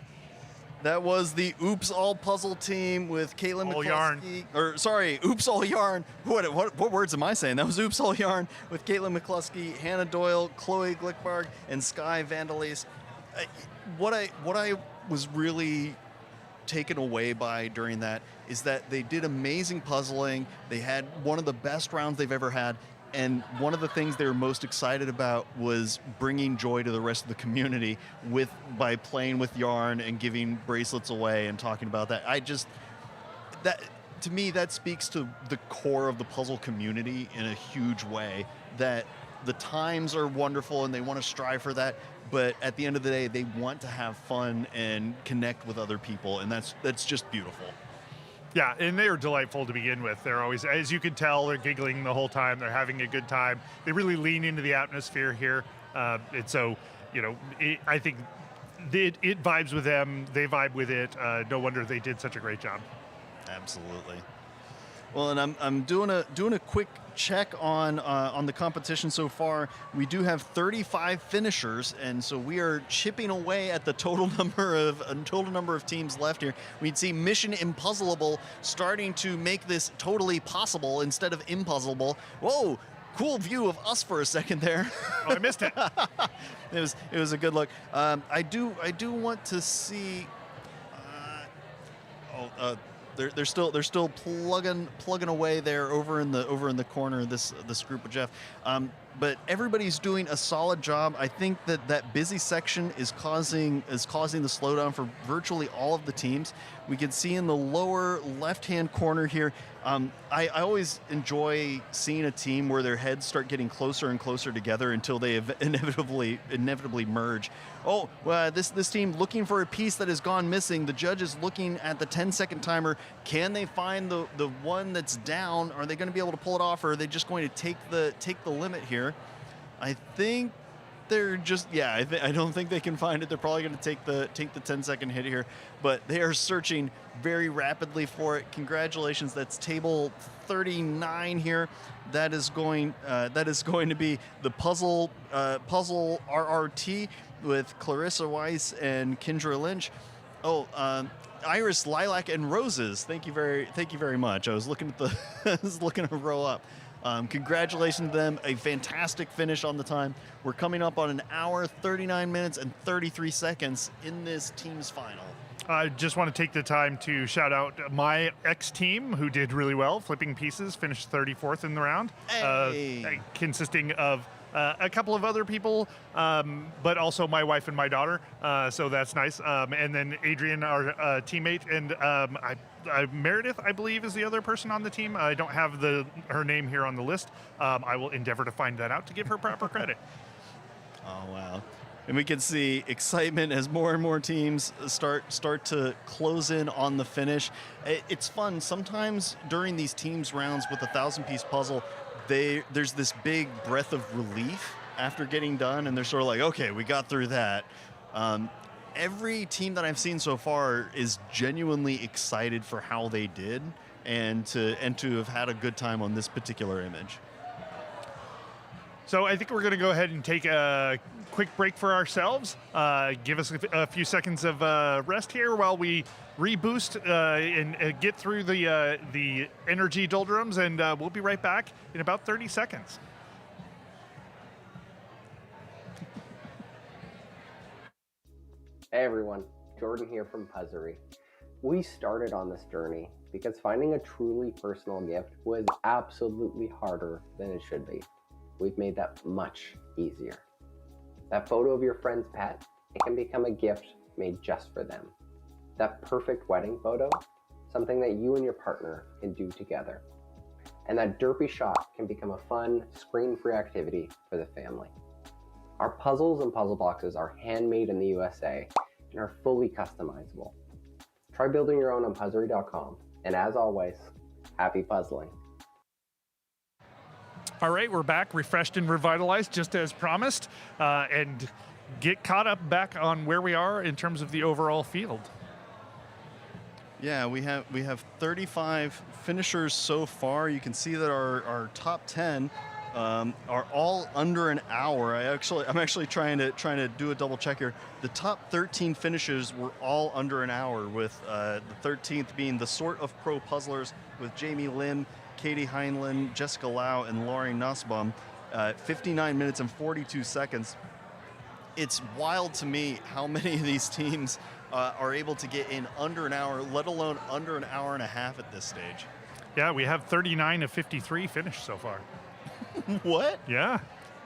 That was the Oops All Puzzle team with Caitlin All McCluskey. Yarn. Or sorry, Oops All Yarn. What words am I saying? That was Oops All Yarn with Caitlin McCluskey, Hannah Doyle, Chloe Glickbarg, and Sky Vandelise. What I was really taken away by during that is that they did amazing puzzling. They had one of the best rounds they've ever had. And one of the things they were most excited about was bringing joy to the rest of the community by playing with yarn and giving bracelets away and talking about that. To me, that speaks to the core of the puzzle community in a huge way, that the times are wonderful and they want to strive for that. But at the end of the day, they want to have fun and connect with other people. And that's just beautiful. Yeah, and they are delightful to begin with. They're always, as you can tell, they're giggling the whole time. They're having a good time. They really lean into the atmosphere here. And so, I think it vibes with them. They vibe with it. No wonder they did such a great job. Absolutely. Well, and I'm doing a quick check on the competition so far. We do have 35 finishers, and so we are chipping away at the total number of teams left here. We'd see Mission Impuzzleable starting to make this totally possible instead of impuzzleable. Whoa! Cool view of us for a second there. Oh, I missed it. It was a good look. I do want to see. They're still plugging away there over in the corner of this group of Jeff. But everybody's doing a solid job. I think that busy section is causing the slowdown for virtually all of the teams. We can see in the lower left-hand corner here. I always enjoy seeing a team where their heads start getting closer and closer together until they inevitably merge. Oh, this team looking for a piece that has gone missing. The judge is looking at the 10-second timer. Can they find the one that's down? Are they going to be able to pull it off, or are they just going to take the limit here? I think they're just I don't think they can find it. They're probably going to take the 10-second hit here, but they are searching very rapidly for it. Congratulations, that's table 39 here. That is going to be the puzzle RRT with Clarissa Weiss and Kendra Lynch. Iris, Lilac, and Roses. Thank you very much. I was looking at a row up. Congratulations to them. A fantastic finish on the time. We're coming up on an hour, 39 minutes, and 33 seconds in this team's final. I just want to take the time to shout out my ex-team who did really well, flipping pieces, finished 34th in the round, consisting of a couple of other people, but also my wife and my daughter, so that's nice. And then Adrian, our teammate, and Meredith, I believe, is the other person on the team. I don't have her name here on the list. I will endeavor to find that out to give her proper credit. Oh, wow. And we can see excitement as more and more teams start to close in on the finish. It's fun. Sometimes during these teams rounds with a 1,000-piece puzzle, there's this big breath of relief after getting done, and they're sort of like, okay, we got through that. Every team that I've seen so far is genuinely excited for how they did and to have had a good time on this particular image. So I think we're going to go ahead and take a quick break for ourselves. Give us a few seconds of rest here while we reboost and get through the energy doldrums, and we'll be right back in about 30 seconds. Hey everyone, Jordan here from Puzzlery. We started on this journey because finding a truly personal gift was absolutely harder than it should be. We've made that much easier. That photo of your friend's pet, it can become a gift made just for them. That perfect wedding photo, something that you and your partner can do together. And that derpy shot can become a fun, screen-free activity for the family. Our puzzles and puzzle boxes are handmade in the USA and are fully customizable. Try building your own on Puzzlery.com, and as always, happy puzzling. All right, we're back, refreshed and revitalized, just as promised, and get caught up back on where we are in terms of the overall field. Yeah, we have 35 finishers so far. You can see that our top 10 are all under an hour. I'm actually trying to do a double check here. The top 13 finishes were all under an hour, with the 13th being the Sort of Pro Puzzlers with Jamie Lim, Katie Heinlein, Jessica Lau, and Laurie Nussbaum. 59 minutes and 42 seconds. It's wild to me how many of these teams are able to get in under an hour, let alone under an hour and a half at this stage. Yeah, we have 39 of 53 finished so far. What? Yeah.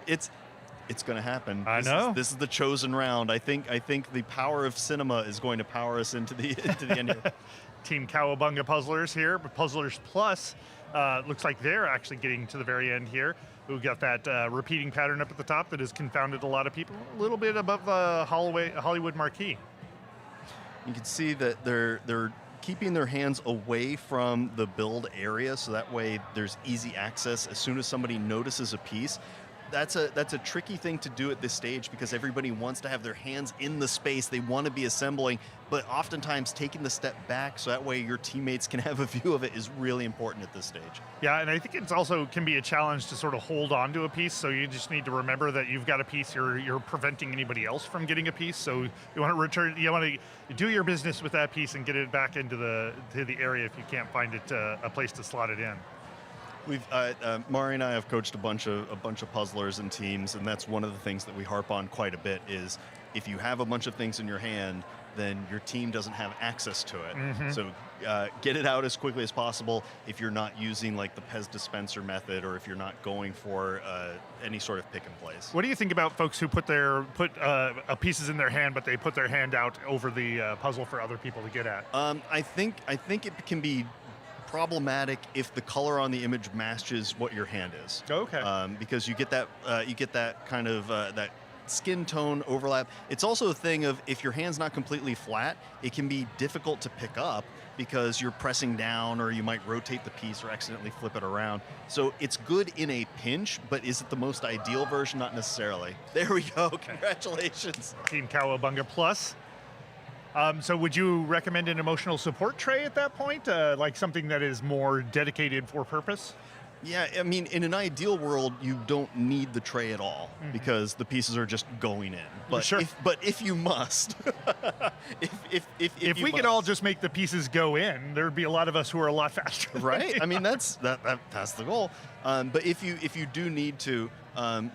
It's going to happen. I know. This is the chosen round. I think the power of cinema is going to power us into the end here. Team Cowabunga Puzzlers here, but Puzzlers Plus looks like they're actually getting to the very end here. We've got that repeating pattern up at the top that has confounded a lot of people, a little bit above the Hollywood marquee. You can see that they're keeping their hands away from the build area, so that way there's easy access as soon as somebody notices a piece. That's a tricky thing to do at this stage because everybody wants to have their hands in the space. They want to be assembling, but oftentimes taking the step back so that way your teammates can have a view of it is really important at this stage. Yeah, and I think it's also can be a challenge to sort of hold on to a piece, so you just need to remember that you've got a piece, you're preventing anybody else from getting a piece, so you want to do your business with that piece and get it back into the area if you can't find it a place to slot it in. We've Mari and I have coached a bunch of puzzlers and teams, and that's one of the things that we harp on quite a bit is if you have a bunch of things in your hand, then your team doesn't have access to it. Mm-hmm. So get it out as quickly as possible if you're not using like the Pez dispenser method or if you're not going for any sort of pick and place. What do you think about folks who put pieces in their hand, but they put their hand out over the puzzle for other people to get at? I think it can be problematic if the color on the image matches what your hand is. Okay. Because you get that kind of that skin tone overlap. It's also a thing of if your hand's not completely flat, it can be difficult to pick up because you're pressing down or you might rotate the piece or accidentally flip it around. So it's good in a pinch, but is it the most ideal version? Not necessarily. There we go. Congratulations. Team Cowabunga Plus. So would you recommend an emotional support tray at that point? Like something that is more dedicated for purpose? Yeah, I mean, in an ideal world, you don't need the tray at all because the pieces are just going in. But sure. if you must, if we could all just make the pieces go in, there'd be a lot of us who are a lot faster. Right? I mean, that's the goal. But if you do need to,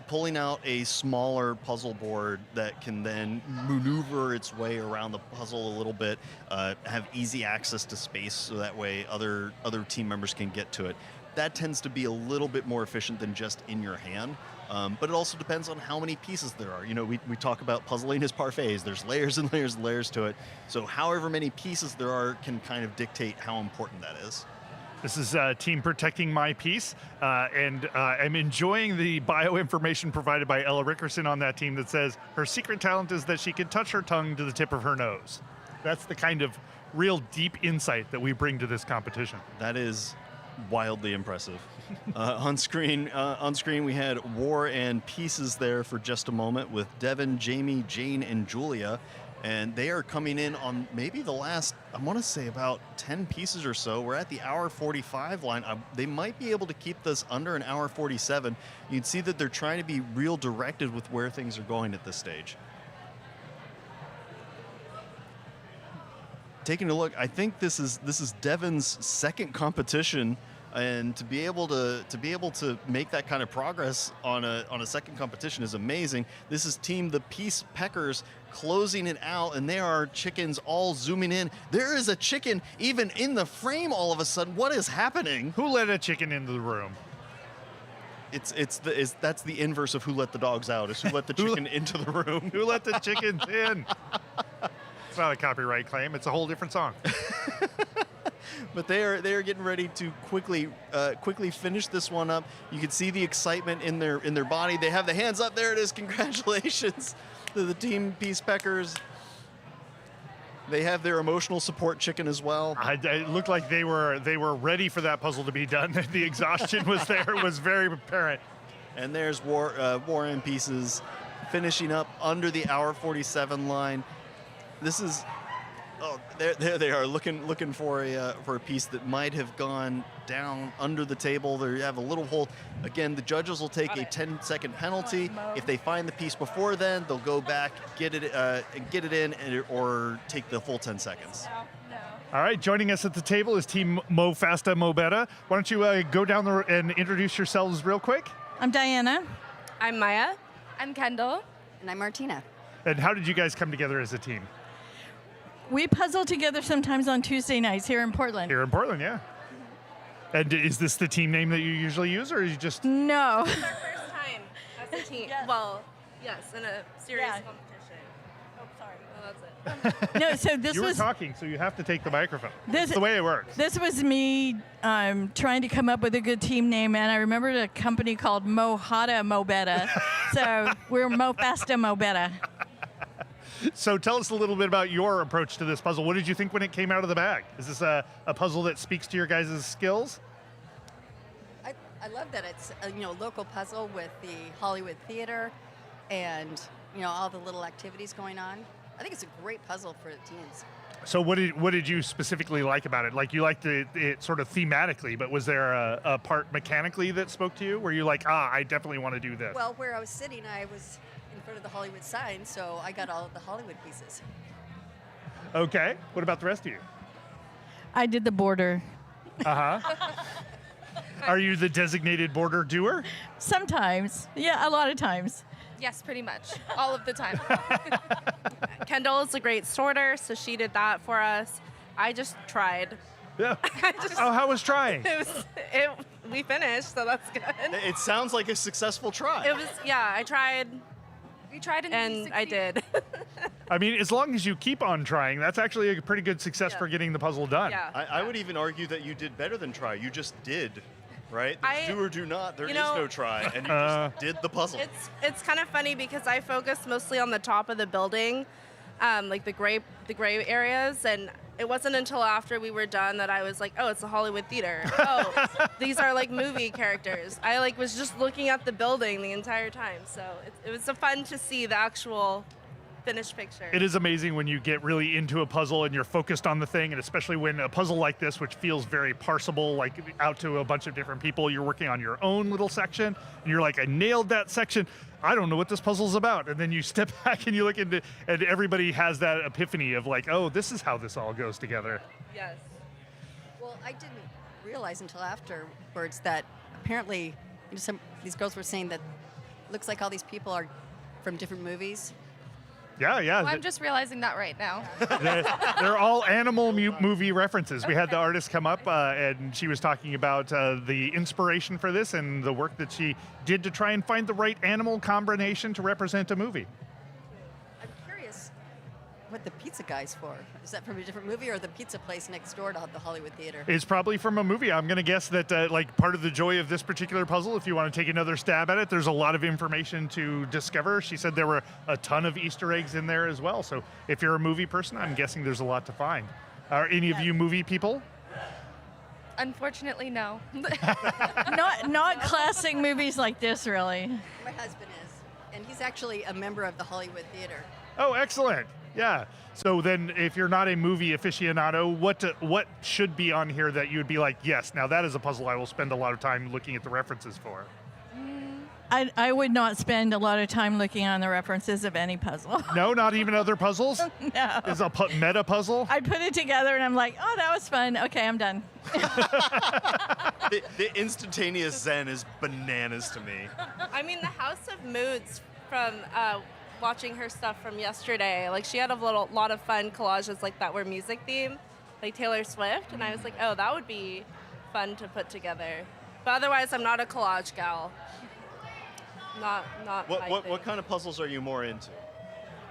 pulling out a smaller puzzle board that can then maneuver its way around the puzzle a little bit, have easy access to space so that way other team members can get to it. That tends to be a little bit more efficient than just in your hand. But it also depends on how many pieces there are. You know, we talk about puzzling as parfaits. There's layers and layers and layers to it. So however many pieces there are can kind of dictate how important that is. This is Team Protecting My Piece, and I'm enjoying the bio-information provided by Ella Rickerson on that team that says her secret talent is that she can touch her tongue to the tip of her nose. That's the kind of real deep insight that we bring to this competition. That is wildly impressive. On screen, we had War and Pieces there for just a moment with Devin, Jamie, Jane, and Julia. And they are coming in on maybe the last, I want to say about 10 pieces or so. We're at the hour 45 line. They might be able to keep this under an hour 47. You'd see that they're trying to be real directed with where things are going at this stage. Taking a look, I think this is Devin's second competition and to be able to make that kind of progress on a second competition is amazing. This is Team the Peace Peckers closing it out, and there are chickens all zooming in. There is a chicken even in the frame all of a sudden. What is happening? Who let a chicken into the room? That's the inverse of who let the dogs out. Is who let the chicken into the room. Who let the chickens in? It's not a copyright claim. It's a whole different song. But they are getting ready to quickly finish this one up. You can see the excitement in their body. They have the hands up. There it is. Congratulations to the Team Peace Peckers. They have their emotional support chicken as well. It looked like they were ready for that puzzle to be done. The exhaustion was there. It was very apparent. And there's War and Pieces finishing up under the hour 47 line. This is, there they are looking for a piece that might have gone down under the table. They have a little hole. Again, the judges will take a 10-second penalty. If they find the piece before then, they'll go back, get it in, or take the full 10 seconds. All right, joining us at the table is Team Mo Fasta Mo Betta. Why don't you go down and introduce yourselves real quick? I'm Diana. I'm Maya. I'm Kendall. And I'm Martina. And how did you guys come together as a team? We puzzle together sometimes on Tuesday nights here in Portland. Here in Portland, yeah. And is this the team name that you usually use, or is you just... No. It's our first time as a team. Yes. Well, yes, in a serious competition. Oh, sorry. Oh, that's it. No, so this you was... were talking, so you have to take the microphone. This, That's the way it works. This was me trying to come up with a good team name, and I remembered a company called Mo Hada Mo Betta. So we're Mo Fasta Mo Betta. So tell us a little bit about your approach to this puzzle. What did you think when it came out of the bag? Is this a puzzle that speaks to your guys' skills? I love that it's a local puzzle with the Hollywood Theater and all the little activities going on. I think it's a great puzzle for the teens. So what did you specifically like about it? Like, you liked it sort of thematically, but was there a part mechanically that spoke to you? Were you like, I definitely want to do this? Well, where I was sitting, I was in front of the Hollywood sign, so I got all of the Hollywood pieces. Okay. What about the rest of you? I did the border. Uh-huh. Are you the designated border doer? Sometimes. Yeah, a lot of times. Yes, pretty much. All of the time. Kendall is a great sorter, so she did that for us. I just tried. Yeah. How was trying? We finished, so that's good. It sounds like a successful try. I tried. We tried and I did. I mean, as long as you keep on trying, that's actually a pretty good success for getting the puzzle done. Yeah. I would even argue that you did better than try. You just did, right? Do or do not. There is no try, and you just did the puzzle. It's kind of funny because I focused mostly on the top of the building, like the gray areas, and it wasn't until after we were done that I was like, oh, it's the Hollywood Theater. Oh, these are like movie characters. I was just looking at the building the entire time, so it was so fun to see the actual finished picture. It is amazing when you get really into a puzzle and you're focused on the thing, and especially when a puzzle like this, which feels very parsable, like out to a bunch of different people, you're working on your own little section, and you're like, I nailed that section. I don't know what this puzzle's about. And then you step back and you look into, and everybody has that epiphany of like, oh, this is how this all goes together. Yes. Well, I didn't realize until afterwards that apparently these girls were saying that it looks like all these people are from different movies. Yeah. Well, I'm just realizing that right now. They're all animal movie references. We had the artist come up, and she was talking about the inspiration for this and the work that she did to try and find the right animal combination to represent a movie. I'm curious what the pizza guy's for. Is that from a different movie or the pizza place next door to the Hollywood Theater? It's probably from a movie. I'm going to guess that like part of the joy of this particular puzzle, if you want to take another stab at it, there's a lot of information to discover. She said there were a ton of Easter eggs in there as well. So if you're a movie person, I'm guessing there's a lot to find. Are any of you movie people? Unfortunately, no. Not classic movies like this, really. My husband is, and he's actually a member of the Hollywood Theater. Oh, excellent. Yeah. So then if you're not a movie aficionado, what should be on here that you would be like, yes, now that is a puzzle I will spend a lot of time looking at the references for? I would not spend a lot of time looking on the references of any puzzle. No, not even other puzzles? No. Is a meta puzzle? I put it together and I'm like, oh, that was fun. Okay, I'm done. The instantaneous zen is bananas to me. I mean, the House of Moods from watching her stuff from yesterday, like she had a lot of fun collages like that were music themed, like Taylor Swift, and I was like, oh, that would be fun to put together. But otherwise, I'm not a collage gal. Not my thing. What kind of puzzles are you more into?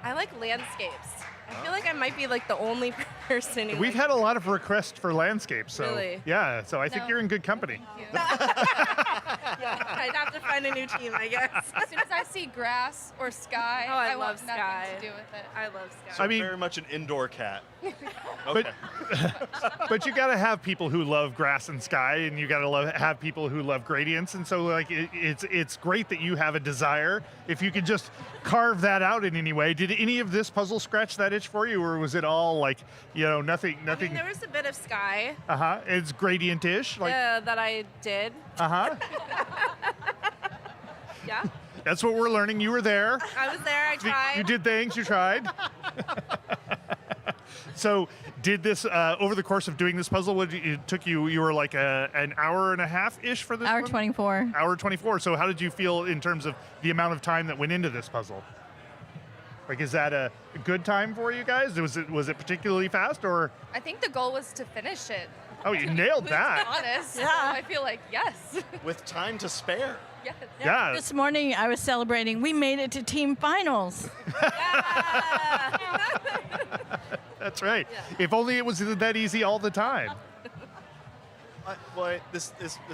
I like landscapes. I feel like I might be like the only person who We've had a lot of requests for landscapes, so Really? yeah. So I think you're in good company. Yeah, I'd have to find a new team, I guess. As soon as I see grass or sky, Oh, I want love nothing sky. to do with it. I love sky. So I mean- very much an indoor cat. But but you got to have people who love grass and sky, and you got to have people who love gradients, and so like it's great that you have a desire. If you could just carve that out in any way, did any of this puzzle scratch that itch for you, or was it all like nothing? I mean, there was a bit of sky It's gradient-ish, like that I did. Yeah, That's what we're learning. You were there. I was there. I tried. You did things. You tried. So, did this over the course of doing this puzzle? It took you? You were like an hour and a half ish for this. Hour one? 24. Hour 24. So, how did you feel in terms of the amount of time that went into this puzzle? Like, is that a good time for you guys? Was it particularly fast, or? I think the goal was to finish it. Oh, you nailed To be that. honest, Yeah. so I feel like yes. With time to spare. Yes. Yeah. This morning I was celebrating. We made it to team finals. That's right. If only it was that easy all the time. This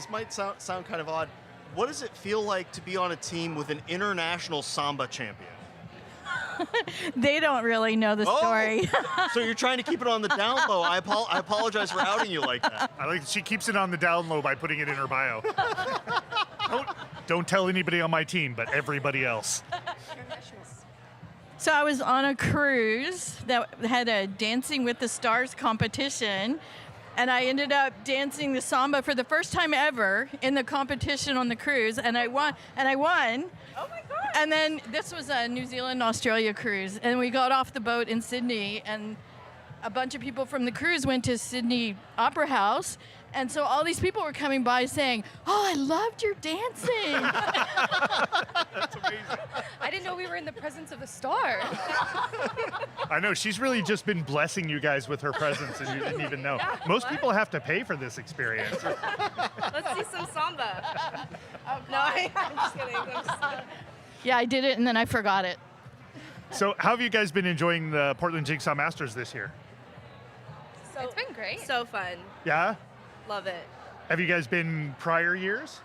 might sound kind of odd. What does it feel like to be on a team with an international samba champion? They don't really know the story. So you're trying to keep it on the down low. I apologize for outing you like that. I like she keeps it on the down low by putting it in her bio. Don't tell anybody on my team, but everybody else. So I was on a cruise that had a Dancing with the Stars competition, and I ended up dancing the samba for the first time ever in the competition on the cruise, and I won. Oh my God! And then this was a New Zealand-Australia cruise, and we got off the boat in Sydney, and a bunch of people from the cruise went to Sydney Opera House. And so all these people were coming by saying, "Oh, I loved your dancing." That's amazing. I didn't know we were in the presence of a star. I know she's really just been blessing you guys with her presence, and you didn't even know. Most people have to pay for this experience. Let's see some samba. No, I'm just kidding. Yeah, I did it, and then I forgot it. So, how have you guys been enjoying the Portland Jigsaw Masters this year? So, it's been great. So fun. Yeah. Love it. Have you guys been prior years?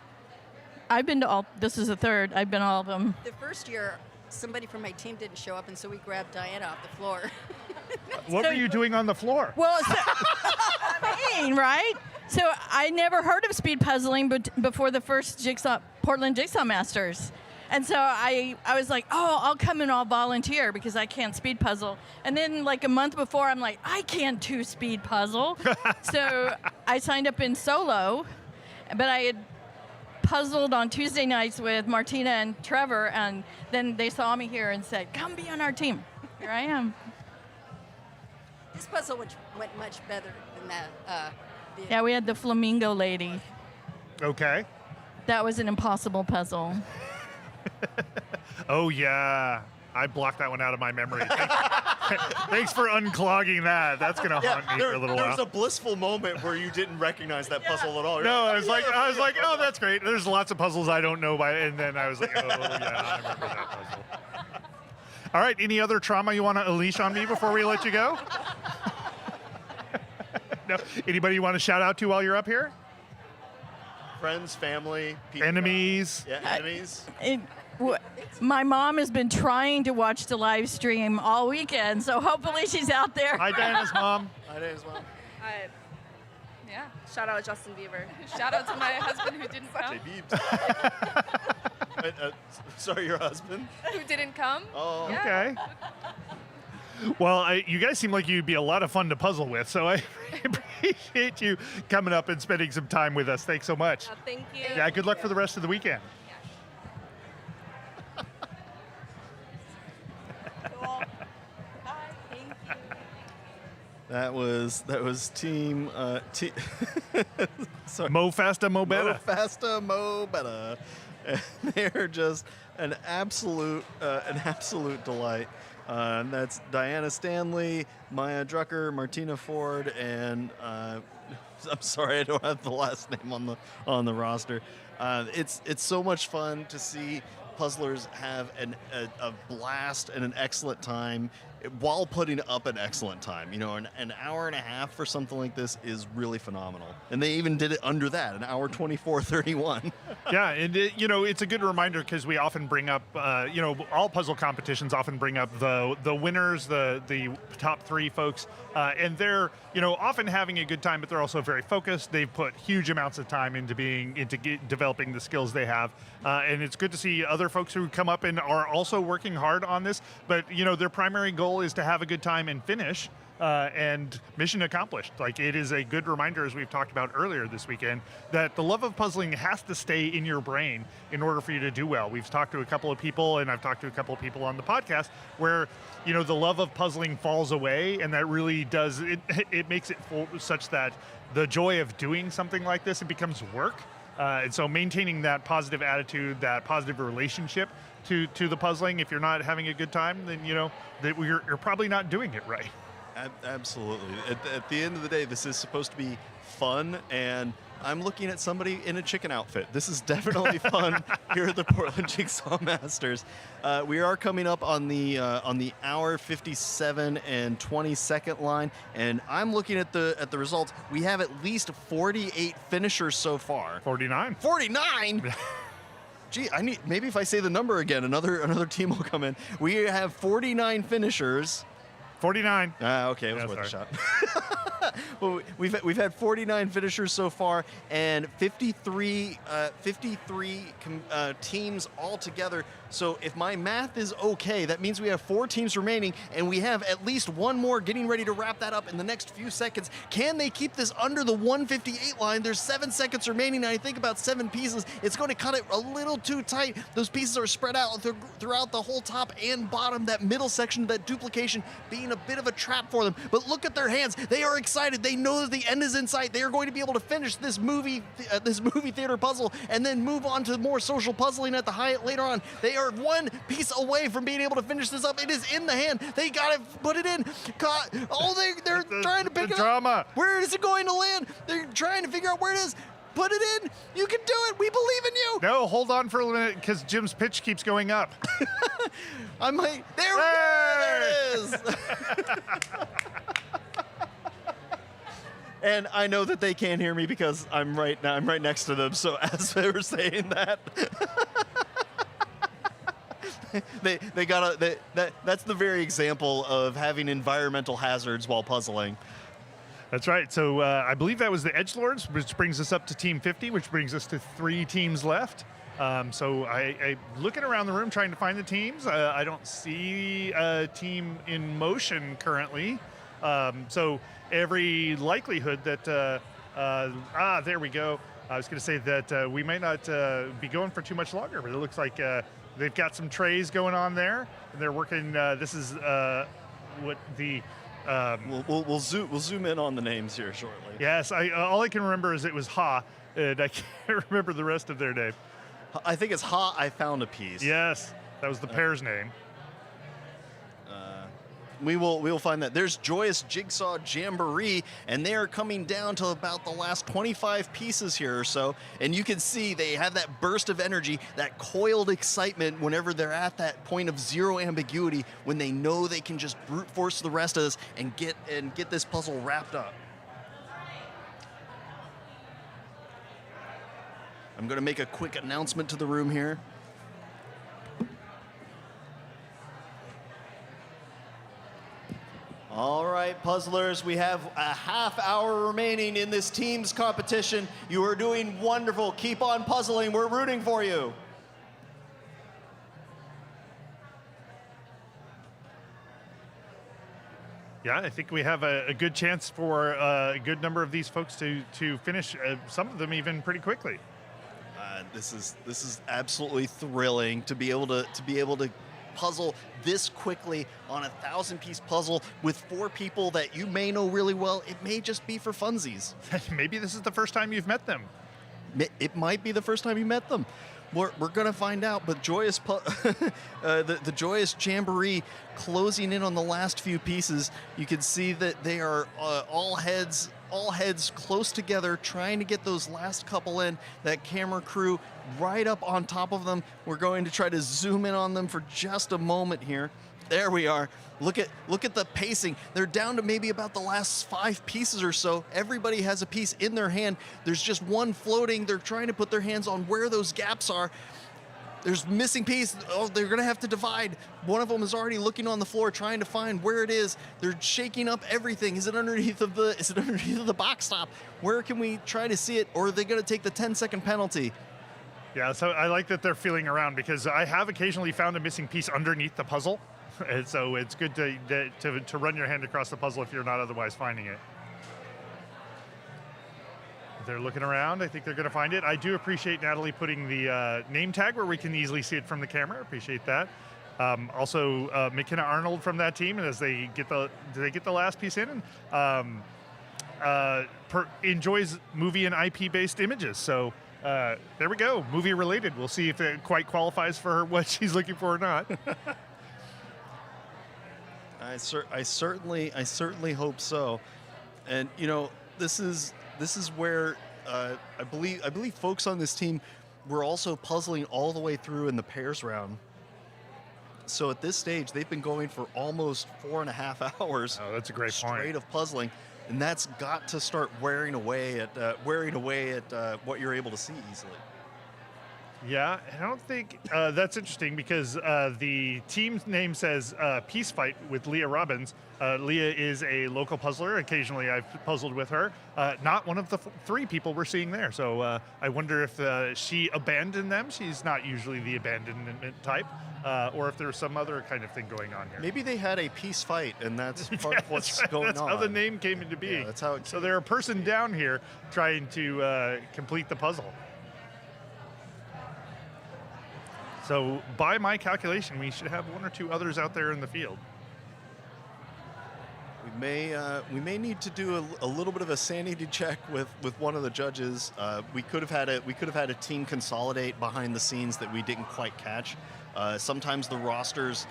I've been to all. This is the third. I've been all of them. The first year, somebody from my team didn't show up, and so we grabbed Diana off the floor. What were you doing on the floor? Well, I mean, right? So I never heard of speed puzzling, but before the first Portland Jigsaw Masters. And so I was like, oh, I'll come and I'll volunteer because I can't speed puzzle. And then like a month before, I'm like, I can't do speed puzzle. So I signed up in solo, but I had puzzled on Tuesday nights with Martina and Trevor, and then they saw me here and said, come be on our team. Here I am. This puzzle went much better than that. Yeah, we had the flamingo lady. Okay. That was an impossible puzzle. Oh, yeah. I blocked that one out of my memory. Thanks for unclogging that. That's going to haunt me for a little There while. was a blissful moment where you didn't recognize that puzzle at all. You're No, like, I was like, oh, that's great. There's lots of puzzles I don't know and then I was like, oh, yeah, I remember that puzzle. All right, any other trauma you want to unleash on me before we let you go? No. Anybody you want to shout out to while you're up here? Friends, family, people. Enemies. Yeah, enemies. My mom has been trying to watch the live stream all weekend, so hopefully she's out there. Hi, Diana's mom. Hi, Diana's mom. Yeah. Shout out Justin Bieber. Shout out to my husband who didn't come. Sorry, your husband? Who didn't come? Oh. Yeah. Okay. Well, you guys seem like you'd be a lot of fun to puzzle with, so I appreciate you coming up and spending some time with us. Thanks so much. Thank you. Yeah, good luck for the rest of the weekend. That was team. Sorry. Mo Fasta, Mo Better. Mo Fasta, Mo Better. They're just an absolute delight. And that's Diana Stanley, Maya Drucker, Martina Ford, and I'm sorry, I don't have the last name on the roster. It's so much fun to see puzzlers have a blast and an excellent time while putting up an excellent time. You know, an hour and a half for something like this is really phenomenal. And they even did it under that, an hour 24:31. Yeah, and it's a good reminder because we often bring up, all puzzle competitions often bring up the winners, the top three folks, and they're often having a good time, but they're also very focused. They've put huge amounts of time into developing the skills they have, and it's good to see other folks who come up and are also working hard on this. But their primary goal is to have a good time and finish. And mission accomplished. Like, it is a good reminder, as we've talked about earlier this weekend, that the love of puzzling has to stay in your brain in order for you to do well. We've talked to a couple of people, and I've talked to a couple of people on the podcast, where the love of puzzling falls away, and that really does it makes it such that the joy of doing something like this, it becomes work. And so maintaining that positive attitude, that positive relationship to the puzzling, if you're not having a good time, then that you're probably not doing it right. Absolutely. At the end of the day, this is supposed to be fun, and I'm looking at somebody in a chicken outfit. This is definitely fun here at the Portland Jigsaw Masters. We are coming up on the hour 57 and 20-second line, and I'm looking at the results. We have at least 48 finishers so far. 49. 49. Gee, maybe if I say the number again, another team will come in. We have 49 finishers. 49. Okay, it was worth a shot. Well, we've had 49 finishers so far, and 53 teams all together. So if my math is okay, that means we have 4 teams remaining, and we have at least one more getting ready to wrap that up in the next few seconds. Can they keep this under the 158 line? There's 7 seconds remaining, and I think about 7 pieces. It's going to cut it a little too tight. Those pieces are spread out throughout the whole top and bottom, that middle section, that duplication being a bit of a trap for them. But look at their hands. They are excited. They know that the end is in sight. They are going to be able to finish this movie theater puzzle and then move on to more social puzzling at the Hyatt later on. They are 1 piece away from being able to finish this up. It is in the hand. They got to put it in. They're trying to pick it up. Where is it going to land? They're trying to figure out where it is. Put it in. You can do it. We believe in you. No, hold on for a minute, because Jim's pitch keeps going up. I might. There we go. There it is. And I know that they can't hear me because I'm right next to them. So as they were saying that, that's the very example of having environmental hazards while puzzling. That's right. So I believe that was the Edgelords, which brings us up to Team 50, which brings us to 3 teams left. So I looking around the room trying to find the teams. I don't see a team in motion currently. So every likelihood that there we go. I was going to say that we might not be going for too much longer, but it looks like they've got some trays going on there, and they're working. This is what the we'll zoom in on the names here shortly. Yes, all I can remember is it was Ha, and I can't remember the rest of their name. I think it's Ha. I found a piece. Yes, that was the pair's name. We will find that. There's Joyous Jigsaw Jamboree, and they are coming down to about the last 25 pieces here or so. And you can see they have that burst of energy, that coiled excitement whenever they're at that point of zero ambiguity, when they know they can just brute force the rest of this and get this puzzle wrapped up. I'm going to make a quick announcement to the room here. All right, puzzlers, we have a half hour remaining in this team's competition. You are doing wonderful. Keep on puzzling. We're rooting for you. Yeah, I think we have a good chance for a good number of these folks to finish, some of them even pretty quickly. This is absolutely thrilling to be able to puzzle this quickly on a 1,000-piece puzzle with 4 people that you may know really well. It may just be for funsies. Maybe this is the first time you've met them. It might be the first time you met them. We're going to find out, but the Joyous Jamboree closing in on the last few pieces. You can see that they are all heads close together, trying to get those last couple in. That camera crew right up on top of them. We're going to try to zoom in on them for just a moment here. There we are. Look at the pacing. They're down to maybe about the last 5 pieces or so. Everybody has a piece in their hand. There's just one floating. They're trying to put their hands on where those gaps are. There's missing piece. Oh, they're going to have to divide. One of them is already looking on the floor trying to find where it is. They're shaking up everything. Is it underneath of the box top? Where can we try to see it? Or are they going to take the 10-second penalty? Yeah, so I like that they're feeling around, because I have occasionally found a missing piece underneath the puzzle. And so it's good to run your hand across the puzzle if you're not otherwise finding it. They're looking around. I think they're going to find it. I do appreciate Natalie putting the name tag where we can easily see it from the camera. Appreciate that. Also, McKenna Arnold from that team, and as they get the last piece in, and enjoys movie and IP-based images. So there we go, movie related. We'll see if it quite qualifies for her, what she's looking for or not. I certainly hope so. And this is where I believe folks on this team were also puzzling all the way through in the pairs round. So at this stage, they've been going for almost 4.5 hours. Oh, that's a great point. Straight of puzzling, and that's got to start wearing away at what you're able to see easily. Yeah, I don't think that's interesting, because the team's name says Peace Fight with Leah Robbins. Leah is a local puzzler. Occasionally I've puzzled with her. Not one of the 3 people we're seeing there. So I wonder if she abandoned them. She's not usually the abandonment type. Or if there's some other kind of thing going on here. Maybe they had a peace fight, and that's part of what's going on. That's how the name came into being. Yeah, that's how it so they're a person down here trying to complete the puzzle. So by my calculation, we should have 1 or 2 others out there in the field. We may need to do a little bit of a sanity check with one of the judges. We could have had a team consolidate behind the scenes that we didn't quite catch. Sometimes the rosters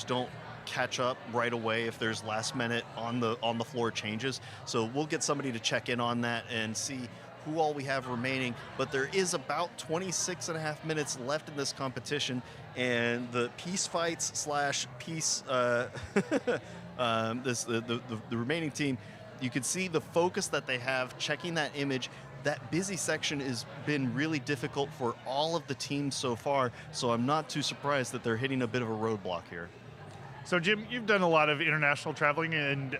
don't catch up right away if there's last minute on the floor changes. So we'll get somebody to check in on that and see who all we have remaining. But there is about 26.5 minutes left in this competition, and the peace fights / peace the remaining team, you can see the focus that they have checking that image. That busy section has been really difficult for all of the teams so far, so I'm not too surprised that they're hitting a bit of a roadblock here. So Jim, you've done a lot of international traveling and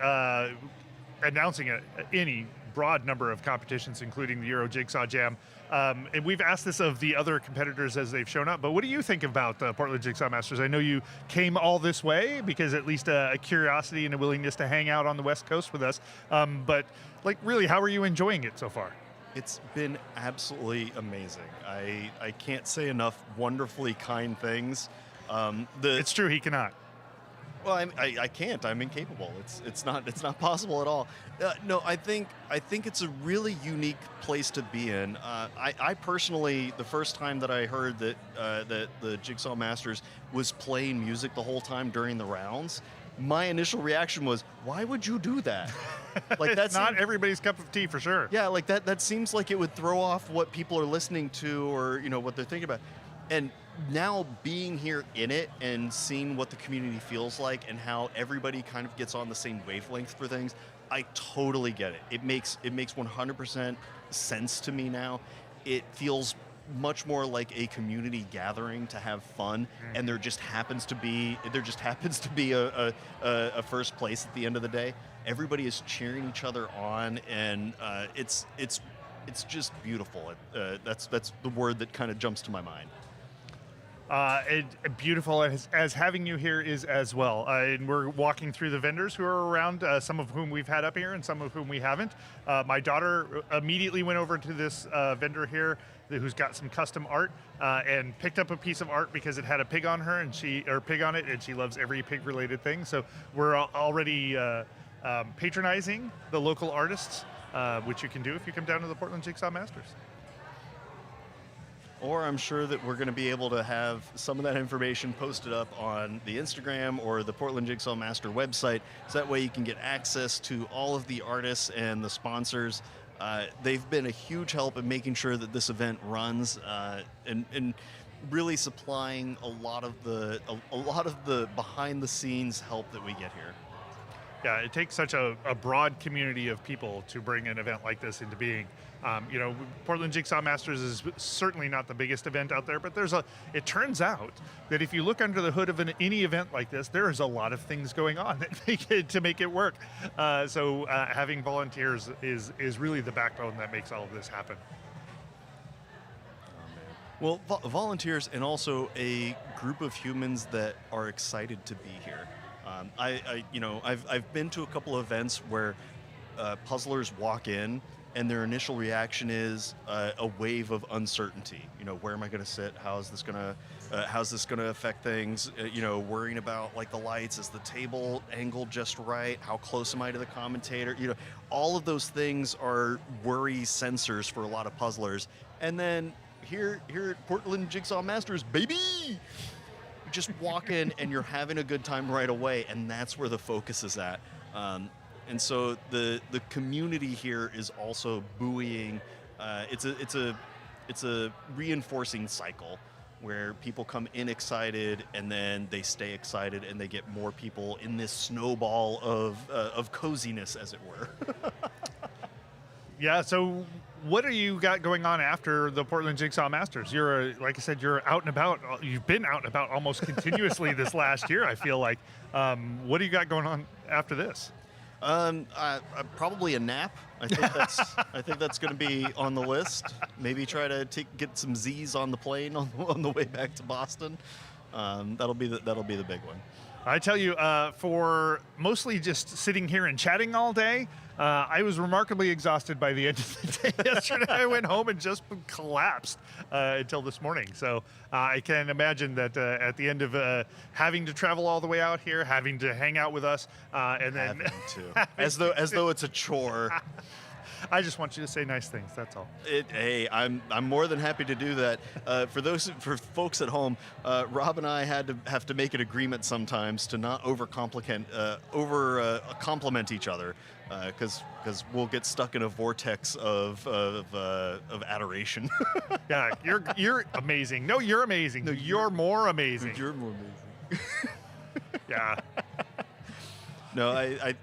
announcing any broad number of competitions, including the Euro Jigsaw Jam. And we've asked this of the other competitors as they've shown up, but what do you think about the Portland Jigsaw Masters? I know you came all this way because at least a curiosity and a willingness to hang out on the West Coast with us. But really, how are you enjoying it so far? It's been absolutely amazing. I can't say enough wonderfully kind things. It's true, he cannot. Well, I can't. I'm incapable. It's not possible at all. No, I think it's a really unique place to be in. I personally, the first time that I heard that the Jigsaw Masters was playing music the whole time during the rounds, my initial reaction was, why would you do that? That's not everybody's cup of tea for sure. Yeah, that seems like it would throw off what people are listening to, or what they're thinking about. And now being here in it and seeing what the community feels like and how everybody kind of gets on the same wavelength for things, I totally get it. It makes 100% sense to me now. It feels much more like a community gathering to have fun, and there just happens to be a first place at the end of the day. Everybody is cheering each other on, and it's just beautiful. That's the word that kind of jumps to my mind. Beautiful as having you here is as well. And we're walking through the vendors who are around, some of whom we've had up here and some of whom we haven't. My daughter immediately went over to this vendor here who's got some custom art and picked up a piece of art because it had a pig on her pig on it, and she loves every pig-related thing. So we're already patronizing the local artists, which you can do if you come down to the Portland Jigsaw Masters. Or I'm sure that we're going to be able to have some of that information posted up on the Instagram or the Portland Jigsaw Master website, so that way you can get access to all of the artists and the sponsors. They've been a huge help in making sure that this event runs and really supplying a lot of the behind the scenes help that we get here. Yeah, it takes such a broad community of people to bring an event like this into being. Portland Jigsaw Masters is certainly not the biggest event out there, but it turns out that if you look under the hood of any event like this, there is a lot of things going on to make it work. So having volunteers is really the backbone that makes all of this happen. Well, volunteers and also a group of humans that are excited to be here. I've been to a couple of events where puzzlers walk in and their initial reaction is a wave of uncertainty. Where am I going to sit? How's this going to affect things? Worrying about like the lights. Is the table angled just right? How close am I to the commentator? All of those things are worry sensors for a lot of puzzlers. And then here at Portland Jigsaw Masters, baby, you just walk in and you're having a good time right away, and that's where the focus is at. And so the community here is also buoying. It's a reinforcing cycle where people come in excited and then they stay excited and they get more people in this snowball of coziness, as it were. Yeah. So what do you got going on after the Portland Jigsaw Masters? Like I said, you're out and about. You've been out and about almost continuously this last year, I feel like. What do you got going on after this? Probably a nap. I think that's going to be on the list. Maybe try to get some Z's on the plane on the way back to Boston. That'll be the big one. I tell you, for mostly just sitting here and chatting all day, I was remarkably exhausted by the end of the day yesterday. I went home and just collapsed until this morning. So I can imagine that at the end of having to travel all the way out here, having to hang out with us, and then as though it's a chore. I just want you to say nice things. That's all. Hey, I'm more than happy to do that. For folks at home, Rob and I have to make an agreement sometimes to not compliment each other, because we'll get stuck in a vortex of adoration. Yeah, you're amazing. No, you're amazing. No, you're more amazing. You're more amazing. Yeah. No, I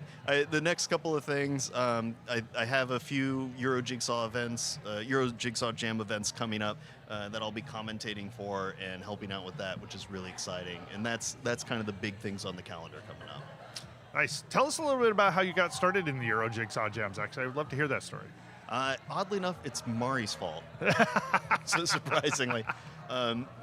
the next couple of things, I have a few Euro Jigsaw events, Euro Jigsaw Jam events coming up that I'll be commentating for and helping out with that, which is really exciting. And that's kind of the big things on the calendar coming up. Nice. Tell us a little bit about how you got started in the Euro Jigsaw Jams. Actually, I would love to hear that story. Oddly enough, it's Mari's fault. So surprisingly.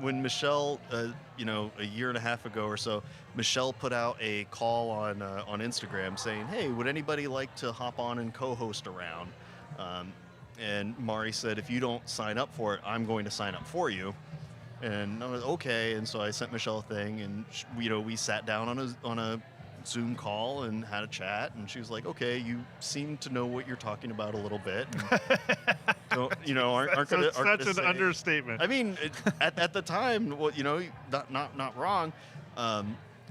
When Michelle, a year and a half ago or so, Michelle put out a call on Instagram saying, "Hey, would anybody like to hop on and co-host around?" And Mari said, "If you don't sign up for it, I'm going to sign up for you." And I was okay. And so I sent Michelle a thing, and we sat down on a Zoom call and had a chat, and she was like, "Okay, you seem to know what you're talking about a little bit." Aren't such an understatement. I mean, at the time, well, not wrong.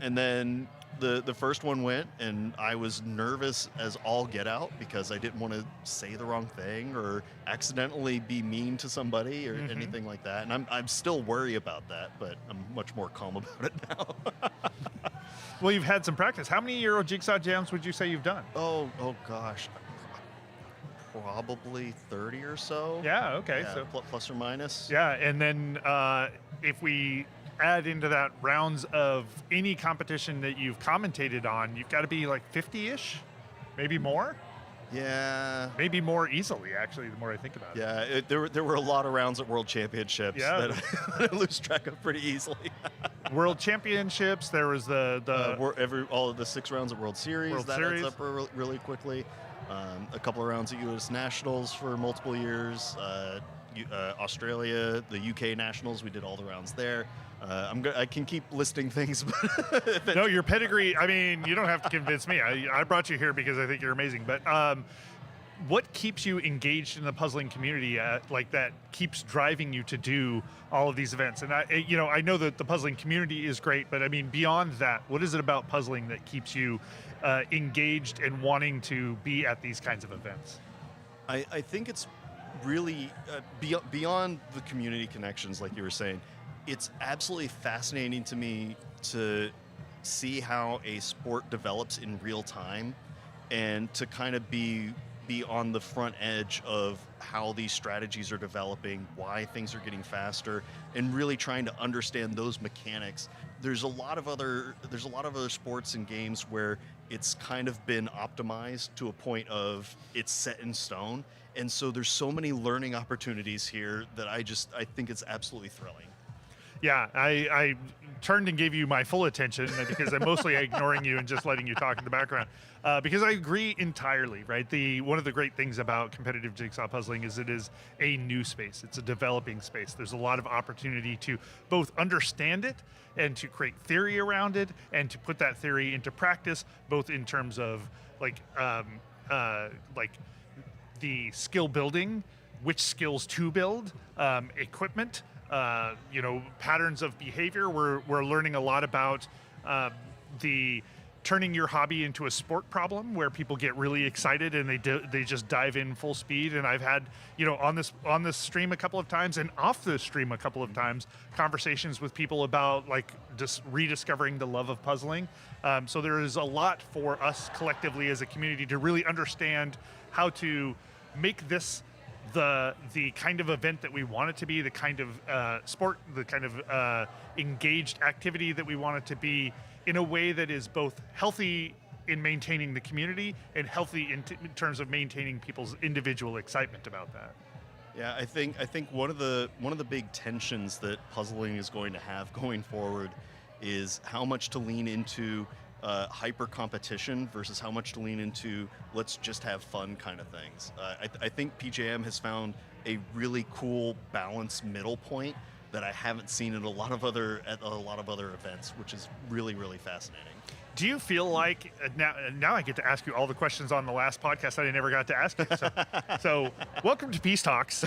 And then the first one went, and I was nervous as all get out because I didn't want to say the wrong thing or accidentally be mean to somebody or anything like that. And I'm still worried about that, but I'm much more calm about it now. Well, you've had some practice. How many Euro Jigsaw Jams would you say you've done? Oh gosh. Probably 30 or so. Yeah, okay. Yeah, so plus or minus. Yeah, and then if we add into that rounds of any competition that you've commentated on, you've got to be like 50-ish, maybe more? Yeah. Maybe more easily, actually, the more I think about it. Yeah, there were a lot of rounds at World Championships that I lose track of pretty easily. World Championships, there was all of the 6 rounds at World Series. World that Series. adds up really quickly. A couple of rounds at U.S. Nationals for multiple years. Australia, the UK Nationals, we did all the rounds there. I can keep listing things, but no, your pedigree. I mean, you don't have to convince me. I brought you here because I think you're amazing. But what keeps you engaged in the puzzling community? Like that keeps driving you to do all of these events. And I know that the puzzling community is great, but I mean, beyond that, what is it about puzzling that keeps you engaged and wanting to be at these kinds of events? I think it's really beyond the community connections, like you were saying. It's absolutely fascinating to me to see how a sport develops in real time, and to kind of be on the front edge of how these strategies are developing, why things are getting faster, and really trying to understand those mechanics. There's a lot of other sports and games where it's kind of been optimized to a point of it's set in stone, and so there's so many learning opportunities here that I think it's absolutely thrilling. Yeah, I turned and gave you my full attention because I'm mostly ignoring you and just letting you talk in the background. Because I agree entirely, right? One of the great things about competitive jigsaw puzzling is it is a new space. It's a developing space. There's a lot of opportunity to both understand it and to create theory around it and to put that theory into practice, both in terms of like the skill building, which skills to build, equipment, patterns of behavior. We're learning a lot about the turning your hobby into a sport problem, where people get really excited and they just dive in full speed. And I've had on this stream a couple of times and off the stream a couple of times conversations with people about like just rediscovering the love of puzzling. So there is a lot for us collectively as a community to really understand how to make this the kind of event that we want it to be, the kind of sport, the kind of engaged activity that we want it to be, in a way that is both healthy in maintaining the community and healthy in terms of maintaining people's individual excitement about that. Yeah, I think one of the big tensions that puzzling is going to have going forward is how much to lean into hyper competition versus how much to lean into let's just have fun kind of things. I think PJM has found a really cool balanced middle point that I haven't seen at a lot of other events, which is really, really fascinating. Do you feel like now I get to ask you all the questions on the last podcast that I never got to ask you? So welcome to Peace Talks.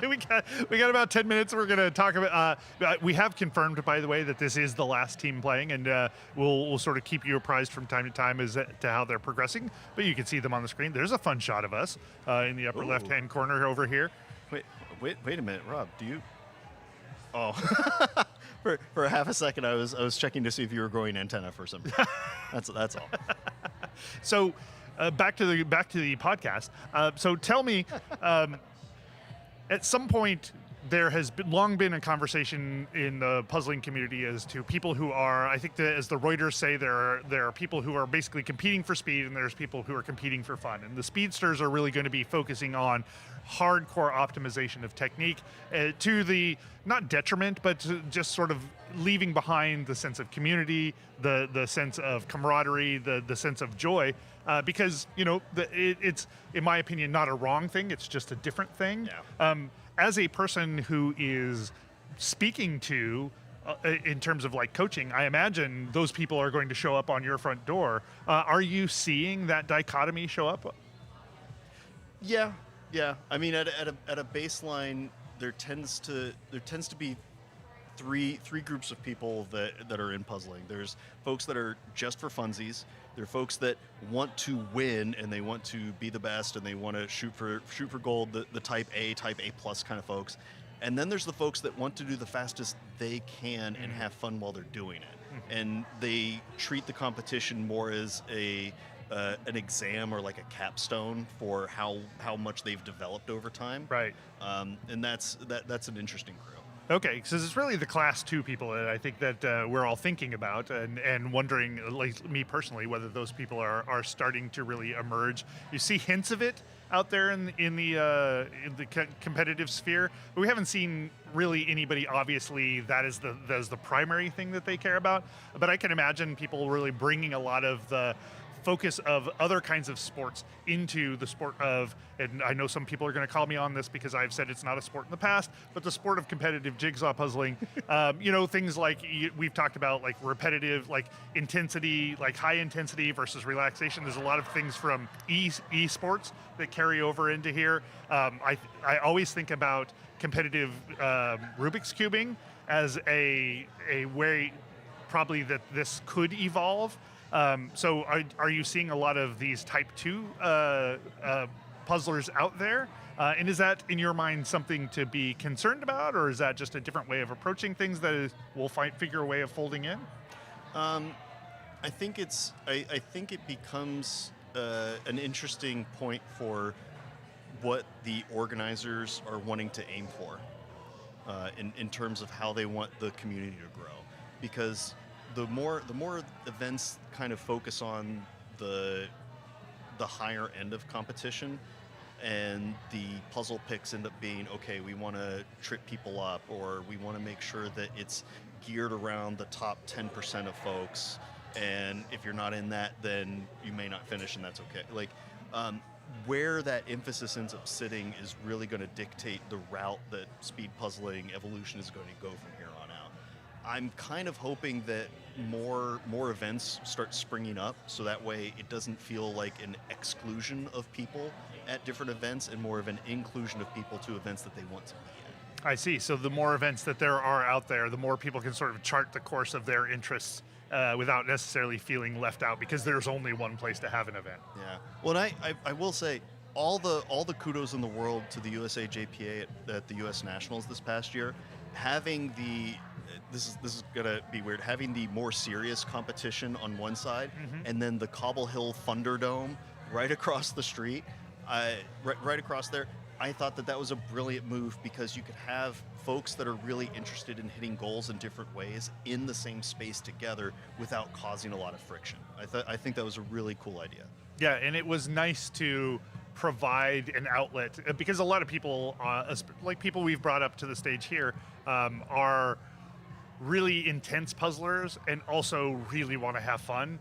We got about 10 minutes. We're going to talk about. We have confirmed, by the way, that this is the last team playing, and we'll sort of keep you apprised from time to time as to how they're progressing. But you can see them on the screen. There's a fun shot of us in the upper left-hand corner over here. Wait a minute, Rob. Do you? Oh, for half a second, I was checking to see if you were growing antenna for some. That's all. So, back to the podcast. So tell me, at some point there has long been a conversation in the puzzling community as to people who are, I think that as the Reuters say, there are people who are basically competing for speed, and there's people who are competing for fun. And the speedsters are really going to be focusing on hardcore optimization of technique to the, not detriment, but to just sort of leaving behind the sense of community, the sense of camaraderie, the sense of joy, because it's, in my opinion, not a wrong thing. It's just a different thing. Yeah. As a person who is speaking to, in terms of like coaching, I imagine those people are going to show up on your front door. Are you seeing that dichotomy show up? Yeah. I mean, at a baseline, there tends to be three groups of people that are in puzzling. There's folks that are just for funsies. There are folks that want to win and they want to be the best and they want to shoot for gold, the type A plus kind of folks. And then there's the folks that want to do the fastest they can and have fun while they're doing it. And they treat the competition more as an exam or like a capstone for how much they've developed over time. Right. And that's an interesting crew. Okay, because it's really the class 2 people that I think that we're all thinking about and wondering, like me personally, whether those people are starting to really emerge. You see hints of it out there in the competitive sphere, but we haven't seen really anybody. Obviously, that is the primary thing that they care about. But I can imagine people really bringing a lot of the focus of other kinds of sports into the sport of, and I know some people are going to call me on this because I've said it's not a sport in the past, but the sport of competitive jigsaw puzzling. Things like we've talked about, like repetitive, like intensity, like high intensity versus relaxation. There's a lot of things from esports that carry over into here. I always think about competitive Rubik's cubing as a way probably that this could evolve. So are you seeing a lot of these type 2 puzzlers out there? And is that, in your mind, something to be concerned about, or is that just a different way of approaching things that we'll figure a way of folding in? I think I think it becomes an interesting point for what the organizers are wanting to aim for in terms of how they want the community to grow, because the more events kind of focus on the higher end of competition, and the puzzle picks end up being, okay, we want to trip people up, or we want to make sure that it's geared around the top 10% of folks, and if you're not in that, then you may not finish, and that's okay. Like, where that emphasis ends up sitting is really going to dictate the route that speed puzzling evolution is going to go from here on out. I'm kind of hoping that more events start springing up, so that way it doesn't feel like an exclusion of people at different events, and more of an inclusion of people to events that they want to be in. I see. So the more events that there are out there, the more people can sort of chart the course of their interests without necessarily feeling left out, because there's only one place to have an event. Yeah. Well, and I will say, all the kudos in the world to the USA JPA at the US Nationals this past year. Having this is gonna be weird, having the more serious competition on one side, and then the Cobble Hill Thunderdome right across the street, right across there. I thought that was a brilliant move, because you could have folks that are really interested in hitting goals in different ways in the same space together without causing a lot of friction. I think that was a really cool idea. Yeah, and it was nice to provide an outlet, because a lot of people, like people we've brought up to the stage here, are really intense puzzlers and also really want to have fun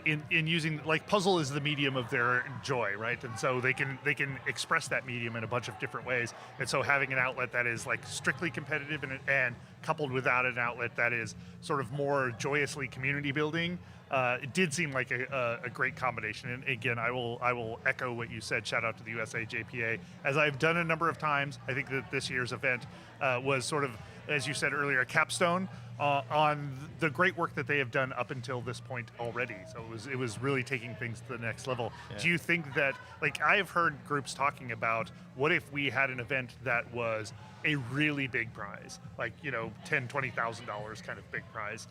in using, like, puzzle is the medium of their joy, right? And so they can express that medium in a bunch of different ways. And so having an outlet that is like strictly competitive and coupled without an outlet that is sort of more joyously community building, it did seem like a great combination. And again, I will echo what you said. Shout out to the USA JPA, as I've done a number of times. I think that this year's event was sort of, as you said earlier, a capstone on the great work that they have done up until this point already. So it was really taking things to the next level. Yeah. Do you think that, like, I've heard groups talking about, what if we had an event that was a really big prize, like, $10,000, $20,000 kind of big prize?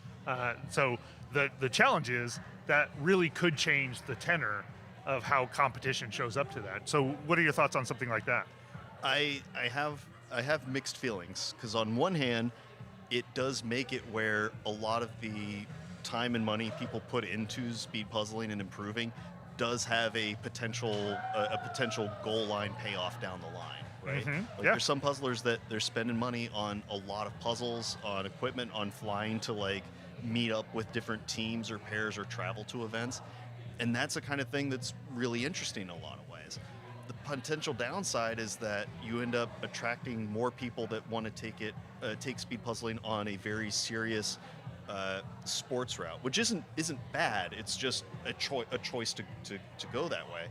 So the challenge is that really could change the tenor of how competition shows up to that. So what are your thoughts on something like that? I have mixed feelings, because on one hand, it does make it where a lot of the time and money people put into speed puzzling and improving does have a potential goal line payoff down the line, right? Mm-hmm. There's some puzzlers that they're spending money on a lot of puzzles, on equipment, on flying to, like, meet up with different teams or pairs or travel to events, and that's the kind of thing that's really interesting in a lot of ways. The potential downside is that you end up attracting more people that want to take speed puzzling on a very serious sports route, which isn't bad. It's just a choice to go that way,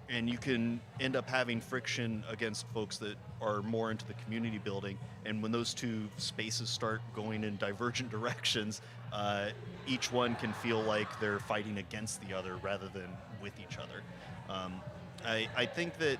and you can end up having friction against folks that are more into the community building. And when those two spaces start going in divergent directions, each one can feel like they're fighting against the other rather than with each other. I think that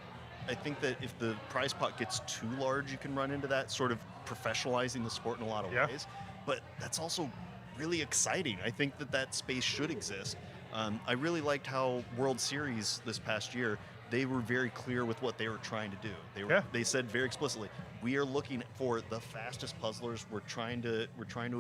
if the prize pot gets too large, you can run into that sort of professionalizing the sport in a lot of ways. But that's also really exciting. I think that space should exist. I really liked how World Series this past year they were very clear with what they were trying to do. They said very explicitly, we are looking for the fastest puzzlers. We're trying to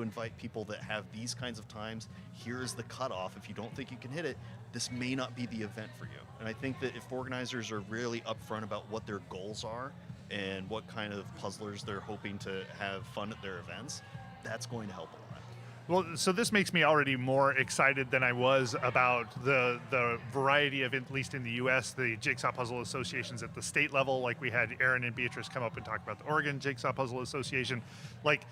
invite people that have these kinds of times. Here's the cutoff. If you don't think you can hit it, this may not be the event for you. And I think that if organizers are really upfront about what their goals are and what kind of puzzlers they're hoping to have fun at their events, that's going to help a lot. Well, so this makes me already more excited than I was about the variety of, at least in the U.S., the Jigsaw Puzzle Associations at the state level. Like we had Aaron and Beatrice come up and talk about the Oregon Jigsaw Puzzle Association. Like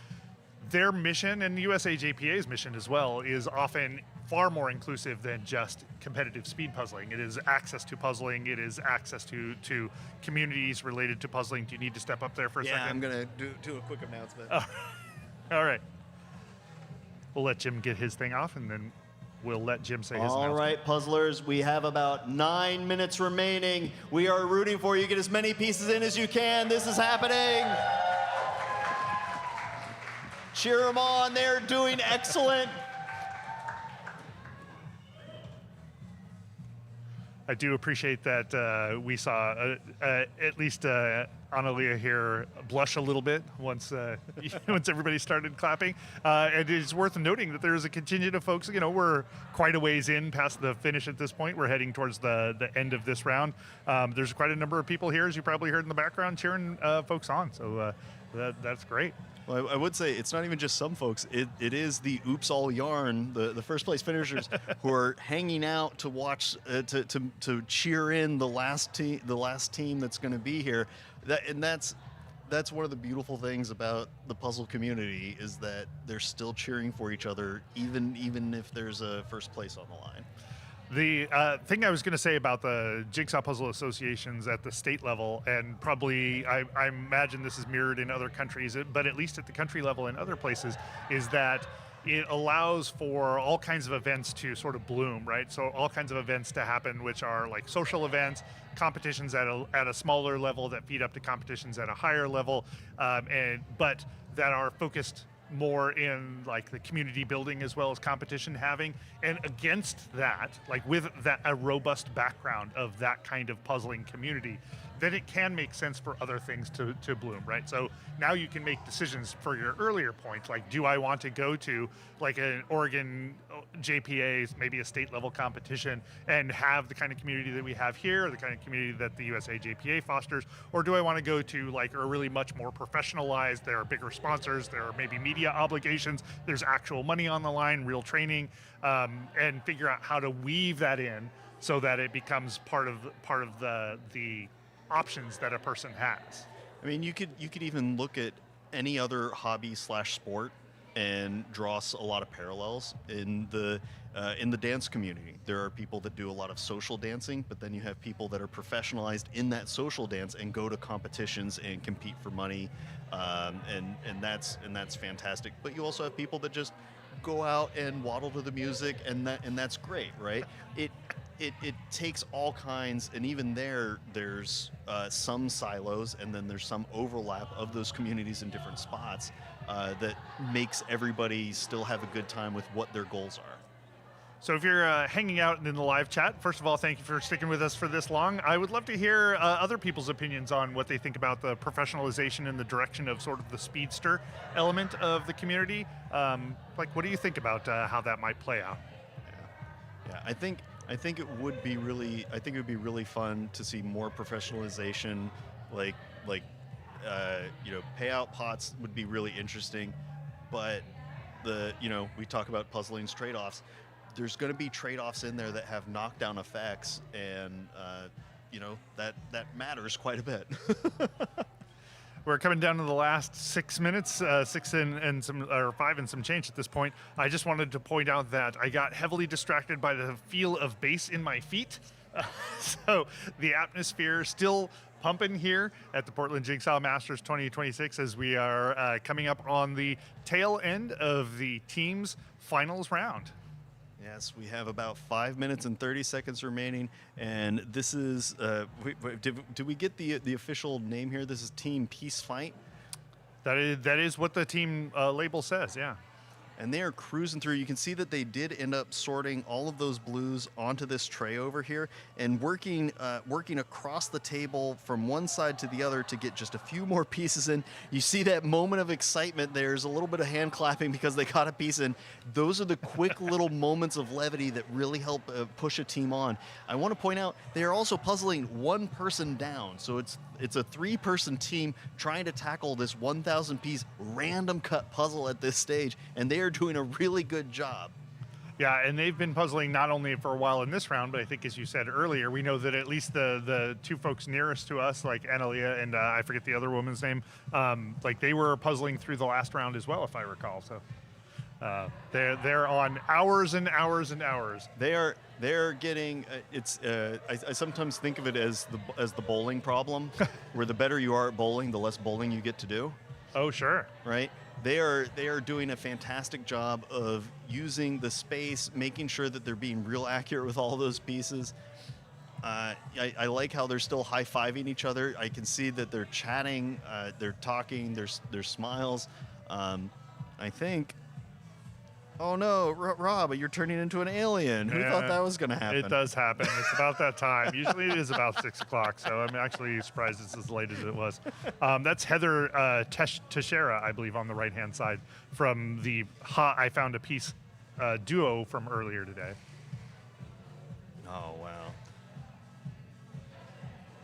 their mission, and the USA JPA's mission as well, is often far more inclusive than just competitive speed puzzling. It is access to puzzling. It is access to communities related to puzzling. Do you need to step up there for a second? Yeah, I'm going to do a quick announcement. Oh. All right. We'll let Jim get his thing off, and then we'll let Jim say his announcement. All right, puzzlers, we have about 9 minutes remaining. We are rooting for you. Get as many pieces in as you can. This is happening. Cheer them on. They're doing excellent. I do appreciate that we saw at least Analia here blush a little bit once once everybody started clapping. And it is worth noting that there is a contingent of folks. We're quite a ways in past the finish at this point. We're heading towards the end of this round. There's quite a number of people here, as you probably heard in the background, cheering folks on. So that's great. Well, I would say it's not even just some folks. It is the Oops All Yarn, the first place finishers, who are hanging out to watch, to cheer in the last team that's going to be here. That's one of the beautiful things about the puzzle community, is that they're still cheering for each other, even if there's a first place on the line. The thing I was going to say about the Jigsaw Puzzle Associations at the state level, and probably I imagine this is mirrored in other countries, but at least at the country level in other places, is that it allows for all kinds of events to sort of bloom, right? So all kinds of events to happen, which are like social events, competitions at a smaller level that feed up to competitions at a higher level, but that are focused more in like the community building as well as competition having. And against that, like with that a robust background of that kind of puzzling community, then it can make sense for other things to bloom, right? So now you can make decisions for your earlier point, like do I want to go to like an Oregon JPA, maybe a state level competition, and have the kind of community that we have here, or the kind of community that the USA JPA fosters, or do I want to go to like a really much more professionalized, there are bigger sponsors, there are maybe media obligations, there's actual money on the line, real training, and figure out how to weave that in so that it becomes part of the options that a person has. I mean, you could even look at any other hobby / sport and draw a lot of parallels in the dance community. There are people that do a lot of social dancing, but then you have people that are professionalized in that social dance and go to competitions and compete for money, and that's fantastic. But you also have people that just go out and waddle to the music, and that's great, right? It takes all kinds, and even there's some silos, and then there's some overlap of those communities in different spots that makes everybody still have a good time with what their goals are. So if you're hanging out in the live chat, first of all, thank you for sticking with us for this long. I would love to hear other people's opinions on what they think about the professionalization and the direction of sort of the speedster element of the community. Like, what do you think about how that might play out? Yeah, I think it would be really fun to see more professionalization, like payout pots would be really interesting, but we talk about puzzling's trade-offs. There's going to be trade-offs in there that have knockdown effects, and that matters quite a bit. We're coming down to the last 6 minutes, 5 and some change at this point. I just wanted to point out that I got heavily distracted by the feel of bass in my feet. So the atmosphere still pumping here at the Portland Jigsaw Masters 2026 as we are coming up on the tail end of the team's finals round. Yes, we have about 5 minutes and 30 seconds remaining, and this is, did we get the official name here? This is Team Peace Fight? That is what the team label says, yeah. and they are cruising through. You can see that they did end up sorting all of those blues onto this tray over here and working across the table from one side to the other to get just a few more pieces in. You see that moment of excitement. There's a little bit of hand clapping because they got a piece in. Those are the quick little moments of levity that really help push a team on. I want to point out they are also puzzling one person down, so it's a 3-person team trying to tackle this 1,000-piece random cut puzzle at this stage, and they are doing a really good job. Yeah, and they've been puzzling not only for a while in this round, but I think, as you said earlier, we know that at least the 2 folks nearest to us, like Analia and I forget the other woman's name, like they were puzzling through the last round as well, if I recall. So they're on hours and hours and hours. They're getting I sometimes think of it as the bowling problem, where the better you are at bowling, the less bowling you get to do. Oh, sure. Right? They are doing a fantastic job of using the space, making sure that they're being real accurate with all those pieces. I like how they're still high-fiving each other. I can see that they're chatting, they're talking, there's smiles. I think... Oh no, Rob, you're turning into an alien. Who thought that was going to happen? It does happen. It's about that time. Usually it is about 6 o'clock, so I'm actually surprised it's as late as it was. That's Heather Teixeira, I believe, on the right-hand side from the I Found a Piece duo from earlier today. Oh, wow.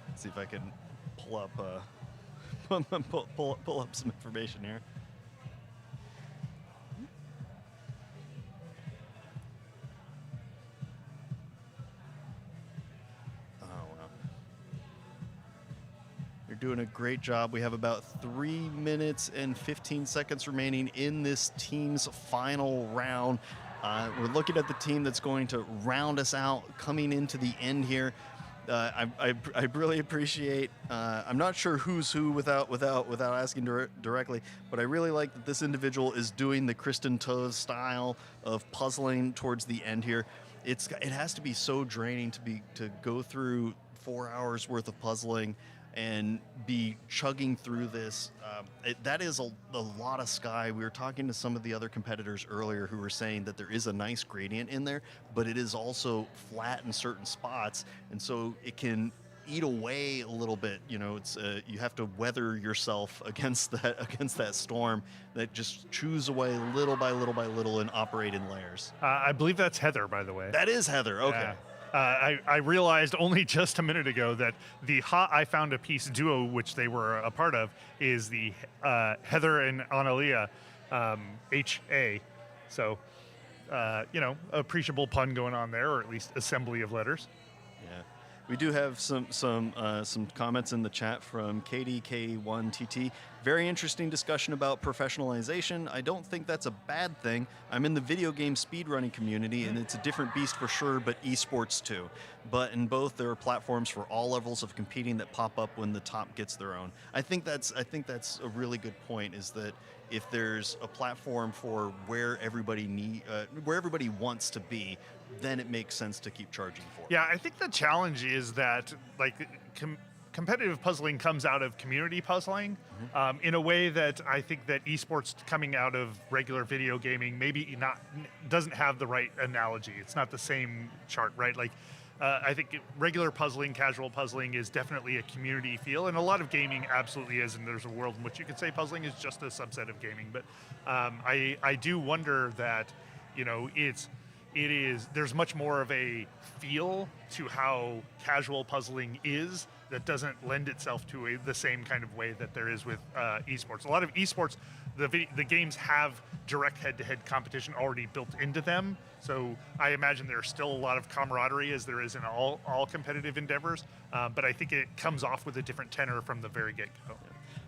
Let's see if I can pull up pull up some information here. Doing a great job. We have about 3 minutes and 15 seconds remaining in this team's final round. We're looking at the team that's going to round us out coming into the end here. I really appreciate. I'm not sure who's who without asking directly, but I really like that this individual is doing the Kristen Tove style of puzzling towards the end here. It has to be so draining to go through 4 hours worth of puzzling and be chugging through this. That is a lot of sky. We were talking to some of the other competitors earlier who were saying that there is a nice gradient in there, but it is also flat in certain spots, and so it can eat away a little bit. You know, it's you have to weather yourself against that storm that just chews away little by little by little and operate in layers. I believe that's Heather, by the way. That is Heather. Okay. Yeah. I realized only just a minute ago that the I Found a Piece duo, which they were a part of, is the Heather and Analia HA. So, appreciable pun going on there, or at least assembly of letters. Yeah. We do have some comments in the chat from KDK1TT. Very interesting discussion about professionalization. I don't think that's a bad thing. I'm in the video game speedrunning community, and it's a different beast for sure, but esports too. But in both, there are platforms for all levels of competing that pop up when the top gets their own. I think that's a really good point, is that if there's a platform for where everybody wants to be, then it makes sense to keep charging for it. Yeah, I think the challenge is that competitive puzzling comes out of community puzzling in a way that I think that esports coming out of regular video gaming maybe doesn't have the right analogy. It's not the same chart, right? Like I think regular puzzling, casual puzzling is definitely a community feel, and a lot of gaming absolutely is, and there's a world in which you could say puzzling is just a subset of gaming. But I do wonder that, there's much more of a feel to how casual puzzling is that doesn't lend itself to the same kind of way that there is with esports. A lot of esports, the games have direct head-to-head competition already built into them, so I imagine there's still a lot of camaraderie as there is in all competitive endeavors, but I think it comes off with a different tenor from the very get-go.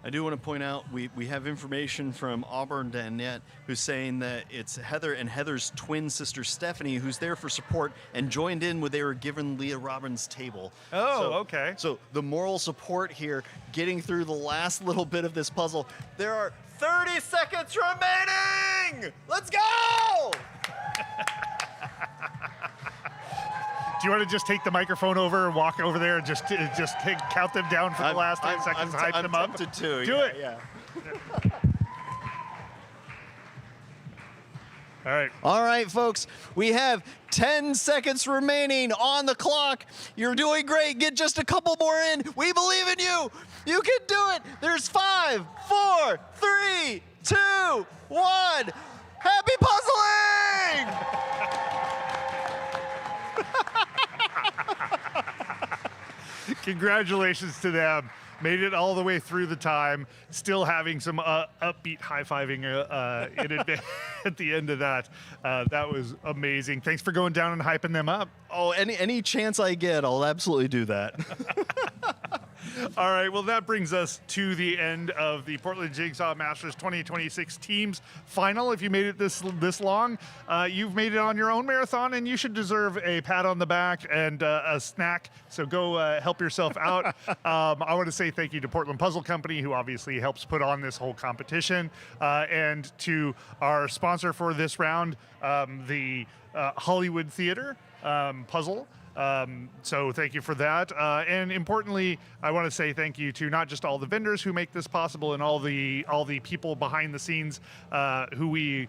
I do want to point out we have information from Auburn.net who's saying that it's Heather and Heather's twin sister Stephanie who's there for support and joined in when they were given Leah Robbins' table. Okay. So the moral support here, getting through the last little bit of this puzzle. There are 30 seconds remaining! Let's go! Do you want to just take the microphone over and walk over there and just count them down for the last 10 seconds, hype them up? I'm tempted to. Do it. Yeah. All right. All right, folks. We have 10 seconds remaining on the clock. You're doing great. Get just a couple more in. We believe in you. You can do it. There's 5, 4, 3, 2, 1. Happy puzzling! Congratulations to them. Made it all the way through the time, still having some upbeat high-fiving at the end of that. That was amazing. Thanks for going down and hyping them up. Oh, any chance I get, I'll absolutely do that. All right, well, that brings us to the end of the Portland Jigsaw Masters 2026 Teams Final. If you made it this long, you've made it on your own marathon, and you should deserve a pat on the back and a snack. So go help yourself out. I want to say thank you to Portland Puzzle Company, who obviously helps put on this whole competition, and to our sponsor for this round, the Hollywood Theater Puzzle. So thank you for that. And importantly, I want to say thank you to not just all the vendors who make this possible and all the people behind the scenes who we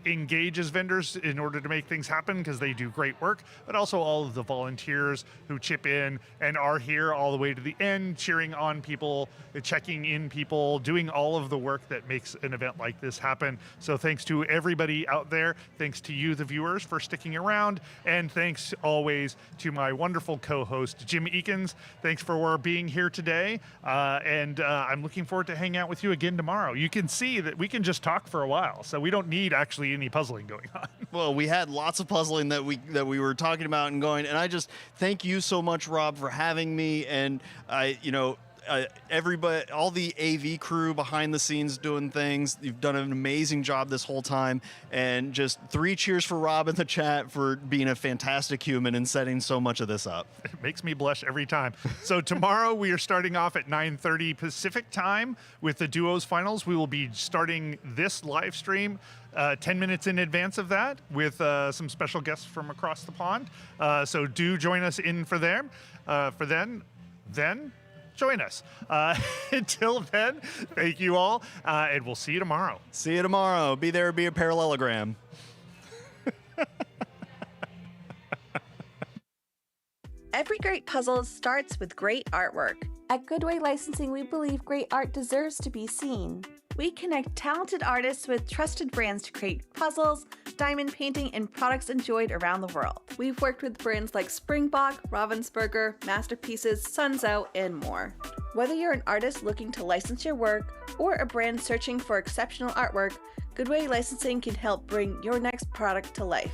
engage as vendors in order to make things happen, because they do great work, but also all of the volunteers who chip in and are here all the way to the end, cheering on people, checking in people, doing all of the work that makes an event like this happen. So thanks to everybody out there. Thanks to you, the viewers, for sticking around. And thanks always to my wonderful co-host, Jim Eakins. Thanks for being here today. And I'm looking forward to hanging out with you again tomorrow. You can see that we can just talk for a while, so we don't need actually any puzzling going on. Well, we had lots of puzzling that we were talking about and going, and I just thank you so much, Rob, for having me. And everybody, all the AV crew behind the scenes doing things. You've done an amazing job this whole time. And just 3 cheers for Rob in the chat for being a fantastic human and setting so much of this up. It makes me blush every time. So tomorrow we are starting off at 9:30 Pacific time with the duos finals. We will be starting this live stream 10 minutes in advance of that with some special guests from across the pond. So do join us in for them. Then join us. Until then, thank you all, and we'll see you tomorrow. See you tomorrow. Be there, be a parallelogram. Every great puzzle starts with great artwork. At Goodway Licensing, we believe great art deserves to be seen. We connect talented artists with trusted brands to create puzzles, diamond painting, and products enjoyed around the world. We've worked with brands like Springbok, Ravensburger, Masterpieces, Sun's Out, and more. Whether you're an artist looking to license your work or a brand searching for exceptional artwork, Goodway Licensing can help bring your next product to life.